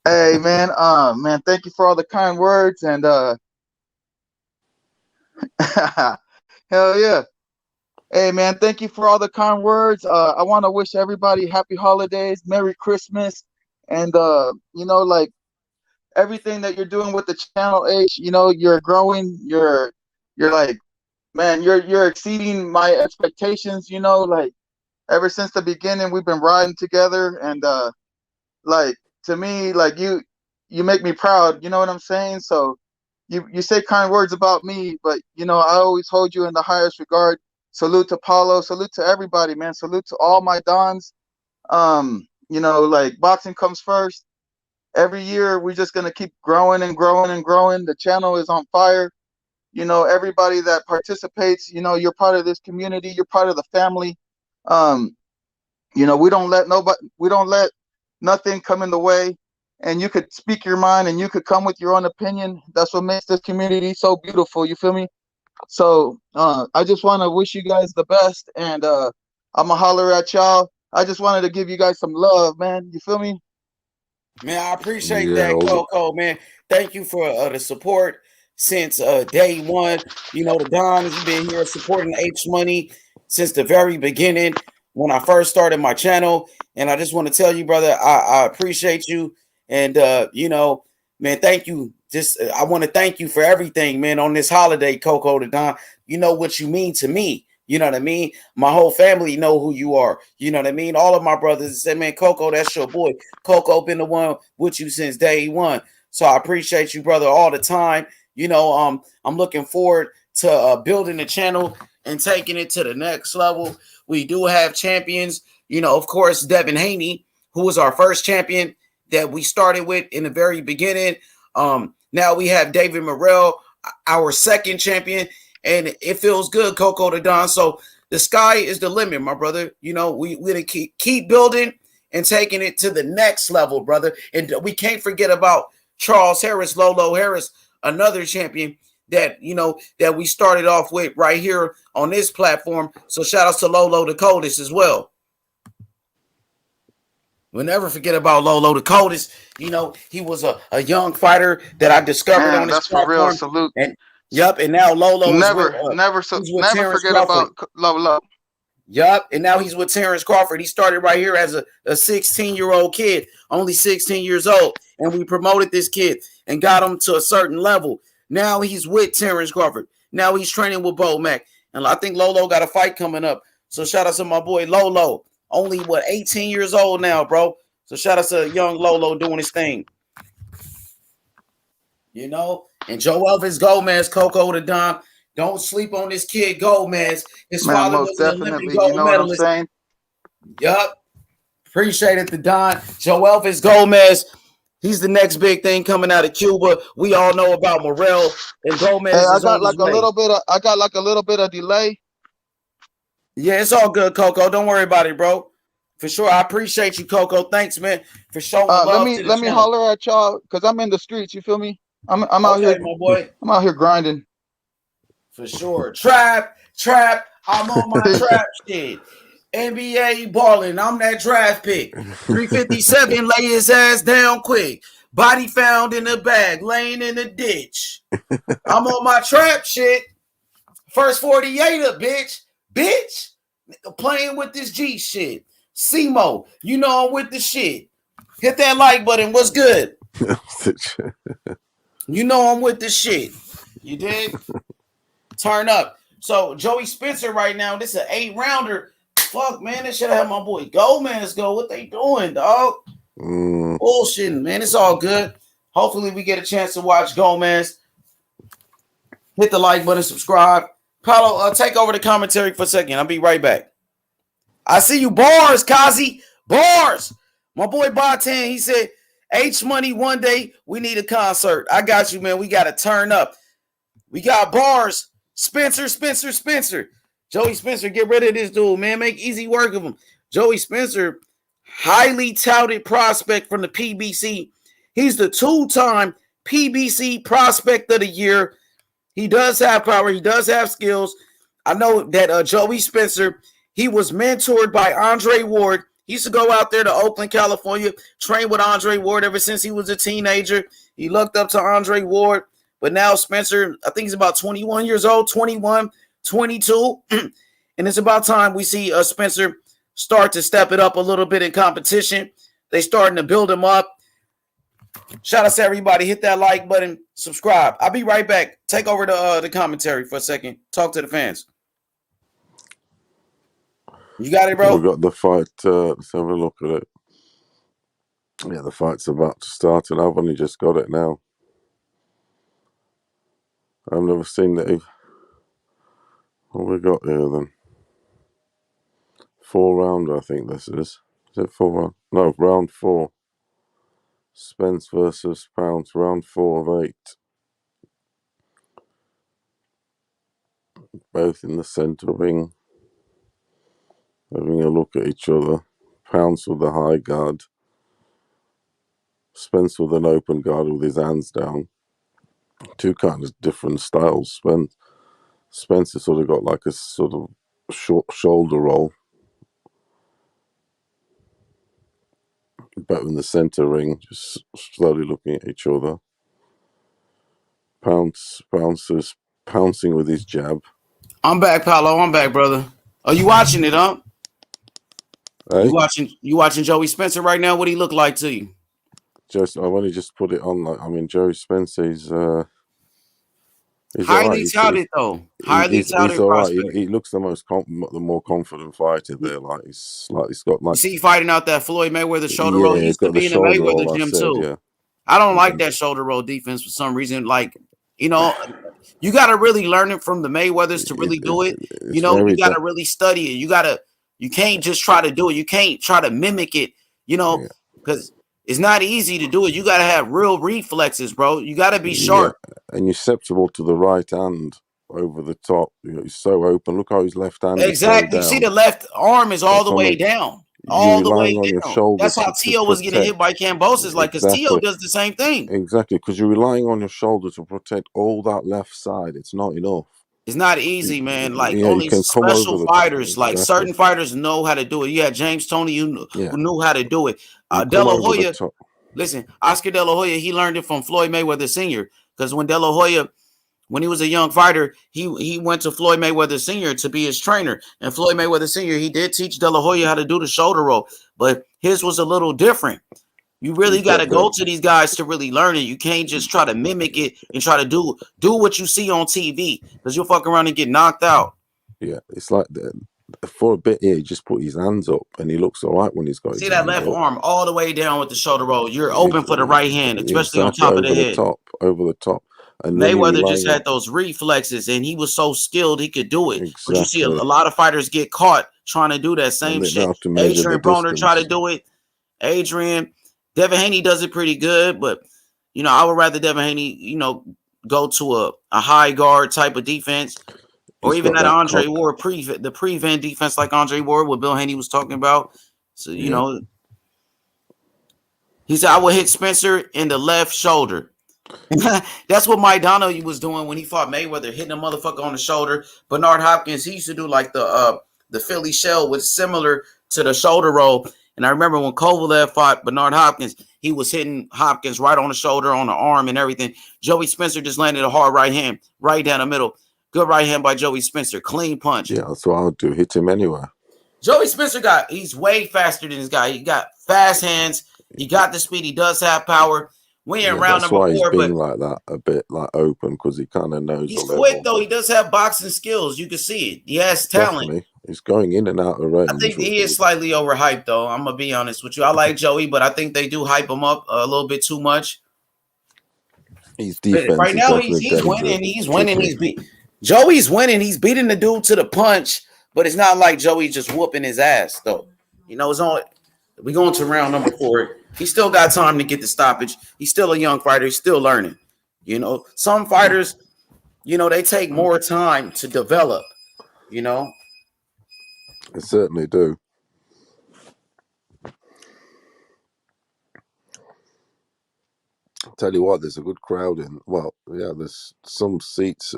Hey, man, thank you for all the kind words and hell yeah. Hey, man, thank you for all the kind words. I want to wish everybody happy holidays, Merry Christmas, and like everything that you're doing with the channel, H. You're growing. You're like, man, you're exceeding my expectations. Like ever since the beginning, we've been riding together, and like to me, like you make me proud. You know what I'm saying? So you say kind words about me, but I always hold you in the highest regard. Salute to Paulo. Salute to everybody, man. Salute to all my Dons. Like boxing comes first. Every year we're just gonna keep growing and growing and growing. The channel is on fire. Everybody that participates, you're part of this community. You're part of the family. We don't let nothing come in the way. And you could speak your mind and you could come with your own opinion. That's what makes this community so beautiful. You feel me? So I just want to wish you guys the best, and I'm going to holler at y'all. I just wanted to give you guys some love, man. You feel me? Man, I appreciate that, Coco, man. Thank you for the support since day one. The Don has been here supporting H Money since the very beginning when I first started my channel. And I just want to tell you, brother, I appreciate you. And, man, thank you. I want to thank you for everything, man, on this holiday, Coco the Don. You know what you mean to me. You know what I mean? My whole family know who you are. You know what I mean? All of my brothers say, man, Coco, that's your boy. Coco been the one with you since day one. So I appreciate you, brother, all the time. I'm looking forward to building the channel and taking it to the next level. We do have champions. Of course, Devin Haney, who was our first champion that we started with in the very beginning. Now we have David Morrell, our second champion, and it feels good, Coco the Don. So the sky is the limit, my brother. We're going to keep building and taking it to the next level, brother. And we can't forget about Charles Harris, Lolo Harris, another champion that, that we started off with right here on this platform. So shout out to Lolo the Coldest as well. We'll never forget about Lolo, the coldest. You know, he was a young fighter that I discovered Man, on this that's for real. platform. Salute. And and now Lolo is with he's with Never Terrence forget Crawford. about Lolo. Yup, and now he's with Terrence Crawford. He started right here as a 16-year-old kid, only 16 years old, and we promoted this kid and got him to a certain level. Now he's with Terrence Crawford. Now he's training with Bo Mack, and I think Lolo got a fight coming up. So shout out to my boy Lolo, only 18 years old now, bro. So shout out to young Lolo doing his thing. You know, and Yoelvis Gomez, Coco the Don. Don't sleep on this kid Gomez. His Man, father most was an Olympic definitely. You gold know what I'm medalist. saying? Yup. Appreciate it, the Don. Yoelvis Gomez. He's the next big thing coming out of Cuba. We all know about Morel, and Gomez Hey, is on his way. I got like a little bit of delay. Yeah, it's all good, Coco. Don't worry about it, bro. For sure. I appreciate you, Coco. Thanks, man, for showing love to the Let me channel. holler at y'all because I'm in the streets. You feel me? I'm out Okay, here, my boy. I'm out here grinding. For sure. Trap. I'm on my trap shit. NBA balling. I'm that draft pick. 357, lay his ass down quick. Body found in the bag, laying in the ditch. I'm on my trap shit. First 48 up, bitch. Bitch. Nigga playing with this G shit. Simo, you know I'm with the shit. Hit that like button. What's good? You know I'm with the shit. You did? Turn up. So Joey Spencer right now, this is an 8-rounder. Fuck, man, they should have had my boy Gomez go. What they doing, dog? Bullshitting, man. It's all good. Hopefully we get a chance to watch Gomez. Hit the like button, subscribe. Paulo, take over the commentary for a second. I'll be right back. I see you. Bars, Kazi. Bars. My boy Bartan, he said, H Money, one day we need a concert. I got you, man. We got to turn up. We got bars. Spencer. Joey Spencer, get rid of this dude, man. Make easy work of him. Joey Spencer, highly touted prospect from the PBC. He's the 2-time PBC Prospect of the Year. He does have power. He does have skills. I know that Joey Spencer, he was mentored by Andre Ward. He used to go out there to Oakland, California, train with Andre Ward ever since he was a teenager. He looked up to Andre Ward. But now Spencer, I think he's about 21 years old, 21, 22. And it's about time we see Spencer start to step it up a little bit in competition. They starting to build him up. Shout out to everybody. Hit that like button. Subscribe. I'll be right back. Take over the commentary for a second. Talk to the fans. You got it, bro? We got the fight. Let's have a look at it. Yeah, the fight's about to start, and I've only just got it now. I've never seen it. What we got here then? 4-round, I think this is. Is it 4 round? No, round 4. Spence versus Pounce, round 4 of 8. Both in the centre ring. Having a look at each other. Pounce with a high guard. Spence with an open guard with his hands down. Two kind of different styles. Spence has sort of got like a sort of short shoulder roll. Both in the centre ring, just slowly looking at each other. Pounce is pouncing with his jab. I'm back, Paulo. I'm back, brother. Are you watching it, huh? Hey? You watching Joey Spencer right now? What do he look like to you? I've only just put it on. Like, I mean, Joey Spencer, he's highly touted though. Highly touted he's all right. prospect. He looks the more confident fighter there. Like he's got like. You see, fighting out that Floyd Mayweather shoulder roll. He used to be in the Mayweather gym too. Yeah. I don't like that shoulder roll defense for some reason. Like, you know, you got to really learn it from the Mayweathers to really do it. You know, you got to really study it. You can't just try to do it. You can't try to mimic it. You know, because it's not easy to do it. You got to have real reflexes, bro. You got to be sharp. And you're susceptible to the right hand over the top. He's so open. Look how his left hand exactly. You see the left arm is all the way down. All the way on your down. shoulder. That's how Tio was getting hit by Cambosis. Like, because Tio does the same thing. Exactly, because you're relying on your shoulder to protect all that left side. It's not enough. It's not easy, man. Like Yeah, you only can come over special the fighters, like exactly. certain fighters, know how to do it. You had James Toney, who knew how to do it. You De come La over the Hoya, top. listen, Oscar De La Hoya, he learned it from Floyd Mayweather Sr. Because when De La Hoya, when he was a young fighter, he went to Floyd Mayweather Sr. to be his trainer. And Floyd Mayweather Sr., he did teach De La Hoya how to do the shoulder roll, but his was a little different. You really got to go to these guys to really learn it. You can't just try to mimic it and try to do what you see on TV, because you'll fuck around and get knocked out. Yeah, it's like for a bit here, he just put his hands up, and he looks all right when he's got his See that hands left up. arm all the way down with the shoulder roll. You're open for the right hand, especially on top of the head. Over the top. And Mayweather just had those reflexes, and he was so skilled he could do it. Exactly. But you see a lot of fighters get caught trying to do that same shit. Adrian Broner try to do it. Devin Haney does it pretty good, but I would rather Devin Haney, go to a high guard type of defense, or even that Andre Ward the prevent defense like Andre Ward, what Bill Haney was talking about. So he said I would hit Spencer in the left shoulder. That's what Mike Donald was doing when he fought Mayweather, hitting a motherfucker on the shoulder. Bernard Hopkins, he used to do like the Philly shell, was similar to the shoulder roll. And I remember when Kovalev fought Bernard Hopkins, he was hitting Hopkins right on the shoulder, on the arm, and everything. Joey Spencer just landed a hard right hand, right down the middle. Good right hand by Joey Spencer, clean punch. Yeah, that's what I would do. Hit him anywhere. Joey Spencer he's way faster than this guy. He got fast hands. He got the speed. He does have power. We in round number 4, he's being like that, a bit like open, because he kind of knows. He's quick though. He does have boxing skills. You can see it. He has talent. Definitely. He's going in and out of range. I think he is slightly overhyped though. I'm gonna be honest with you. I like Joey, but I think they do hype him up a little bit too much. His defense right now he's winning. He's winning. Joey's winning. He's beating the dude to the punch, but it's not like Joey just whooping his ass though. It's on. We going to round number 4. He still got time to get the stoppage. He's still a young fighter. He's still learning. Some fighters, they take more time to develop. They certainly do. I'll tell you what, there's a good crowd in. Well, yeah, there's some seats.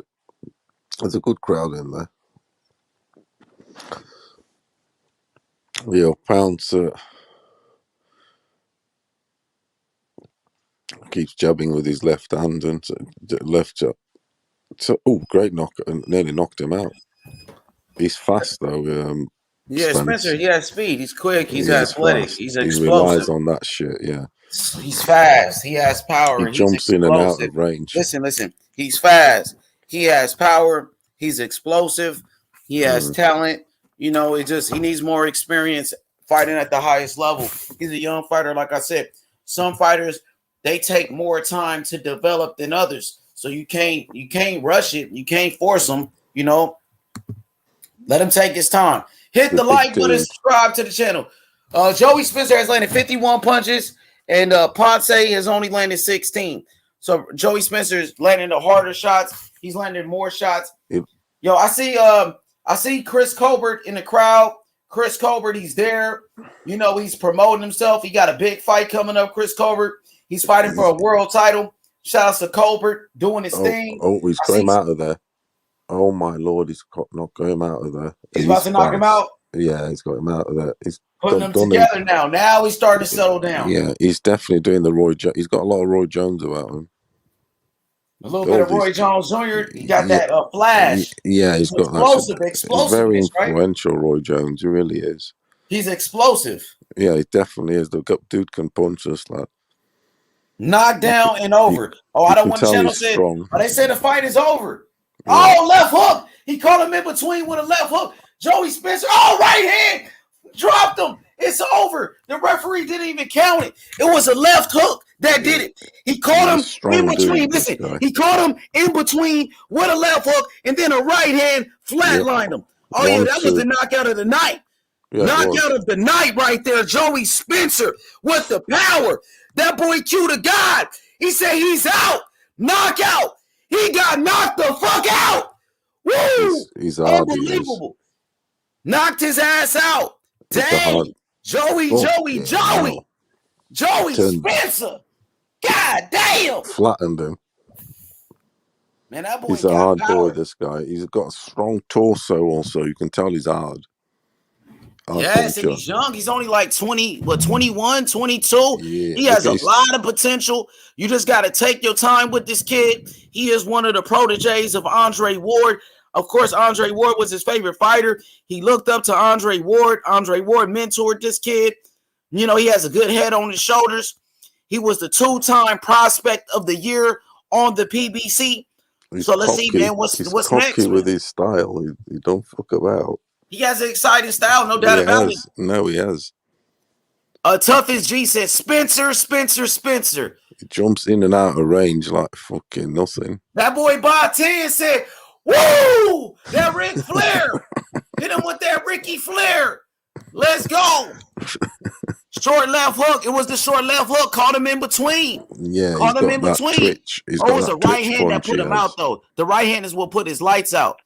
There's a good crowd in there. Pounce keeps jabbing with his left hand and left jab. So, great knock, and nearly knocked him out. He's fast though. Spencer, he has speed. He's quick. He's athletic. Fast. He's explosive. He relies on that shit. Yeah. He's fast. He has power. He jumps in and out of range. Listen. He's fast. He has power. He's explosive. He has talent. He needs more experience fighting at the highest level. He's a young fighter, like I said. Some fighters, they take more time to develop than others. So you can't rush it. You can't force them. Let him take his time. Hit the like button, subscribe to the channel. Joey Spencer has landed 51 punches, and Ponce has only landed 16. So Joey Spencer's landing the harder shots. He's landed more shots. Yep. Yo, I see Chris Colbert in the crowd. Chris Colbert, he's there. He's promoting himself. He got a big fight coming up. Chris Colbert, he's fighting for a world title. Shout out to Colbert doing his thing. He's got him out of there. Oh my Lord, he's not got him out of there. He's about to knock him out. Yeah, he's got him out of there. He's putting them together now. Now he's starting to settle down. Yeah, he's definitely doing the Roy Jones. He's got a lot of Roy Jones about him. A little bit of Roy Jones Jr. He got that flash. Yeah, he's got explosive. He's very influential, right? Roy Jones. He really is. He's explosive. Yeah, he definitely is. The dude can punch us like. Knock down and over. I don't want to channel said. They say the fight is over. Yeah. Oh, left hook. He caught him in between with a left hook. Joey Spencer. Oh, right hand. Dropped him. It's over. The referee didn't even count it. It was a left hook that did it. He caught him in between. He caught him in between with a left hook and then a right hand flatlined him. Oh, yeah, that was the knockout of the night. Yeah, knockout of the night right there. Joey Spencer with the power. That boy Q to God. He said he's out. Knockout. He got knocked the fuck out. Woo! He's unbelievable. Knocked his ass out. Dang. Joey Spencer. God damn. Flattened him. Man, that boy He's a got hard boy, power. this guy. He's got a strong torso also. You can tell he's hard. Hard Yes, and puncher. he's young. He's only like 21, 22. Yeah, He look has at a his. lot of potential. You just got to take your time with this kid. He is one of the proteges of Andre Ward. Of course, Andre Ward was his favorite fighter. He looked up to Andre Ward. Andre Ward mentored this kid. You know, he has a good head on his shoulders. He was the 2-time prospect of the year on the PBC. He's So let's see, cocky. man, what's He's next, cocky man? with his style. He don't fuck about. He has an exciting style, no He doubt about it. has. No, he has. Toughest G said, Spencer, Spencer, Spencer. He jumps in and out of range like fucking nothing. That boy Bob 10 said, woo! That Ric Flair. Hit him with that Ricky Flair. Let's go. Short left hook. It was the short left hook. Caught him in between. Yeah, Caught he's him got in that between. twitch. He's Oh, got it was that a right twitch hand that punch. put He him has. out, though. The right hand is what put his lights out.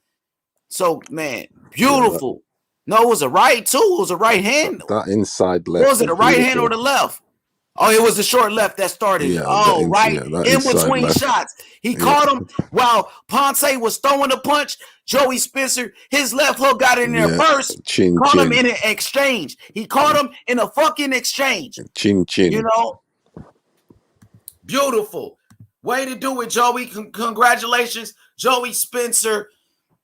So, man, beautiful. No, it was a right, too. It was a right hand. That inside left. Was it a right hand or the left? Oh, it was the short left that started. Yeah, oh, right. Yeah, in between left. shots. He caught him while Ponce was throwing a punch. Joey Spencer, his left hook got in there first. Caught him in an exchange. He caught him in a fucking exchange. Chin. You know? Beautiful. Way to do it, Joey. Congratulations, Joey Spencer.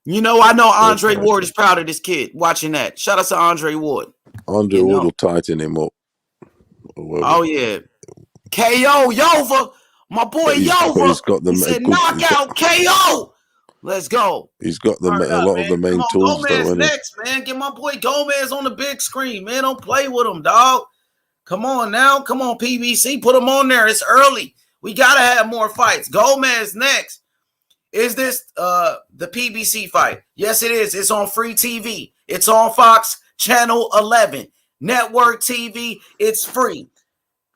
You know, I know Andre Ward is proud of this kid watching that. Shout out to Andre Ward. Andre Ward will tighten him up. Oh, yeah. KO, Yova. My boy Yova. He said, knockout, KO. Let's go. He's got a lot of the main tools. Gomez next, man. Get my boy Gomez on the big screen, man. Don't play with him, dog. Come on now. Come on, PBC. Put him on there. It's early. We got to have more fights. Gomez next. Is this the PBC fight? Yes, it is. It's on free TV. It's on Fox Channel 11. Network TV. It's free.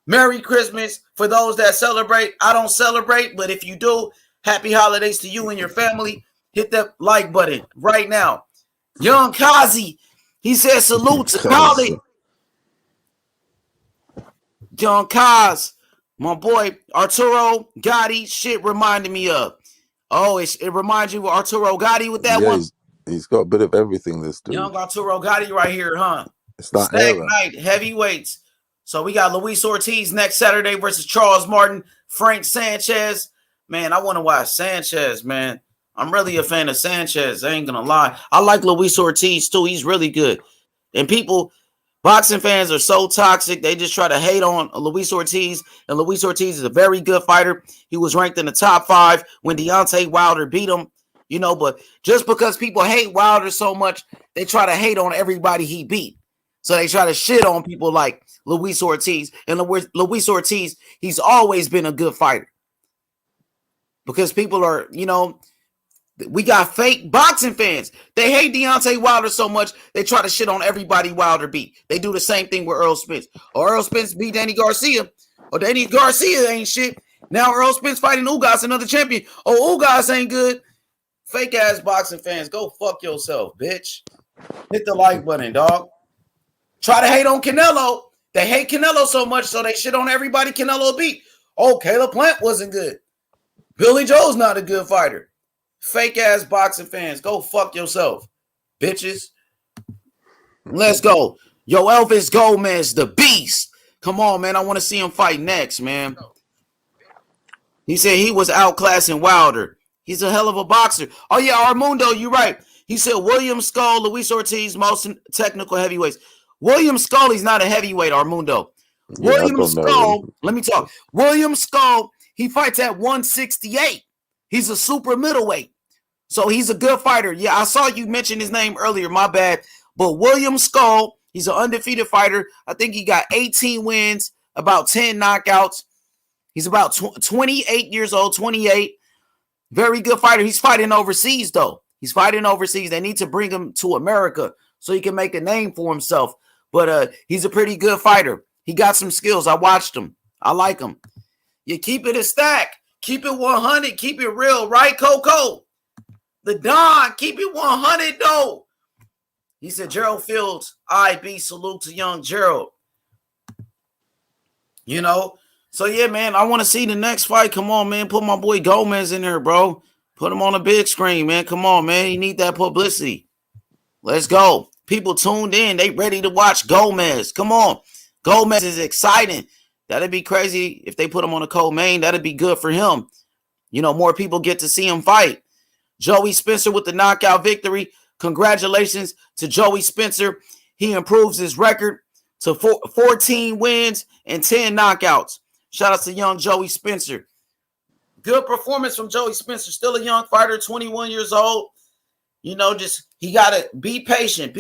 Merry Christmas for those that celebrate. I don't celebrate, but if you do, happy holidays to you and your family. Hit that like button right now. Young Kazi, he says salute to Khaled. Young Kaz, my boy Arturo Gotti, shit reminded me of. Oh, it reminds you of Arturo Gotti with that one? He's got a bit of everything, this dude. Young Arturo Gotti right here, huh? It's that Stag night, heavyweights. So we got Luis Ortiz next Saturday versus Charles Martin, Frank Sanchez. Man, I want to watch Sanchez, man. I'm really a fan of Sanchez. I ain't going to lie. I like Luis Ortiz, too. He's really good. And people, boxing fans are so toxic. They just try to hate on Luis Ortiz. And Luis Ortiz is a very good fighter. He was ranked in the top 5 when Deontay Wilder beat him. You know, but just because people hate Wilder so much, they try to hate on everybody he beat. So they try to shit on people like Luis Ortiz. And Luis Ortiz, he's always been a good fighter. Because people are, you know, we got fake boxing fans. They hate Deontay Wilder so much, they try to shit on everybody Wilder beat. They do the same thing with Earl Spence. Or Earl Spence beat Danny Garcia. Or Danny Garcia ain't shit. Now Earl Spence fighting Ugas, another champion. Oh, Ugas ain't good. Fake ass boxing fans, go fuck yourself, bitch. Hit the like button, dog. Try to hate on Canelo. They hate Canelo so much, so they shit on everybody Canelo beat. Oh, Caleb Plant wasn't good. Billy Joe's not a good fighter. Fake ass boxing fans, go fuck yourself, bitches. Let's go. Yoelvis Gomez, the beast. Come on, man. I want to see him fight next, man. He said he was outclassing Wilder. He's a hell of a boxer. Oh, yeah, Armando, you're right. He said William Skull, Luis Ortiz, most technical heavyweights. William Skull, he's not a heavyweight, Armando. Yeah, William Skull, let me talk. William Skull, he fights at 168. He's a super middleweight. So he's a good fighter. Yeah, I saw you mention his name earlier. My bad. But William Skull, he's an undefeated fighter. I think he got 18 wins, about 10 knockouts. He's about 28 years old, 28. Very good fighter. He's fighting overseas, though. He's fighting overseas. They need to bring him to America so he can make a name for himself. But he's a pretty good fighter. He got some skills. I watched him. I like him. You keep it a stack. Keep it 100. Keep it real, right, Coco? The Don, keep it 100, though. He said, Gerald Fields, IB, salute to young Gerald. You know? So, yeah, man, I want to see the next fight. Come on, man. Put my boy Gomez in there, bro. Put him on the big screen, man. Come on, man. You need that publicity. Let's go. People tuned in. They ready to watch Gomez. Come on. Gomez is exciting. That'd be crazy if they put him on a co-main. That'd be good for him. You know, more people get to see him fight. Joey Spencer with the knockout victory. Congratulations to Joey Spencer. He improves his record to 14 wins and 10 knockouts. Shout out to young Joey Spencer. Good performance from Joey Spencer. Still a young fighter, 21 years old. You know, just he got to be patient,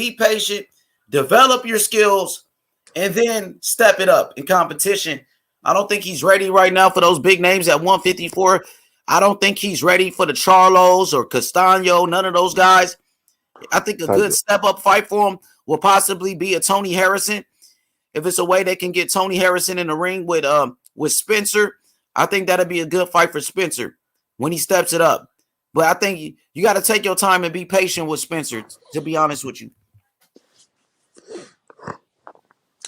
develop your skills, and then step it up in competition. I don't think he's ready right now for those big names at 154. I don't think he's ready for the Charlos or Castaño, none of those guys. I think a good step-up fight for him will possibly be a Tony Harrison. If it's a way they can get Tony Harrison in the ring with Spencer, I think that'd be a good fight for Spencer when he steps it up. But I think you got to take your time and be patient with Spencer, to be honest with you.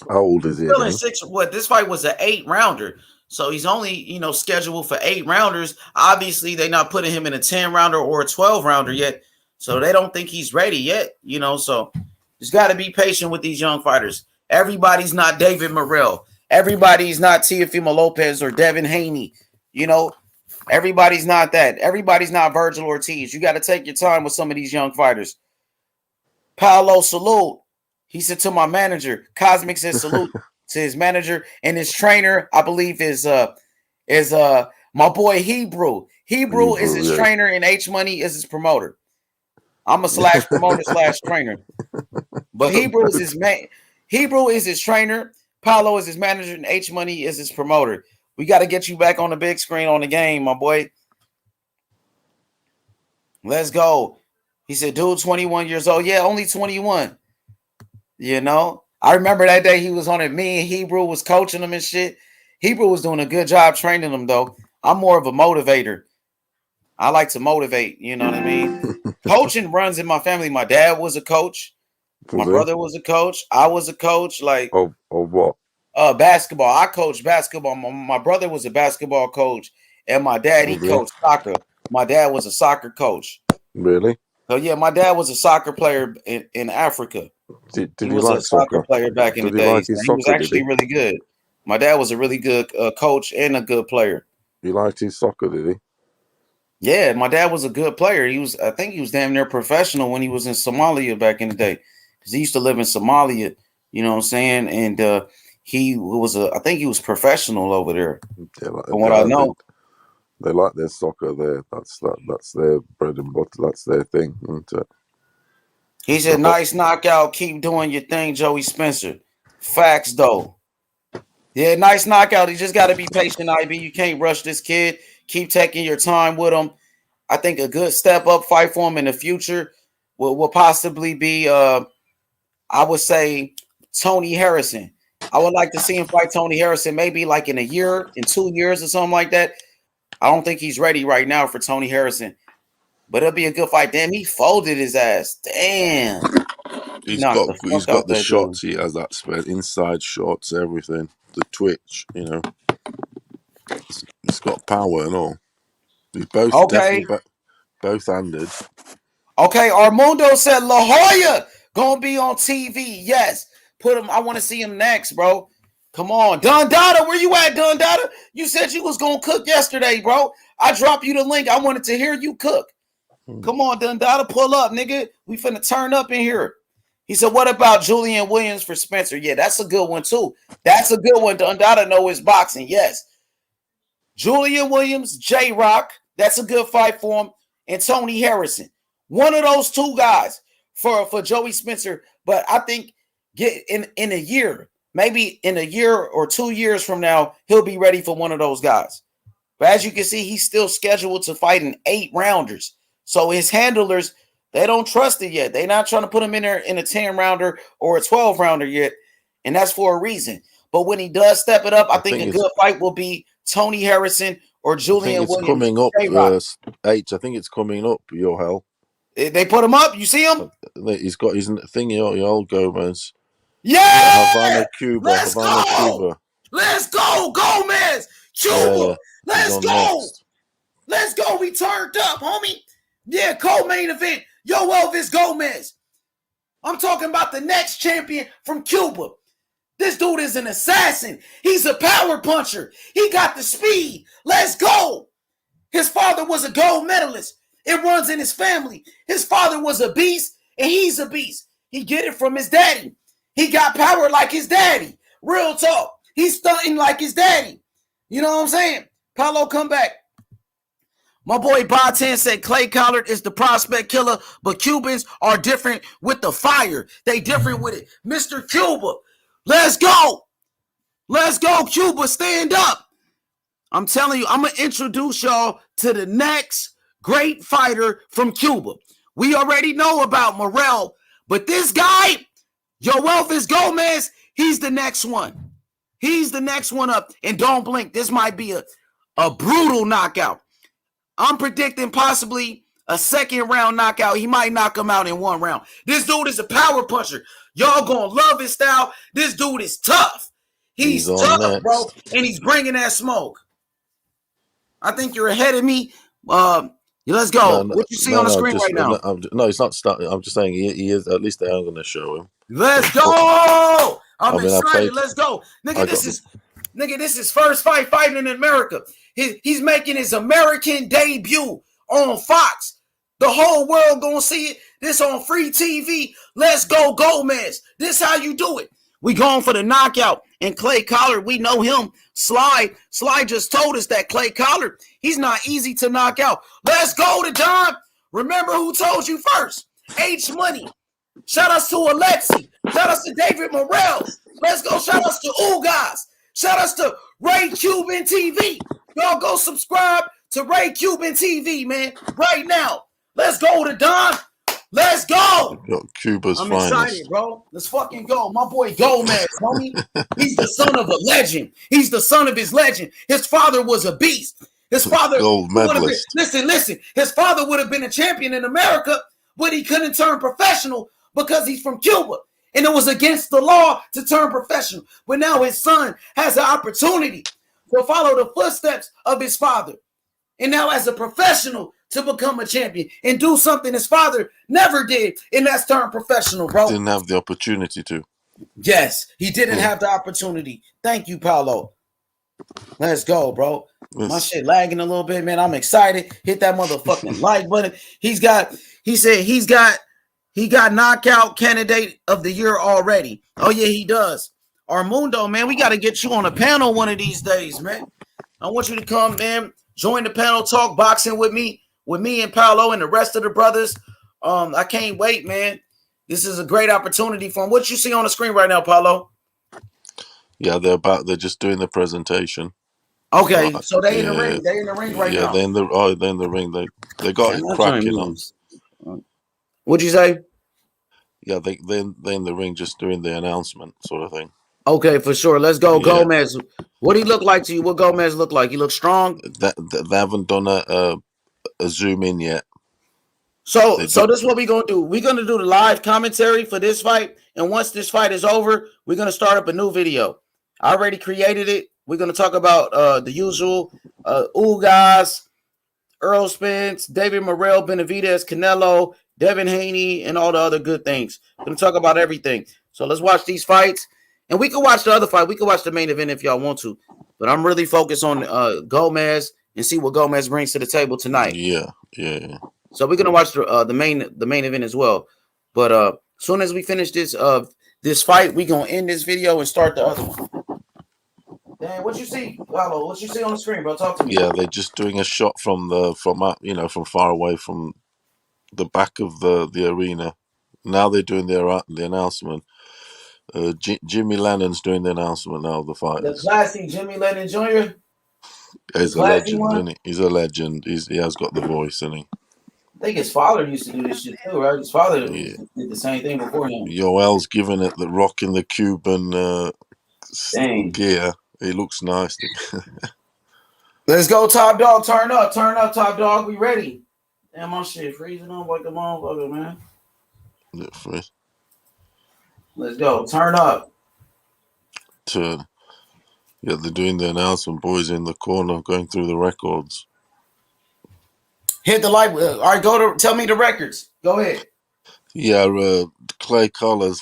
How old is he? This fight was an 8-rounder. So he's only, scheduled for 8 rounders. Obviously, they're not putting him in a 10-rounder or a 12-rounder yet. So they don't think he's ready yet, So just got to be patient with these young fighters. Everybody's not David Morrell. Everybody's not Teofimo Lopez or Devin Haney. Everybody's not that. Everybody's not Virgil Ortiz. You got to take your time with some of these young fighters. Paolo salute. He said to my manager, Cosmic says salute to his manager, and his trainer, I believe, is my boy Hebrew. Hebrew is his trainer, and H Money is his promoter. I'm a / promoter / trainer. But Hebrew is his man. Hebrew is his trainer. Paolo is his manager, and H Money is his promoter. We got to get you back on the big screen on the game, my boy. Let's go. He said, dude, 21 years old. Yeah, only 21. I remember that day he was on it. Me and Hebrew was coaching him and shit. Hebrew was doing a good job training him, though. I'm more of a motivator. I like to motivate, you know what I mean? Coaching runs in my family. My dad was a coach. My brother was a coach. I was a coach. Like, of what? Basketball. I coached basketball. My brother was a basketball coach, and my dad, he coached soccer. My dad was a soccer coach. Really? So, yeah, my dad was a soccer player in Africa. Did he he was like a soccer player back in the days. He was actually really good. My dad was a really good coach and a good player. He liked his soccer, did he? Yeah, my dad was a good player. I think he was damn near professional when he was in Somalia back in the day. Because he used to live in Somalia, you know what I'm saying? And I think he was professional over there. Yeah, from what I know. They like their soccer there. That's their bread and butter. That's their thing, isn't it? He said, nice knockout. Keep doing your thing, Joey Spencer. Facts, though. Yeah, nice knockout. You just got to be patient, IB. You can't rush this kid. Keep taking your time with him. I think a good step-up fight for him in the future will possibly be, I would say, Tony Harrison. I would like to see him fight Tony Harrison maybe like in 2 years or something like that. I don't think he's ready right now for Tony Harrison. But it'll be a good fight. Damn, he folded his ass. Damn. He's got the shots. Dude. He has that spread, inside shots, everything. The twitch, He's got power and all. He's definitely both-handed. Okay, Armando said La Hoya gonna be on TV. Yes. Put him. I want to see him next, bro. Come on. Don Dada, where you at, Don Dada? You said you was gonna cook yesterday, bro. I dropped you the link. I wanted to hear you cook. Come on, Dundada, pull up, nigga. We finna turn up in here. He said, what about Julian Williams for Spencer? Yeah, that's a good one, too. That's a good one. Dundada know his boxing, yes. Julian Williams, J-Rock, that's a good fight for him. And Tony Harrison. One of those two guys for Joey Spencer. But I think in a year, maybe in a year or 2 years from now, he'll be ready for one of those guys. But as you can see, he's still scheduled to fight in 8 rounders. So his handlers, they don't trust it yet. They're not trying to put him in there in a 10-rounder or a 12-rounder yet. And that's for a reason. But when he does step it up, I think a good fight will be Tony Harrison or Julian Williams. It's coming up, H. I think it's coming up, your hell. They put him up? You see him? He's got his thing, your Gomez. Yeah! Havana, Cuba. Let's go! Let's go, Gomez! Cuba! Let's go! Next. Let's go. We turned up, homie. Yeah, co-main event. Yoelvis Gomez. I'm talking about the next champion from Cuba. This dude is an assassin. He's a power puncher. He got the speed. Let's go. His father was a gold medalist. It runs in his family. His father was a beast, and he's a beast. He get it from his daddy. He got power like his daddy. Real talk. He's stunting like his daddy. You know what I'm saying? Paulo, come back. My boy Botan said Clay Collard is the prospect killer, but Cubans are different with the fire. They different with it. Mr. Cuba, let's go. Let's go, Cuba. Stand up. I'm telling you, I'm going to introduce y'all to the next great fighter from Cuba. We already know about Morel, but this guy, Yoelvis Gomez, he's the next one. He's the next one up. And don't blink. This might be a brutal knockout. I'm predicting possibly a second round knockout. He might knock him out in one round. This dude is a power puncher. Y'all gonna love his style. This dude is tough. He's tough, next. bro. And he's bringing that smoke. I think you're ahead of me. Let's go. What you see on the screen right now? No, he's not starting. I'm just saying he is. At least they are going to show him. Let's go. I'm excited. Let's go. Nigga, this is first fighting in America. He's making his American debut on Fox. The whole world gonna see it. This on free TV. Let's go, Gomez. This how you do it. We going for the knockout. And Clay Collard, we know him. Sly just told us that Clay Collard, he's not easy to knock out. Let's go to Don. Remember who told you first. H Money. Shout outs to Alexi. Shout outs to David Morrell. Let's go. Shout outs to Ugas. Shout outs to Ray Cuban TV. Y'all go subscribe to Ray Cuban TV, man, right now. Let's go to Don. Let's go. Cuba's I'm finest. excited, bro. Let's fucking go. My boy Gomez, homie. He's the son of a legend. He's the son of his legend. His father was a beast. His father gold medalist. Listen. His father would have been a champion in America, but he couldn't turn professional because he's from Cuba. And it was against the law to turn professional. But now his son has an opportunity to follow the footsteps of his father. And now as a professional to become a champion and do something his father never did. And that's turn professional, bro. Didn't have the opportunity to. Yes, he didn't have the opportunity. Thank you, Paulo. Let's go, bro. Yes. My shit lagging a little bit, man. I'm excited. Hit that motherfucking like button. He got knockout candidate of the year already. Oh, yeah, he does. Armundo, man, we got to get you on a panel one of these days, man. I want you to come, man, join the panel, talk boxing with me and Paulo and the rest of the brothers. I can't wait, man. This is a great opportunity for him. What you see on the screen right now, Paulo? Yeah, they're just doing the presentation. Okay, so they in the ring. They in the ring right now. Yeah, they're in the ring. They got it cracking on. What'd you say? Yeah, they're in the ring just doing the announcement sort of thing. Okay, for sure. Let's go, Gomez. What do he look like to you? What Gomez look like? He looks strong? They haven't done a zoom in yet. So this is what we're going to do. We're going to do the live commentary for this fight. And once this fight is over, we're going to start up a new video. I already created it. We're going to talk about the usual Ugas, Earl Spence, David Morrell, Benavidez, Canelo, Devin Haney, and all the other good things. We're going to talk about everything. So let's watch these fights. And we can watch the other fight. We can watch the main event if y'all want to. But I'm really focused on Gomez and see what Gomez brings to the table tonight. Yeah. So we're gonna watch the main event as well. But as soon as we finish this fight, we're gonna end this video and start the other one. Dan, what you see? Paulo, what you see on the screen, bro? Talk to me. Yeah, they're just doing a shot from far away from the back of the arena. Now they're doing the announcement. Jimmy Lennon's doing the announcement now of the fight. The classy Jimmy Lennon Jr. He's a legend, isn't he? He's a legend. He has got the voice, isn't he? I think his father used to do this shit too, right? His father did the same thing before him. Yoel's giving it the rocking the Cuban gear. He looks nice. Let's go, Top Dog. Turn up, Top Dog. We ready? Damn, my shit freezing up like a motherfucker, man. Yeah, freeze. Let's go. Turn up. They're doing the announcement. Boys in the corner going through the records. Hit the like. All right, tell me the records. Go ahead. Yeah, Clay Collars,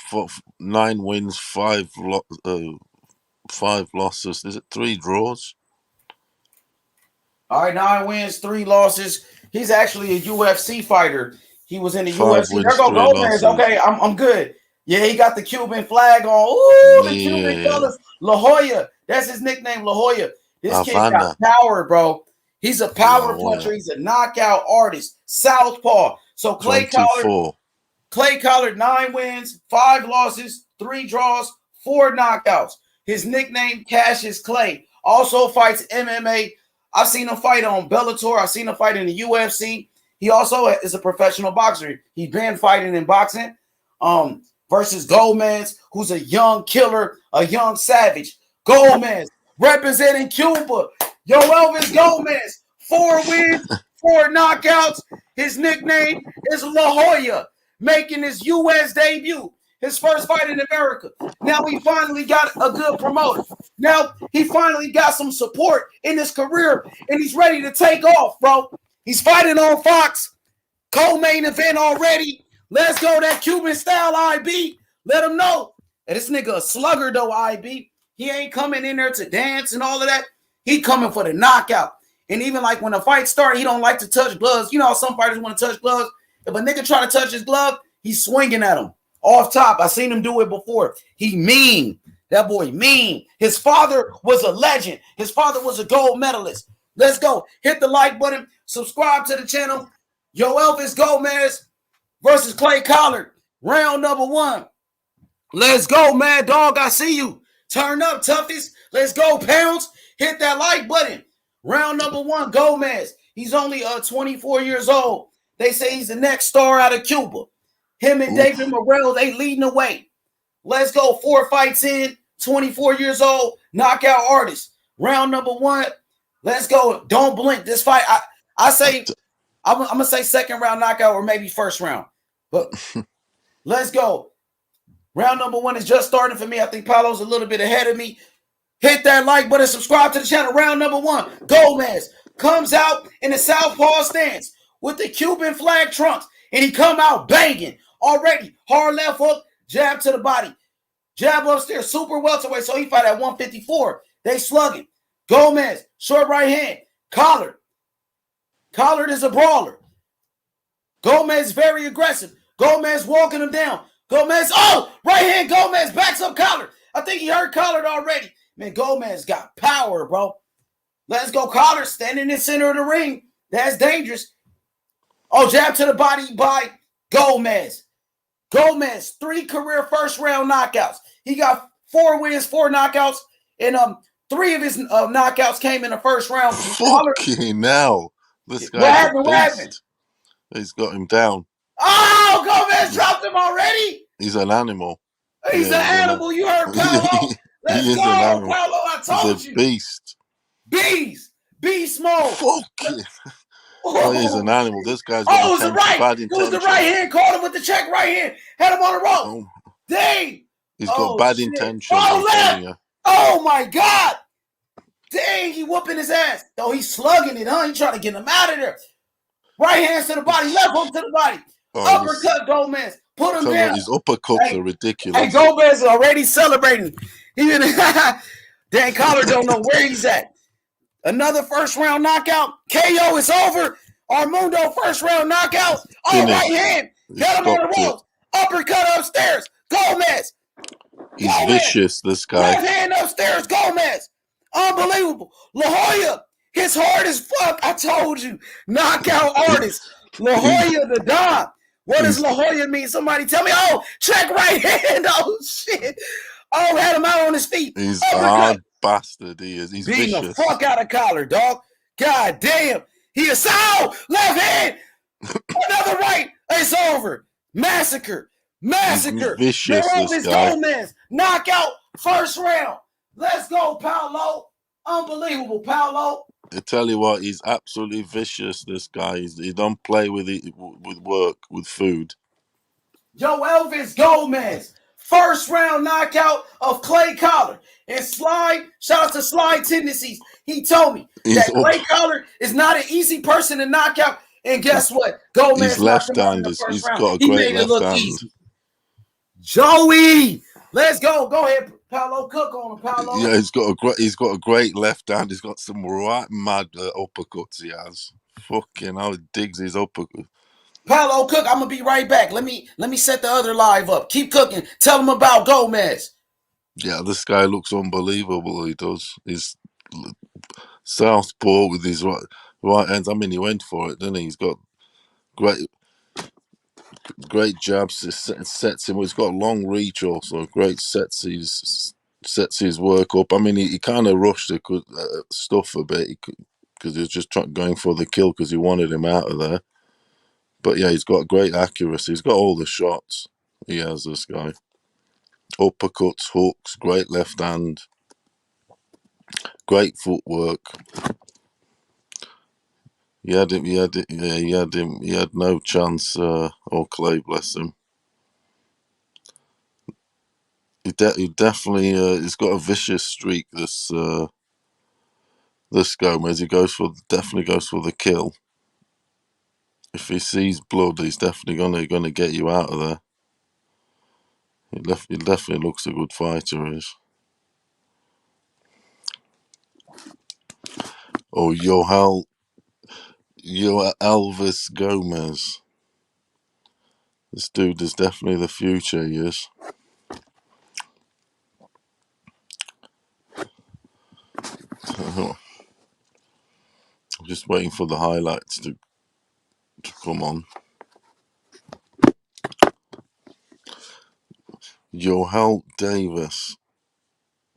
9 wins, 5 losses. Is it 3 draws? All right, 9 wins, 3 losses. He's actually a UFC fighter. He was in the 5 UFC. There wins, go 3 Gomez. losses. Okay, I'm good. Yeah, he got the Cuban flag on. Ooh, the Cuban Yeah. colors. La Jolla. That's his nickname, La Jolla. This kid Havana. got power, bro. He's a power La Jolla. puncher. He's a knockout artist. Southpaw. So Clay 24. 9 wins, 5 losses, 3 draws, 4 knockouts. His nickname, Cassius Clay. Also fights MMA. I've seen him fight on Bellator. I've seen him fight in the UFC. He also is a professional boxer. He's been fighting in boxing versus Gomez, who's a young killer, a young savage. Gomez representing Cuba. Yoelvis Gomez, 4 wins, 4 knockouts. His nickname is La Jolla, making his U.S. debut. His first fight in America. Now he finally got a good promoter. Now he finally got some support in his career, and he's ready to take off, bro. He's fighting on Fox. Co-main event already. Let's go, that Cuban style IB. Let him know. And this nigga a slugger, though, IB. He ain't coming in there to dance and all of that. He coming for the knockout. And even like when the fight starts, he don't like to touch gloves. You know how some fighters want to touch gloves? If a nigga try to touch his glove, he's swinging at him. Off top. I seen him do it before. He mean. That boy mean. His father was a legend. His father was a gold medalist. Let's go. Hit the like button. Subscribe to the channel. Yoelvis Gomez versus Clay Collard. Round number 1. Let's go, Mad Dog. I see you. Turn up, toughies. Let's go, Pounds. Hit that like button. Round number 1, Gomez. He's only 24 years old. They say he's the next star out of Cuba. Him and David Morrell, they leading the way. Let's go. 4 fights in, 24 years old, knockout artist. Round number 1. Let's go. Don't blink. This fight, I say, I'm going to say second round knockout or maybe first round. But let's go. Round number 1 is just starting for me. I think Paulo's a little bit ahead of me. Hit that like button. Subscribe to the channel. Round number 1. Gomez comes out in the southpaw stance with the Cuban flag trunks. And he come out banging. Already, hard left hook, jab to the body. Jab upstairs, super welterweight, so he fight at 154. They slugging. Gomez, short right hand. Collard. Collard is a brawler. Gomez very aggressive. Gomez walking him down. Gomez, right hand, Gomez backs up Collard. I think he hurt Collard already. Man, Gomez got power, bro. Let's go, Collard standing in the center of the ring. That's dangerous. Jab to the body by Gomez. Gomez, 3 career first round knockouts. He got 4 wins, 4 knockouts, and 3 of his knockouts came in the first round. Fucking hell. This guy's what happened? He's got him down. Oh, Gomez dropped him already. He's an animal. He's an animal. You heard Paulo. Let's go, Paulo. I told you. Beast. Beast mode. Fucking. He's an animal. This guy's got it was the right. It was the right hand. Caught him with the check right hand. Had him on the rope. Dang. He's got bad intentions. Oh my God. Dang, he whooping his ass. Oh, he's slugging it, huh? He trying to get him out of there. Right hands to the body, left hook to the body. Uppercut Gomez. Put him down. His uppercuts are ridiculous. Hey, Gomez is already celebrating. Dan Collard don't know where he's at. Another first round knockout. KO is over. Armando first round knockout. Right hand. Got him on the ropes. Uppercut upstairs. Gomez. He's vicious, this guy. Left hand upstairs. Gomez. Unbelievable. La Jolla. His hard as fuck. I told you. Knockout artist. La Jolla the Don. What does La Jolla mean? Somebody tell me. Check right hand. Oh, shit. Had him out on his feet. He's a hard bastard. He is. He's beating vicious. the fuck out of Collard, dog. God damn. He is left hand. Another right. It's over. Massacre. He's vicious, this guy. Gomez. Knockout. First round. Let's go, Paulo. Unbelievable, Paulo. I tell you what, he's absolutely vicious, this guy. He don't play with work, with food. Yoelvis Gomez. First round knockout of Clay Collard. And shout out to Slide Tendencies. He told me that Clay Collard is not an easy person to knock out. And guess what? Gomez His knocked left him out in hand the is first he's round. got a He great made it left look hand. easy. Joey, let's go. Go ahead, Paolo. Cook on him, Paolo. Yeah, he's got a great left hand. He's got some right mad uppercuts. He has. Fucking how he digs his uppercut. Paolo, cook. I'm gonna be right back. Let me set the other live up. Keep cooking. Tell them about Gomez. Yeah, this guy looks unbelievable. He does. He's southpaw with his right hands. I mean, he went for it, didn't he? He's got great jabs. Sets him. He's got long reach also. Great sets his work up. I mean, he kind of rushed the stuff a bit because he was just going for the kill because he wanted him out of there. But yeah, he's got great accuracy. He's got all the shots. He has, this guy. Uppercuts, hooks, great left hand, great footwork. He had no chance. Or Clay, bless him. He definitely. He's got a vicious streak. This Gomez. He definitely goes for the kill. If he sees blood, he's definitely gonna get you out of there. He definitely looks a good fighter. Is. Oh, Yoelvis Gomez. This dude is definitely the future. He is. I'm just waiting for the highlights to come on. Yoel Davis,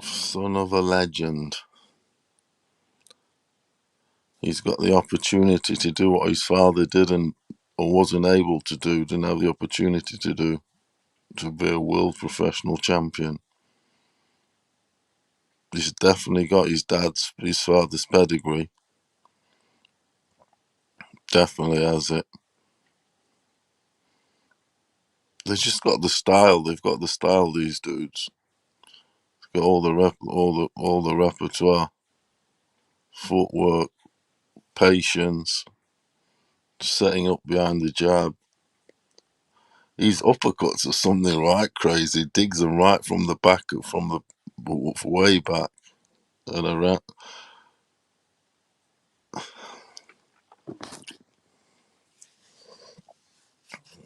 son of a legend. He's got the opportunity to do what his father did or wasn't able to do. Didn't have the opportunity to do, to be a world professional champion. He's definitely got his father's pedigree. Definitely has it. They've just got the style. They've got the style. These dudes. They've got all the repertoire, footwork, patience, setting up behind the jab. His uppercuts are something right crazy. Digs them right from the back, from the way back and around.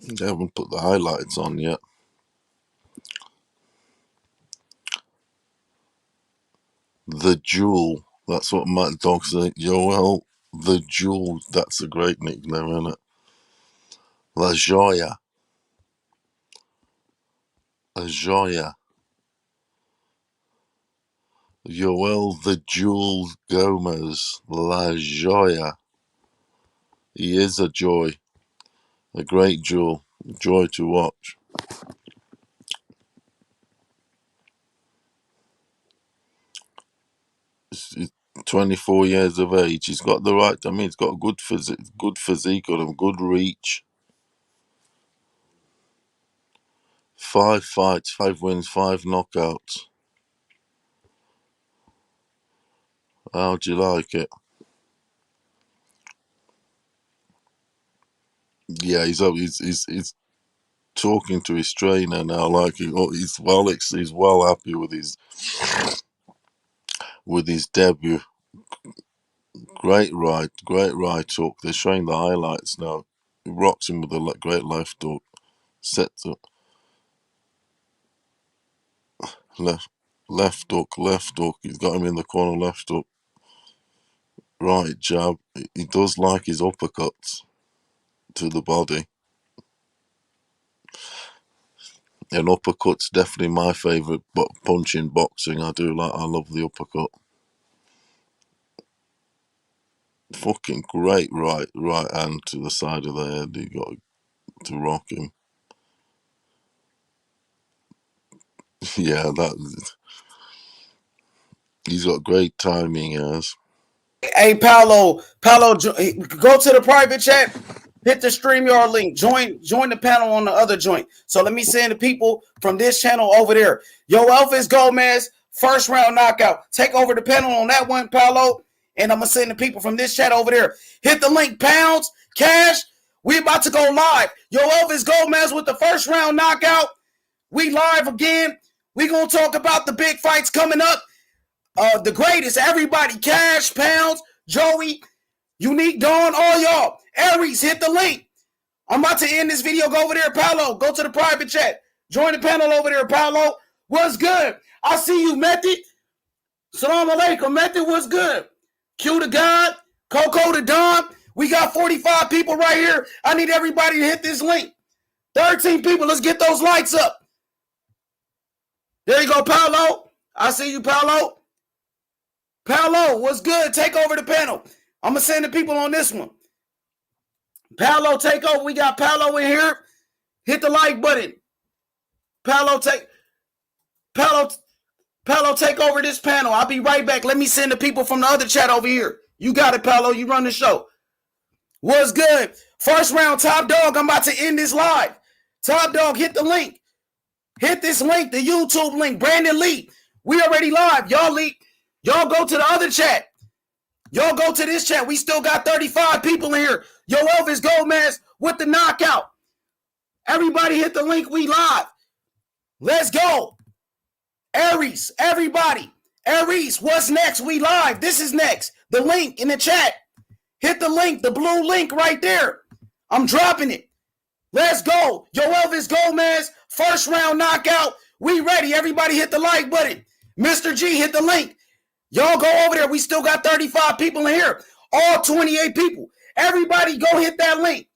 They haven't put the highlights on yet. The Jewel. That's what Matt Dog said. Yoel the Jewel. That's a great nickname, isn't it? La Joya. La Joya. Yoel the Jewel Gomez. La Joya. He is a joy. A great jewel. A joy to watch. He's 24 years of age. He's got the right. I mean, he's got a good physique on him, good reach. 5 fights, 5 wins, 5 knockouts. How do you like it? Yeah, he's talking to his trainer now. Like he's well happy with his debut. Great right hook. They're showing the highlights now. He rocks him with a great left hook. Sets up left hook. He's got him in the corner. Left hook. Right jab. He does like his uppercuts to the body. And uppercut's definitely my favourite punch in boxing. I love the uppercut. Fucking great right hand to the side of the head. You got to rock him. Yeah, he's got great timing, as. Hey, Paolo, go to the private chat. Hit the StreamYard link. Join the panel on the other joint. So let me send the people from this channel over there. Yoelvis Gomez, first round knockout. Take over the panel on that one, Paolo. And I'm gonna send the people from this chat over there. Hit the link, pounds. Cash, we about to go live. Yoelvis Gomez with the first round knockout. We live again. We gonna talk about the big fights coming up. The greatest, everybody. Cash, Pounds, Joey, Unique Dawn, all y'all. Aries, hit the link. I'm about to end this video. Go over there, Paolo. Go to the private chat. Join the panel over there, Paolo. What's good? I see you, Method. Salam alaikum, Method. What's good? Q to God, Coco to Don. We got 45 people right here. I need everybody to hit this link. 13 people. Let's get those lights up. There you go, Paolo. I see you, Paolo. Paolo, what's good? Take over the panel. I'm going to send the people on this one. Paolo, take over. We got Paolo in here. Hit the like button. Paolo, take over this panel. I'll be right back. Let me send the people from the other chat over here. You got it, Paolo. You run the show. What's good? First round, Top Dog. I'm about to end this live. Top Dog, hit the link. Hit this link, the YouTube link. Brandon Lee. We already live. Y'all go to the other chat. Y'all go to this chat. We still got 35 people in here. Yoelvis Gomez with the knockout. Everybody hit the link. We live. Let's go. Aries, everybody. Aries, what's next? We live. This is next. The link in the chat. Hit the link, the blue link right there. I'm dropping it. Let's go. Yoelvis Gomez, first round knockout. We ready. Everybody hit the like button. Mr. G, hit the link. Y'all go over there. We still got 35 people in here. All 28 people. Everybody go hit that link.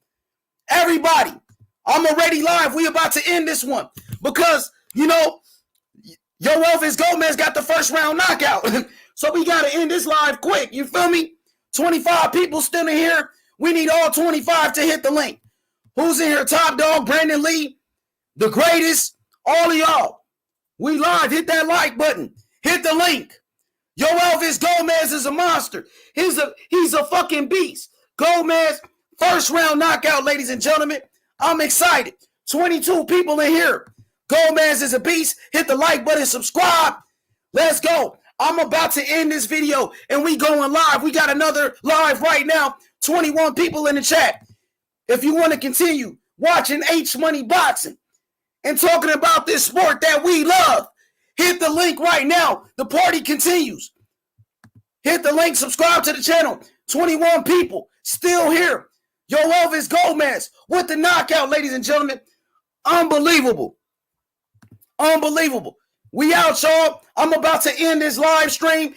Everybody. I'm already live. We about to end this one. Because, Yoelvis Gomez got the first round knockout. So we got to end this live quick. You feel me? 25 people still in here. We need all 25 to hit the link. Who's in here? Top Dog, Brandon Lee, the greatest, all of y'all. We live. Hit that like button. Hit the link. Yoelvis Gomez is a monster. He's a fucking beast. Gomez, first round knockout, ladies and gentlemen. I'm excited. 22 people in here. Gomez is a beast. Hit the like button. Subscribe. Let's go. I'm about to end this video and we going live. We got another live right now. 21 people in the chat. If you want to continue watching H Money Boxing and talking about this sport that we love, hit the link right now. The party continues. Hit the link. Subscribe to the channel. 21 people still here. Yoelvis Gomez with the knockout, ladies and gentlemen. Unbelievable. Unbelievable. We out, y'all. I'm about to end this live stream.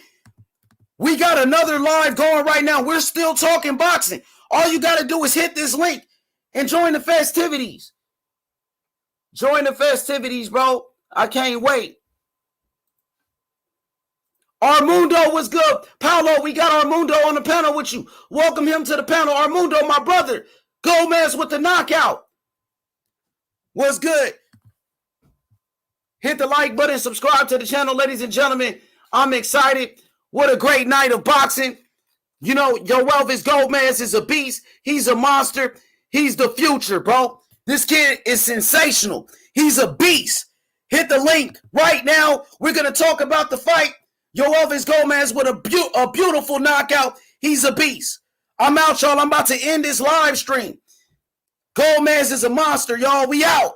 We got another live going right now. We're still talking boxing. All you got to do is hit this link and join the festivities. Join the festivities, bro. I can't wait. Armundo was good. Paolo, we got Armundo on the panel with you. Welcome him to the panel. Armundo, my brother. Gomez with the knockout. What's good? Hit the like button, subscribe to the channel, ladies and gentlemen. I'm excited. What a great night of boxing. Yoelvis Gomez is a beast. He's a monster. He's the future, bro. This kid is sensational. He's a beast. Hit the link right now. We're going to talk about the fight. Yoelvis Gomez with a beautiful knockout. He's a beast. I'm out, y'all. I'm about to end this live stream. Gomez is a monster, y'all. We out.